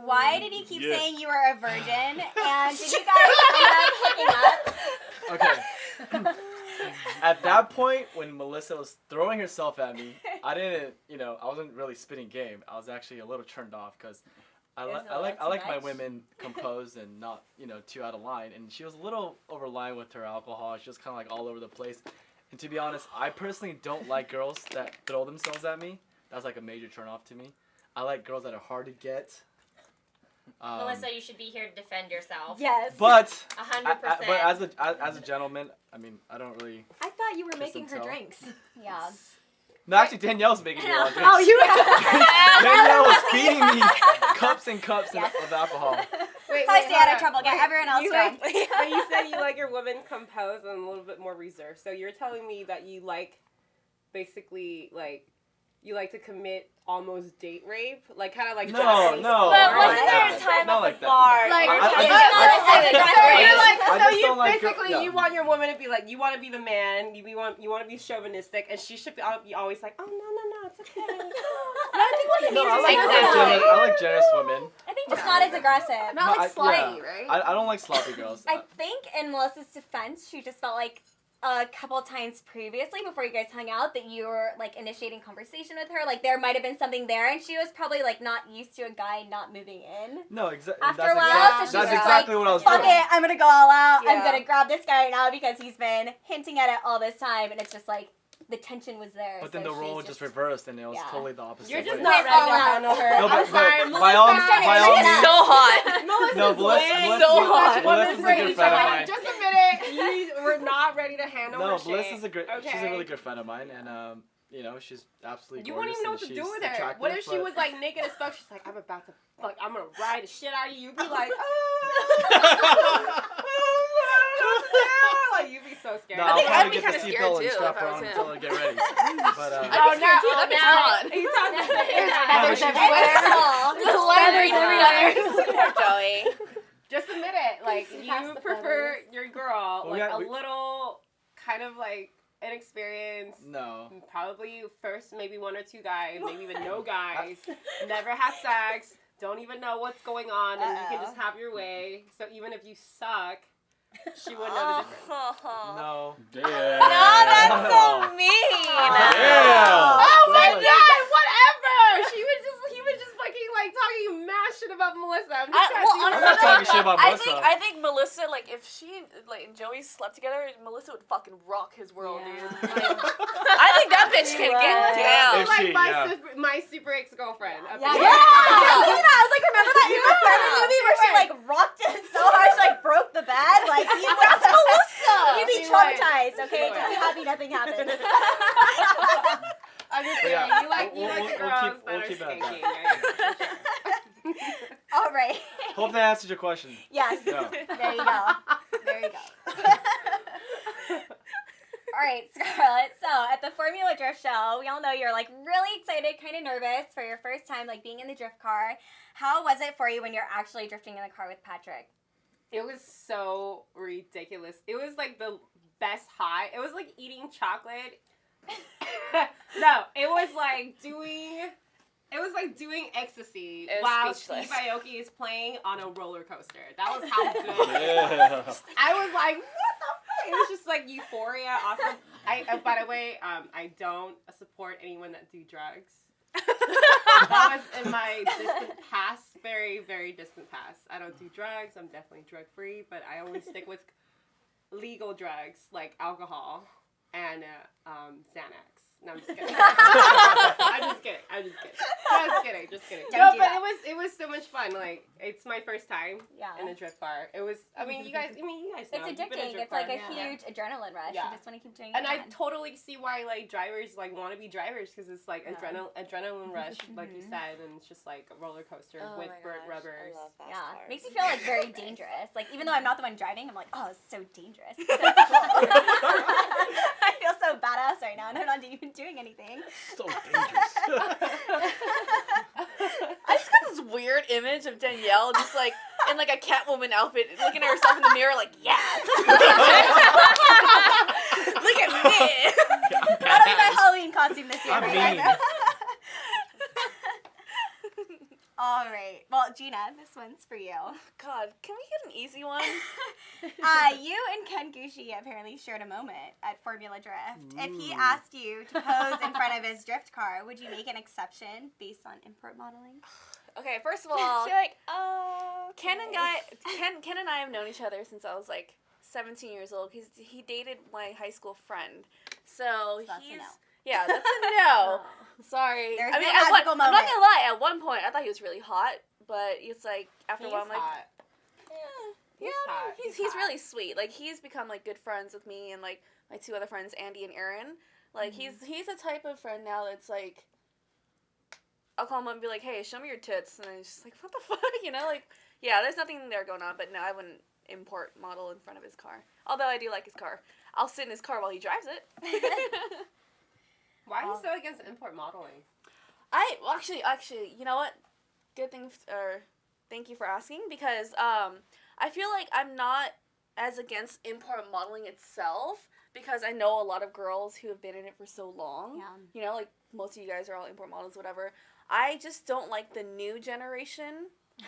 Why did he keep Yes. saying you were a virgin? And did you guys end up hooking up? Okay. At that point, when Melyssa was throwing herself at me, I wasn't really spitting game. I was actually a little turned off because I like my women composed and not, too out of line. And she was a little over line with her alcohol. She was kind of like all over the place. And to be honest, I personally don't like girls that throw themselves at me. That's like a major turn off to me. I like girls that are hard to get. Melyssa, you should be here to defend yourself. Yes. But 100%. but as a gentleman, I mean, I don't really. I thought you were Kiss making and her tell. drinks. Yeah. No, actually, Danielle's making me all drinks. Oh, you Danielle was feeding me cups and cups Yes. of alcohol. Wait, So I stay out of trouble. Get everyone else you drunk. but you said you like your women composed and a little bit more reserved. So you're telling me that you like, basically, like, you like to commit almost date rape? Like, kind of like No, Japanese no. But porn? wasn't there a Not time like at that. the bar? Like, I so just- you're like, I so just you don't like basically yeah. you want your woman to be like, you want to be the man, you want to be chauvinistic, and she should be always like, oh no, it's okay. But I think what he No, means I is like, like, I like generous women. I think just not as aggressive. Not like No, slutty, yeah. right? I don't like sloppy girls. I think in Melissa's defense, she just felt like a couple times previously before you guys hung out that you were like initiating conversation with her. Like there might have been something there, and she was probably like not used to a guy not moving in. No, exactly. After That's a while, exactly, so she's that's just exactly like, what I was Fuck doing. it, I'm gonna go all out. I'm Yeah. gonna grab this guy right now because he's been hinting at it all this time, and it's just like the tension was there. But then so the role she's just reversed, and it was Yeah. totally the opposite. you're just way. not ready to handle her. No, I'm sorry, but by all Melissa's by all trying to means, So hot. no, Melissa's so hot. Melissa's a good friend of mine. Just a minute, you were not ready to handle No, her shit. Melissa's she's a Okay. really good friend of mine, and she's absolutely You gorgeous. wouldn't even know and what to she's do with her. attractive, What if she but- was like naked as fuck? She's like, I'm about to, like, I'm gonna ride the shit out of you. You'd be like, like you'd be so scared. No, I I'll think I'd probably be get the kinda seatbelt and scared, too, strap if her I was on him. until I get ready. But I'd be Oh, scared now- too. That bitch is hot. You talking No, feathers but everywhere. Leathers everywhere. Joey. Just admit it. Like Please pass you the prefer your girl Well, like we- a little kind of like inexperienced. no. Probably first maybe one or two guys, maybe even no guys. Never had sex. Don't even know what's going on, and you can just have your way. So even if you suck, she wouldn't know the difference. No. Damn. No, that's so mean. Damn. Oh my Sorry. god, whatever! He was just fucking like talking mad shit about Melissa. I'm just trying to see I'm what not talking shit about I Melissa. think Melissa, like, if she and Joey slept together, Melissa would fucking rock his world, Yeah. dude. I think that bitch can get down. If like she, my super ex-girlfriend. Yeah. I was thinking that. I was like, remember that Uma Thurman movie where she nothing happened. I'm just But kidding. yeah, You like we'll girls keep that are it at that. skanky. Right? All right. Hope that answered your question. Yes. Yeah. There you go. There you go. All right, Scarlett. So at the Formula Drift Show, we all know you're like really excited, kind of nervous for your first time, like being in the drift car. How was it for you when you're actually drifting in the car with Patrick? It was so ridiculous. It was like the best high. It was like eating chocolate. No, it was like doing ecstasy It was while speechless. Steve Aoki is playing on a roller coaster. That was how good. Yeah. I was like, what the fuck? It was just like euphoria. Awesome. By the way, I don't support anyone that do drugs. That was in my distant past, very, very distant past. I don't do drugs. I'm definitely drug free, but I only stick with legal drugs like alcohol and Xanax. No, I'm just kidding. Just kidding. Don't No, do but that. it was so much fun. Like, it's my first time Yeah. in a drift car. It was. I mean, you guys know. It's You've been in addicting. drift It's like a car. huge adrenaline rush. Yeah. You just want to keep doing And it I again. totally see why like drivers like want to be drivers because it's like adrenaline rush, like you said, and it's just like a roller coaster with burnt rubbers. I love fast Yeah, cars. makes me feel like very dangerous. Like even though I'm not the one driving, I'm like, oh, it's so dangerous. I feel so badass right now, and I'm not even doing anything. So dangerous. I just got this weird image of Danielle just like in like a Catwoman outfit, looking at herself in the mirror like, yes. Look at me. That'll be my Halloween costume this year, I'm for you guys. mean. All right. Well, Gina, this one's for you. God, can we get an easy one? You and Ken Gucci apparently shared a moment at Formula Drift. If he asked you to pose in front of his drift car, would you make an exception based on import modeling? Okay, first of all, You're like, oh. Ken and I have known each other since I was like 17 years old. He dated my high school friend, so that's a he's no. yeah, that's a no. Sorry. There's I mean, no magical I'm not moment. gonna lie. At one point, I thought he was really hot, but it's like after a while, I'm like, hot. yeah, hot. he's He's hot. really sweet. Like he's become like good friends with me and like my two other friends, Andy and Aaron. Like he's a type of friend now that's like, I'll call him up and be like, hey, show me your tits, and he's just like, what the fuck, you know, like yeah, there's nothing there going on, but no, I wouldn't import model in front of his car. Although I do like his car. I'll sit in his car while he drives it. Why are you so against import modeling? Actually, you know what? Good thing, thank you for asking, because I feel like I'm not as against import modeling itself, because I know a lot of girls who have been in it for so long. Yeah. You know, like most of you guys are all import models, whatever. I just don't like the new generation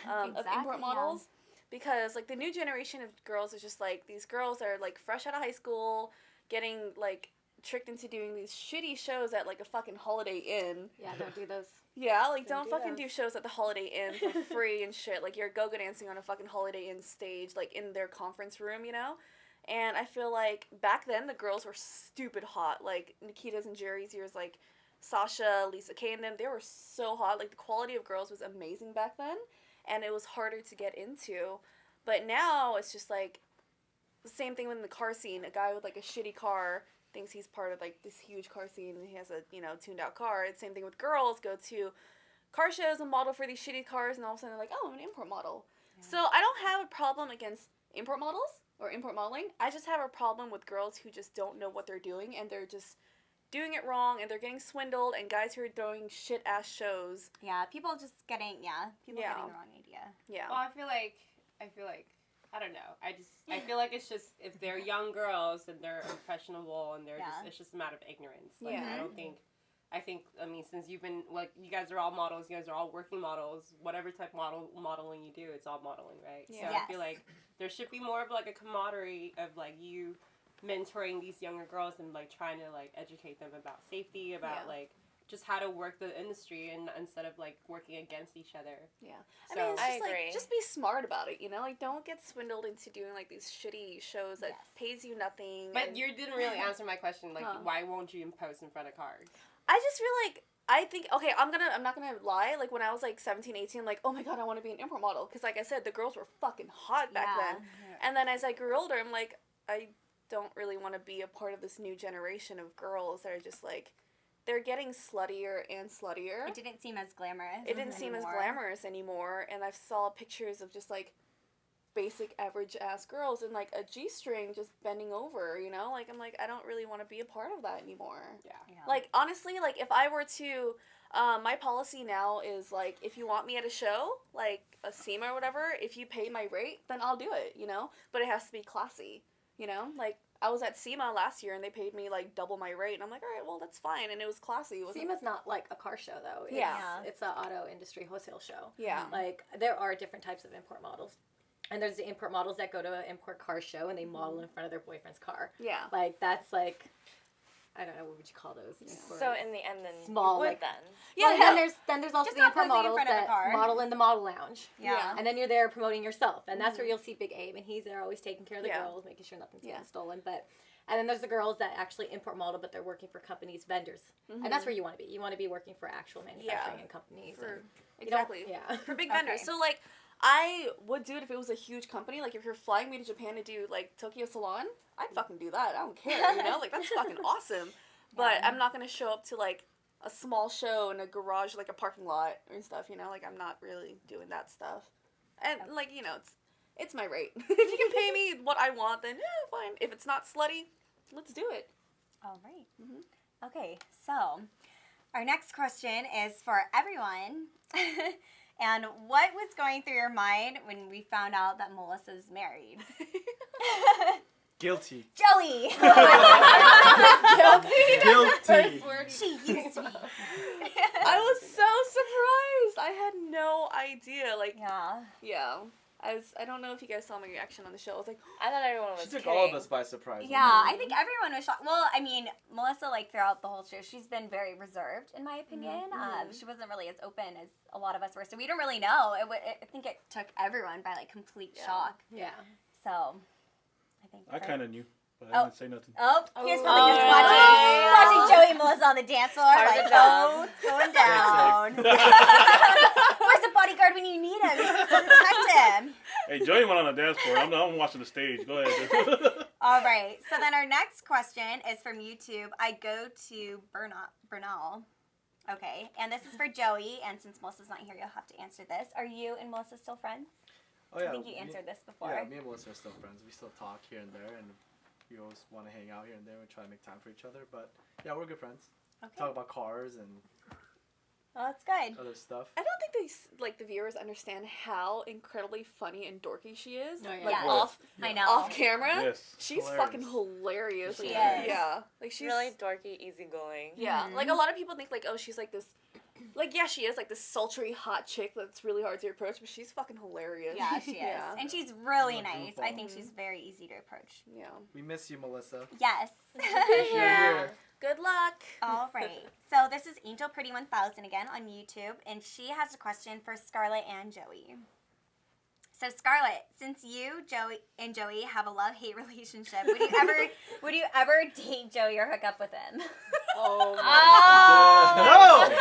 of Exactly, import yeah. models, because like the new generation of girls is just like these girls are like fresh out of high school, getting like tricked into doing these shitty shows at like a fucking Holiday Inn. Yeah, don't do those. Yeah, like don't do fucking those. do shows at the Holiday Inn for free and shit. Like you're go-go dancing on a fucking Holiday Inn stage, like in their conference room, you know? And I feel like back then the girls were stupid hot. Like Nikita's and Jerry's years, like Sasha, Lisa Kay and them, they were so hot. Like the quality of girls was amazing back then, and it was harder to get into. But now it's just like the same thing with the car scene. A guy with like a shitty car thinks he's part of like this huge car scene and he has a, you know, tuned out car. It's same thing with girls, go to car shows and model for these shitty cars, and all of a sudden they're like, oh, I'm an import model. Yeah. So I don't have a problem against import models or import modeling. I just have a problem with girls who just don't know what they're doing, and they're just doing it wrong, and they're getting swindled, and guys who are throwing shit ass shows. Yeah, people just getting getting the wrong idea. Yeah. Well, I feel like I don't know. I feel like it's just if they're young girls and they're impressionable and they're just it's just a matter of ignorance. Like Yeah. I think I mean since you've been like you guys are all models, you guys are all working models, whatever type modeling you do, it's all modeling, right? Yeah. So I feel like there should be more of like a camaraderie of like you mentoring these younger girls and like trying to like educate them about safety, about like just how to work the industry and instead of like working against each other. Yeah. So, I mean, it's I just agree. like, just be smart about it, you know? Like, don't get swindled into doing like these shitty shows that pays you nothing. But and you didn't really answer my question. Like, Huh. why won't you impose in front of cars? I just feel like, I think, okay, I'm not gonna lie, like, when I was like 17, 18, I'm like, oh my god, I want to be an import model, because like I said, the girls were fucking hot back then. And then as I grew older, I'm like, I don't really want to be a part of this new generation of girls that are just like, they're getting sluttier and sluttier. It didn't seem as glamorous. It didn't seem as glamorous anymore, and I saw pictures of just like basic average ass girls in like a G-string just bending over, you know? Like, I'm like, I don't really want to be a part of that anymore. Yeah. Like, honestly, like if I were to, my policy now is like, if you want me at a show, like a SEMA or whatever, if you pay my rate, then I'll do it, you know? But it has to be classy, you know? Like, I was at SEMA last year and they paid me like double my rate, and I'm like, all right, well, that's fine, and it was classy. SEMA's not like a car show though. It's an auto industry wholesale show. Yeah. Like there are different types of import models. And there's the import models that go to an import car show and they model in front of their boyfriend's car. Yeah. Like that's like, I don't know, what would you call those? So in the end, then Small, you would like- then. Yeah, Well, then there's also Just the not import posing in models front of a that car. model in the model lounge. Yeah. And then you're there promoting yourself, and that's where you'll see Big Abe, and he's there always taking care of the Yeah. girls, making sure nothing's Yeah. getting stolen. And then there's the girls that actually import model, but they're working for companies, vendors, and that's where you want to be. You want to be working for actual manufacturing and companies. For- and you don't- exactly. Yeah. For big Okay. vendors. So, like, I would do it if it was a huge company. Like, if you're flying me to Japan to do, like, Tokyo Salon, I'd fucking do that. I don't care, you know? Like, that's fucking awesome. But I'm not going to show up to, like, a small show in a garage, like a parking lot and stuff, you know? Like, I'm not really doing that stuff. And, like, you know, it's my rate. If you can pay me what I want, then, yeah, fine. If it's not slutty, let's do it. All right. Okay, so our next question is for everyone. And what was going through your mind when we found out that Melyssa's married? Guilty. Joey! Guilty. She used to be. I was so surprised. I had no idea. Like, Yeah. I don't know if you guys saw my reaction on the show. I was like, I thought everyone was She took kidding. all of us by surprise. Yeah, I think everyone was shocked. Well, I mean, Melyssa, like, throughout the whole show, she's been very reserved, in my opinion. She wasn't really as open as a lot of us were, so we don't really know. I think it took everyone by, like, complete shock. Yeah. So, I think... I kind of knew, but Oh. I didn't say nothing. Oh, here's probably just watching Joey and Melissa on the dance floor, Part of like, the job. it's going down. Where's the bodyguard when you need him? You're supposed to protect him. Hey, Joey went on the dance floor. I'm watching the stage. Go ahead. All right. So then our next question is from YouTube. I go to Bernal. Okay. And this is for Joey. And since Melissa's not here, you'll have to answer this. Are you and Melissa still friends? Oh, yeah. I think you answered this before. Yeah, me and Melissa are still friends. We still talk here and there, and we always want to hang out here and there and try to make time for each other. But yeah, we're good friends. Okay. Talk about cars and Well, that's good. other stuff. I don't think the viewers understand how incredibly funny and dorky she is. Oh, yeah. Like, Yes. I know. off camera. Yes. She's Hilarious. fucking hilarious. She Yeah. is. Yeah. Like, she's really dorky, easygoing. Yeah, like a lot of people think like, oh, she's like this, like yeah, she is like this sultry hot chick that's really hard to approach, but she's fucking hilarious. Yeah, she is. Yeah. And she's really Not nice. goofball. I think she's very easy to approach. Yeah. We miss you, Melissa. Yes. Here. Good luck. All right. So this is Angel Pretty 1000 again on YouTube, and she has a question for Scarlet and Joey. So Scarlet, since you, Joey, and Joey have a love-hate relationship, would you ever date Joey or hook up with him? Oh No!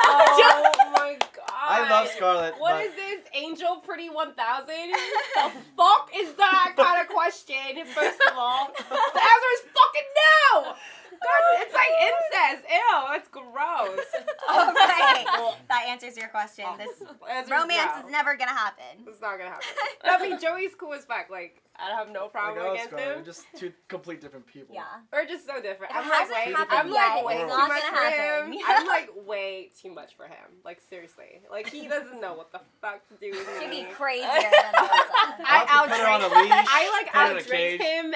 Oh my god. I love Scarlet. What but is this? Angel Pretty 1000? The fuck is that kind of question, first of all? The answer is fucking no! God, it's like incest. Ew, that's gross. All right. That answers your question. This Answer's romance no. is never gonna happen. It's not gonna happen. I mean, Joey's cool as fuck. Like, I have no like, problem I love against Scarlet. him. We're just two complete different people. Yeah. We're just so different. It I'm like hasn't way, happened I'm yet. like way It's too not much gonna for happen. him. I'm like way too much for him. Like seriously. Like he doesn't know what the fuck to do with She'd me. be crazier than Melissa. I I'll put her on a leash. I like put her in a outdrink cage. him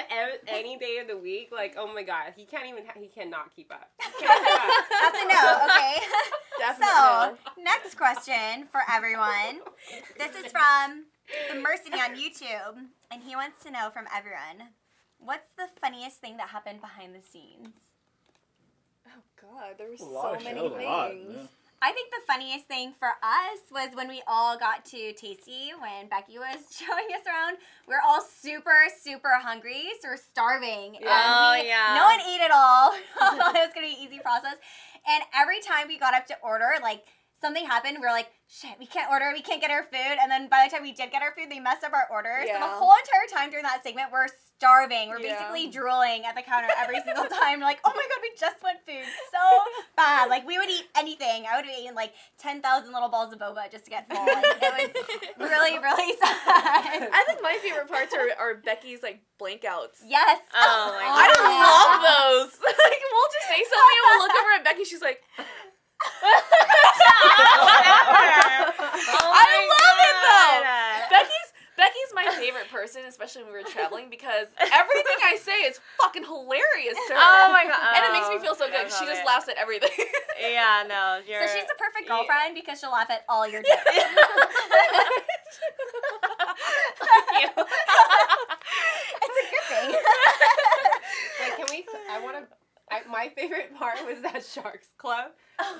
any day of the week. Like, oh my god, he can't even. He cannot keep up. He can't keep up. That's a no, okay? Definitely So, no. next question for everyone. This is from the Mercy on YouTube, and he wants to know from everyone, what's the funniest thing that happened behind the scenes? Oh god, there were A lot so of many shit. A lot, things. yeah. I think the funniest thing for us was when we all got to Tasty, when Becky was showing us around. We were all super, super hungry, so we're starving. Oh, And yeah. no one ate at all. It was going to be an easy process. And every time we got up to order, like, something happened. We were like, shit, we can't order, we can't get our food. And then by the time we did get our food, they messed up our order. So the Yeah. whole entire time during that segment, we're starving. We're Yeah. basically drooling at the counter every single time. Like, oh my God, we just want food so bad. Like, we would eat anything. I would have eaten like 10,000 little balls of boba just to get full. Like, it was really, really sad. I think my favorite parts are Becky's like blank outs. Yes. Oh my I God. love those. Like we'll just say something and we'll look over at Becky. She's like, I love it though. Becky's my favorite person, especially when we were traveling, because everything I say is fucking hilarious to her. Oh my God. And it makes me feel so good. I She love just it. laughs at everything. Yeah, no, you're. So she's the perfect girlfriend because she'll laugh at all your jokes. It's a good thing. Wait, can we? My favorite part was that Sharks Club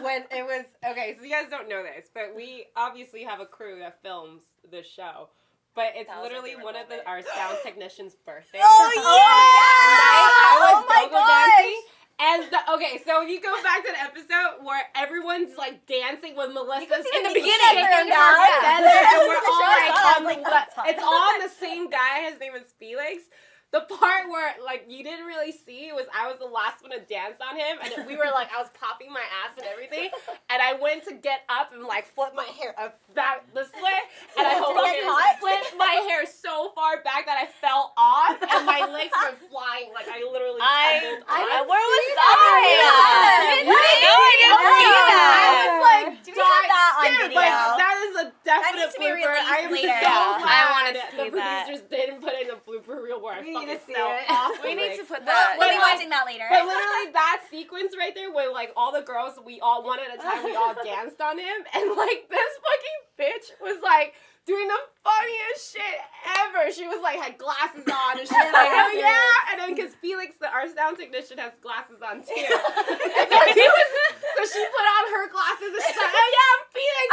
when it was okay. So you guys don't know this, but we obviously have a crew that films the show. But it's That was literally my one of favorite our sound technician's birthdays. Oh, yeah! I was Oh, my go-go dancing. And okay, so you go back to the episode where everyone's like dancing with Melissa's in the beginning, beginning, shaking her yeah. feather, and we're The all show like, saw, on like, the, that's hot. it's all the same guy. His name is Felix. The part where like you didn't really see was I was the last one to dance on him, and we were like I was popping my ass and everything, and I went to get up and like flip my hair up back this way, and I Did it get caught? fucking flipped my hair so far back that I fell off, and my legs were flying like I literally tumbled off. Where was that. I? Yeah. No, I didn't see that. I was like, Do we have that on dude, video? like, that is a definite needs to be blooper. released I am later. so Yeah, glad I wanna the see that. producers didn't put in a blooper reel where I We need to fucking see fell it. off. We need to Like, put that. We'll be Yeah. watching that later. But literally that sequence right there where like all the girls, we all one at a time, we all danced on him, and like this fucking bitch was like doing the funniest shit ever. She was like had glasses on and she was like, oh yeah, and then because Felix, our sound technician, has glasses on too, and then he was, so she put on her glasses and she's like, oh yeah, I'm Felix.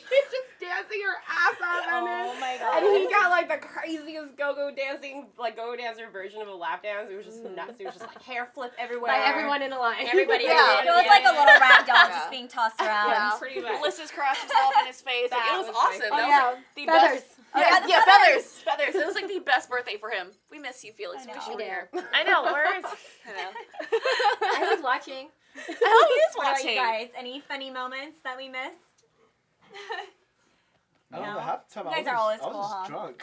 She's just dancing her ass off on him. Oh my God. And he got like the craziest go-go dancer version of a lap dance. It was just nuts. It was just like hair flip everywhere. By everyone in a line. Everybody. Yeah, it was like a little rag doll just being tossed around. Yeah, pretty much. Melissa's cross was all up in his face. Like, it was awesome. Oh, That yeah. was like the Feathers. best. Oh, yeah, the Feathers. It was like the best birthday for him. We miss you, Felix. I We know. wish you We were do. here. I know, where is I know. I was watching. I hope he is What about watching. you guys? Any funny moments that we missed? I don't know. No. Half the time You I guys was, are always just, I was cool, just huh? drunk.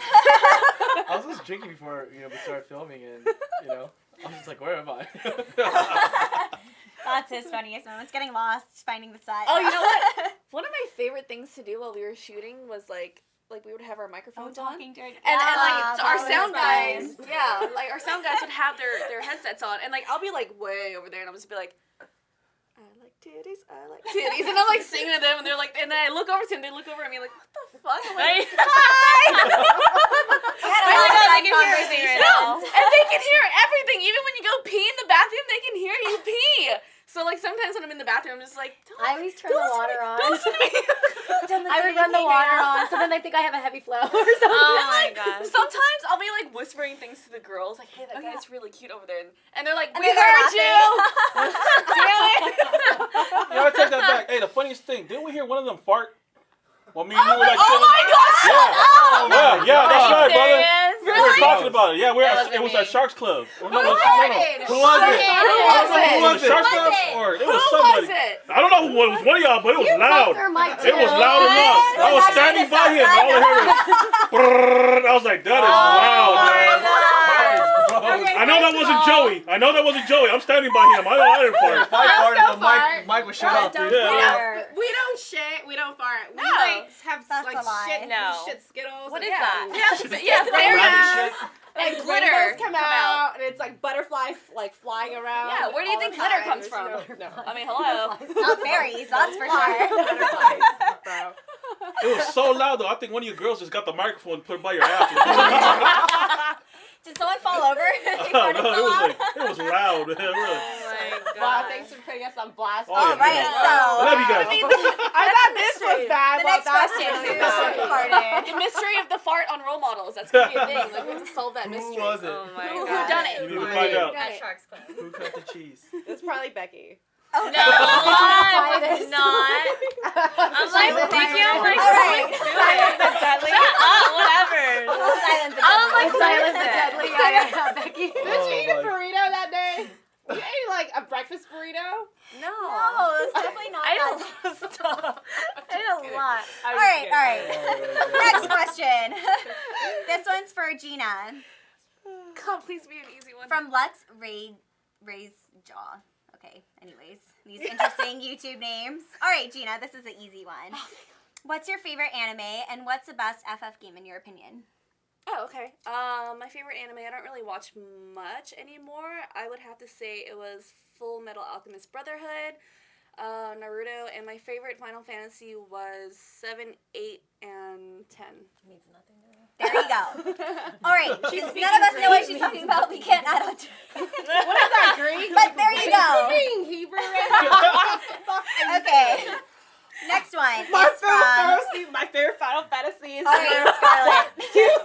I was just drinking before we started filming, and I was just like, where am I? That's his funniest moments. Getting lost, finding the set. Oh, you know what? One of my favorite things to do while we were shooting was like we would have our microphones on. talking during. And like Yeah, our that sound was guys, fun. yeah, like our sound guys would have their headsets on, and like I'll be like way over there, and I'll just be like, I like titties, and I'm like singing to them, and they're like, and then I look over to them, they look over at me like, what the fuck? I'm like, hi. We had a I lot like of how fun they can hear conversations. No, and they can hear everything, even when you go pee in the bathroom, they can hear you pee. So like sometimes when I'm in the bathroom, I'm just like, I always turn the water on. don't listen to me. I would run the water on, so then they think I have a heavy flow or something. Oh my God. Sometimes I'll be like whispering things to the girls, like, "Hey, that guy's really cute over there," and they're like, And "We then they're heard you." Damn it! You know, I take that back. Hey, the funniest thing, didn't we hear one of them fart? Well, me and you were like, Oh my gosh! yeah, that's right, brother. Serious? We were talking about it. Yeah, That it was wasn't at me. Sharks Club. Who was it? Who was it? Who Was it Sharks Club or it was Who somebody? was it? I don't know who it was. One of y'all, but it was loud. Their mic It was too. loud enough. I was standing by him. All I heard was brrrr. I was like, that is loud, man. I know that wasn't Joey. I'm standing by him. I didn't fart. If I farted, the mic would shut off, Don't dude. Yeah. We don't shit. We don't fart. We No. like have That's like a lie. shit. No. We shit Skittles. What and is that? Yeah, there Rabbit it is. shit. And glitter rainbows come come out, and it's like butterfly like flying around. Yeah, where do you all think the glitter time. comes There's from? No. I mean, hello. Not fairies, that's for sure. Butterflies, bro. It was so loud though. I think one of you girls just got the microphone and put it by your ass. Did someone fall over? They No, farted so it was loud? like it was loud. Man, really. Wow, thanks for putting us on blast. Oh, All yeah, right, yeah. so I love you guys. I thought this was bad. the Well, next that's question: really Who bad. farted? The mystery of the fart on role models. That's gonna be a thing. Like we have to solve that mystery. Who was it? Oh my Who God. done You it? need to find out. At Sharks Club. Who cut the cheese? It's probably Becky. Okay. No, it's not. I'm like thinking, I'm like, All right. Silent but deadly. Shut up, whatever. Silent but I was like, Silent but deadly. Yeah, Becky. Did you eat a my- burrito that day? You ate like a breakfast burrito? No. No, it's definitely not I ate that. a lot of stuff. I ate a lot. All right. Next question. This one's for Gina. God, please be an easy one. From Let's Raise Jaw. Okay, anyways, these interesting YouTube names. All right, Gina, this is an easy one. What's your favorite anime, and what's the best FF game in your opinion? Oh, okay. My favorite anime, I don't really watch much anymore. I would have to say it was Full Metal Alchemist Brotherhood, Naruto, and my favorite Final Fantasy was 7, 8, and 10. Means nothing to me. There you go. All right, since none of us know what she's talking about, we can't add on to it. What is that, Greek? But there you go. Speaking Hebrew right Okay. Next one My is from... favorite Final Fantasy is All right, Scarlet. 2,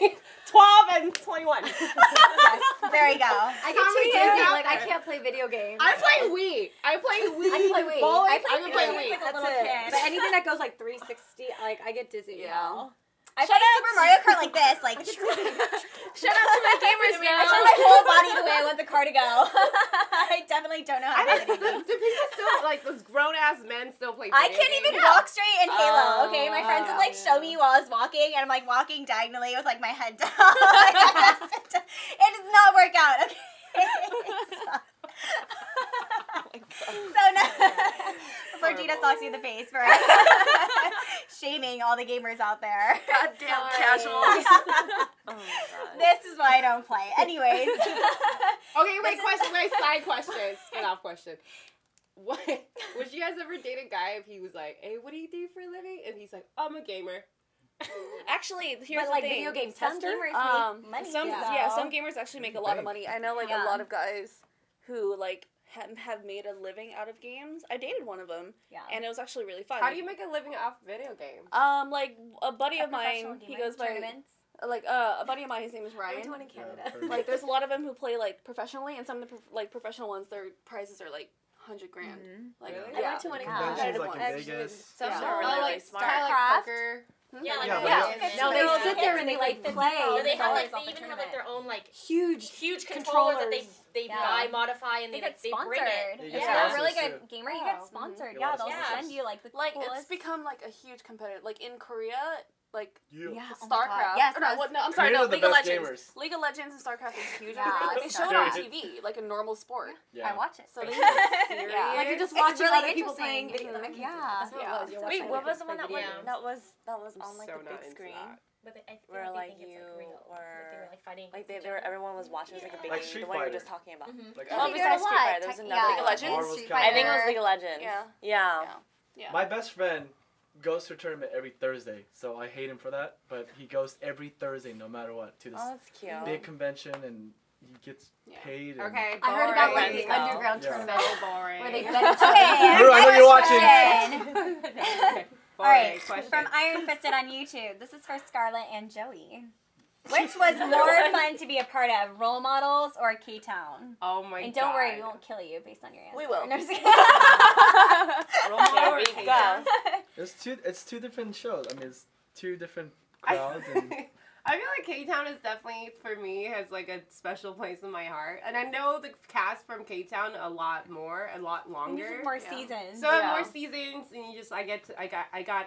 3, 12, and 21. Yes, there you go. I get How too many dizzy. is out Like, I there? can't play video games. I play Wii. I play Wii. I can play Wii. Bowling. I can play Wii. Wii. Like a That's little it. kid. But anything that goes like 360, like, I get dizzy. Yeah. I play Super Mario Kart like this, like... Shout out to my gamers I now. turn my whole body the way I want the car to go. I definitely don't know how to play video games. Do people still, like, those grown-ass men still play I video can't even games? walk straight in Halo, Oh, okay? My friends would, like, show me while I was walking, and I'm, like, walking diagonally with, like, my head down. It does not work out, okay? So now, before Gina stalks you in the face for shaming all the gamers out there. Goddamn casuals. Oh my god. This is why I don't play. Anyways. Okay, wait, side question. Spin-off question. What, would you guys ever date a guy if he was like, hey, what do you do for a living? And he's like, I'm a gamer. Actually, here's But, the like, thing. video game Some tester? gamers make money. Some gamers actually make a lot of money. I know like Yeah. a lot of guys who like have made a living out of games. I dated one of them, Yeah. and it was actually really fun. How do you make a living off video games? Like a buddy of Professional mine, he gamer, goes by tournaments. like a buddy of mine. His name is I went Ryan. to one in Canada. Like there's a lot of them who play like professionally, and some of the professional ones, their prizes are like $100,000. Like Really? I yeah. went to one in Yeah. Conventions Canada. like in Actually, Vegas. Some Yeah. of them are Oh, really, like really smart. kind of like Craft? poker. Yeah, like Yeah, but yeah. it's- No, they Little sit there kids and they do, like like, play. Yeah, they have like Off they the even have like their own like huge controller that they Yeah. buy, modify, and They they get they sponsored. bring it. They If get you're a really sponsors, good gamer, you Oh. get sponsored. Mhm. Yeah, they'll Yeah. send you like the Like coolest. it's become like a huge competitor. Like in Korea, like You. Yeah, oh my StarCraft. God. Yes, Or no, I was- what, no, I'm sorry. Koreans No, are the League of best Legends. gamers. League of Legends and StarCraft is huge. Yeah, Like, they it's show it on StarCraft. TV, like a normal sport. Yeah. I watch it. So they yeah. Like you're just It's watching really other people interesting. playing video. I can't do that. Yeah. That's what Yeah. it was. You're Wait, watching what other was the people one that play was videos. that was I'm on like so the not big into screen? that. But I feel Where, like like, they think it's like you real. Like they were- were like fighting. Like they were, everyone was watching. It was like a big Like game. Street The one you were Fighter. just talking about. Like, Oh, Oh, they do it besides a Street lot. Fighter, there was Tech- another. League of Legends? Marvel's Street Capcom. I think it was Fighter. League of Legends. Yeah. Yeah. Yeah. My best friend goes to a tournament every Thursday, so I hate him for that. But he goes every Thursday, no matter what, to this Oh, that's cute. big convention, and he gets Yeah. paid. And Okay, I heard about like boring. the underground Yeah. tournament So boring. where they bet each Okay, Drew, I know you're watching. question. All right, Question. from Iron Fisted on YouTube. This is for Scarlett and Joey. Which was more fun to be a part of, role models or K-Town? Oh my god. And don't worry, we won't kill you based on your answer. We will. No, I'm just kidding. There we go. It's two different shows. I mean, it's two different crowds. And I feel like K-Town is definitely, for me, has like a special place in my heart. And I know the cast from K-Town a lot longer. More Yeah. seasons. So I have Yeah. more seasons, and you just I got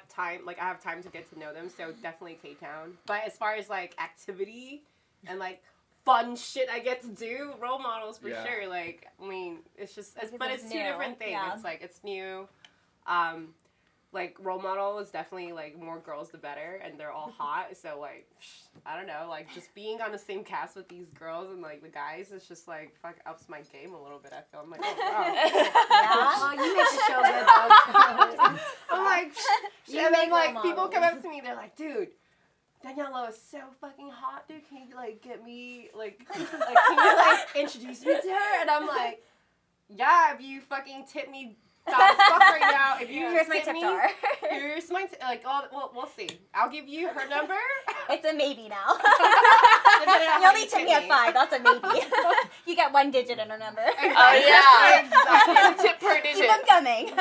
time, like I have time to get to know them. So definitely K-Town. But as far as like activity and like fun shit I get to do, role models for Yeah. sure. Like I mean, it's just Because but it's it's two new. different things. Yeah. It's like it's new. Like role model is definitely like more girls the better, and they're all hot. So like I don't know, like just being on the same cast with these girls and like the guys, it's just like fuck ups my game a little bit. I feel I'm like, oh wow. Well, you make the show good though. I'm like, You and make then like role people models. come up to me, they're like, dude, Danielle Lo is so fucking hot, dude. Can you like get me like can you like introduce me to her? And I'm like, yeah, if you fucking tip me fast fuck right now, if you Here's my tip me, jar. here's my like, oh, well, we'll see. I'll give you her number. It's a maybe now. You'll need to be at 5. That's a maybe. You get 1 digit in a number. Oh yeah. Exactly. Tip per Keep digit. them coming.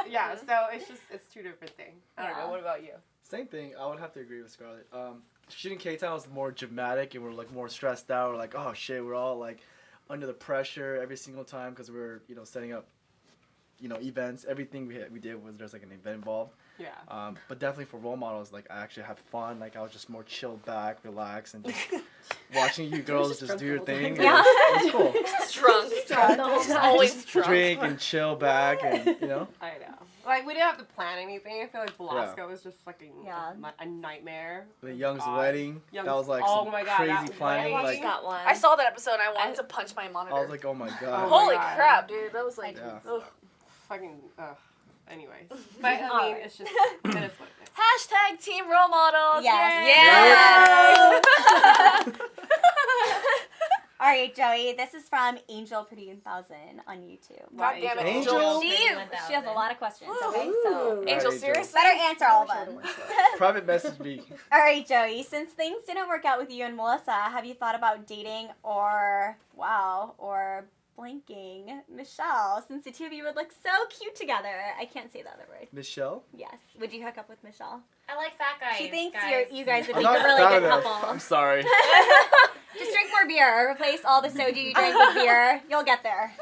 Yeah, so it's 2 different things. I don't Yeah. know. What about you? Same thing. I would have to agree with Scarlett. Shooting K-Town was more dramatic and we're like more stressed out. We're like, oh shit, we're all like under the pressure every single time because we're setting up events. Everything we did was there's like an event involved. Yeah. But definitely for role models, like I actually had fun. Like I was just more chilled back, relaxed, and just watching you girls just do your thing. Yeah. It was cool. Drunk. Drunk. Always drunk. Drink and chill back, and I know. Like we didn't have to plan anything. I feel like Velasco was just fucking a nightmare. the Young's God. wedding. Young's- that was like oh some my God, crazy that planning. I Like watched that one. I saw that episode and I wanted to punch my monitor. I was like, oh my god. Oh holy my God. crap, dude. That was like, Yeah. ugh. Fucking. Anyways, but I mean, Alright. it's just it is what it is. Hashtag team role models. Yes. Yay. All right, Joey. This is from Angel Pretty 1000 on YouTube. God damn it, Angel. Angel. She has a lot of questions. Okay, so Angel, Angel. seriously? better answer all of them. Private message me. All right, Joey. Since things didn't work out with you and Melissa, have you thought about dating or blanking Michelle? Since the two of you would look so cute together. I can't say the other word. Michelle. Yes. Would you hook up with Michelle? I like fat guys. She thinks guys. you guys would I'm make a not really proud good of that. couple. I'm sorry. Just drink more beer. Replace all the soju you drink with beer. You'll get there.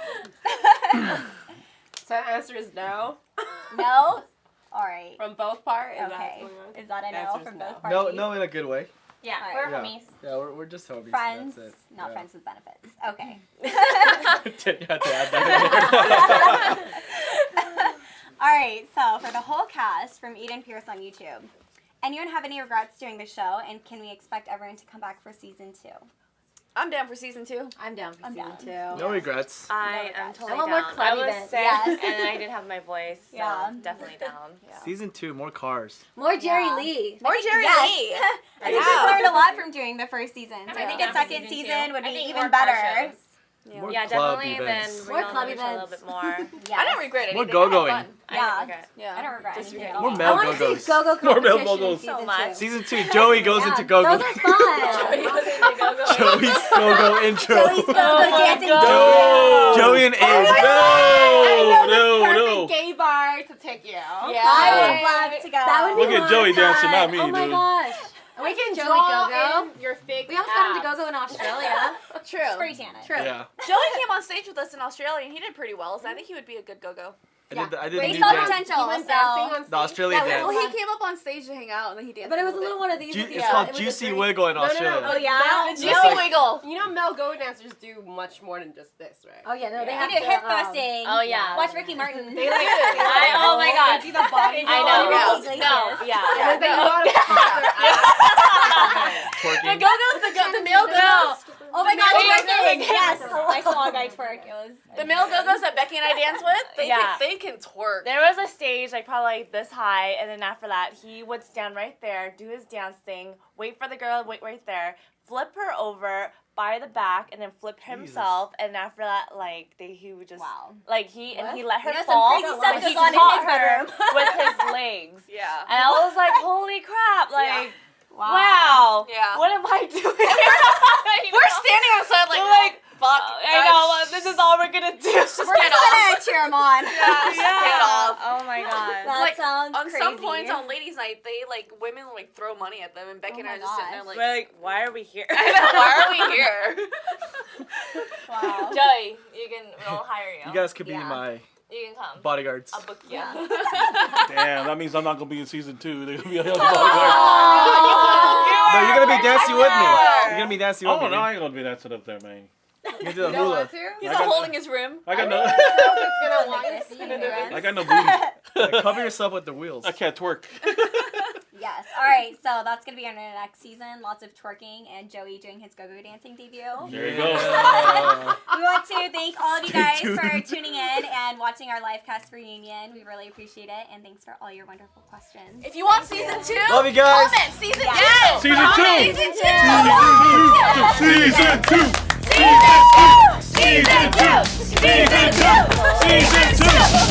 So the answer is no No? All right. from both parts. Is that Okay. what's going on? Is that a no Answer's from no. both parties? No, in a good way. Yeah, Alright. we're Yeah. homies. Yeah, we're just homies. Friends, That's it. not Yeah. friends with benefits. Okay. You had to add that in there. All right, so for the whole cast from Eden Pierce on YouTube, anyone have any regrets doing the show, and can we expect everyone to come back for season 2? I'm down for season 2. I'm down for I'm season down. 2. No regrets. I No am regrets. totally I want more down. club I was events. sick Yes. and I didn't have my voice, so Yeah. definitely down. Yeah. Season 2, more cars. More Jerry Yeah. Lee. More Jerry Yes. Lee. I think we've learned a lot from doing the first season, so I I'm think down a for second season season two. would I be think even more car better. shows. More Yeah, club definitely. events. Then More we're club on a little events. bit more. Yes. I don't regret anything. More go-going. I had fun. I Yeah. didn't regret. Yeah. I don't regret Just anything. regret More all. male I want to see go-go's. go-go More male competition in go-go's. season So much. 2. Season 2, Joey goes into go-go. Those are fun. Joey's go-go intro. Joey's go-go dancing. No. Joey and Abe. No. Gay bar to take you. Yeah. I would love to go. That would be Look at more Joey dancing, not fun. me, Oh my dude. gosh. We can Joey draw go-go. in your fake We almost got him to abs. go-go in Australia. True. Spray tan it. True. Yeah. Joey came on stage with us in Australia and he did pretty well, so I think he would be a good go-go. I did They new saw dance. potential, He went so dancing on The stage. Australian Yeah, dance. Well, he came up on stage to hang out and then he danced. But it was a bit. little one of these. with the, It's called with the Juicy drink. Wiggle in No, no, no. Australia. Oh, yeah? The Juicy Wiggle. You know, male go dancers do much more than just this, right? Oh yeah, no, they they have do to, hip thrusting. Oh, yeah. Watch Ricky Martin. They like, Oh my god. They do the body I roll. know. rolls No. like No. this. Yeah. And then they know how to pop their ass. The Twerking. go-go's, the male go. Oh my god, Twerking. twerking! Yes! I saw a guy twerk. It was The male go-go's that Becky and I dance with, Yeah. they can twerk. There was a stage like probably like this high, and then after that he would stand right there, do his dance thing, wait for the girl, wait right there, flip her over by the back, and then flip himself, and after that he would just wow. he let her You know, some fall, crazy stuff and goes he on in caught his her bedroom. with his legs, Yeah. and I was like, holy crap, like. Wow. Wow. Yeah. What am I doing? We're standing outside like, fuck. I know. This is all we're gonna do. We're just gonna cheer him on. Get off. Oh my god. That Like, sounds On crazy. some points on ladies' night, women throw money at them, and Becky Oh and I my are just sitting there gosh. We're like, why are we here? I know, why are we here? Wow. Joey, we'll hire you. You guys could be Yeah. my You can come. bodyguards. I'll book you. Yeah. Damn, that means I'm not gonna be in season 2. They're gonna be a hell of a No, you're gonna be dancing with me. You're gonna be dancing with Oh me. no, I ain't gonna be dancing up there, man. You can do the You don't hula. want to? He's I not got- holding his rim. I got no. It's gonna want Like to this, see you know, the right? I got no booty. Like, cover yourself with the wheels. I can't twerk. Yes. All right. So that's gonna be our next season. Lots of twerking and Joey doing his go-go dancing debut. There you go. Yeah. We want to thank all of you guys Stay for tuned. tuning in and watching our live cast reunion. We really appreciate it, and thanks for all your wonderful questions. If you want season 2, Love you guys. comment season 2. Yeah. Season 2. Season 2. Season 2. Season 2. Season 2. Season 2. Season 2.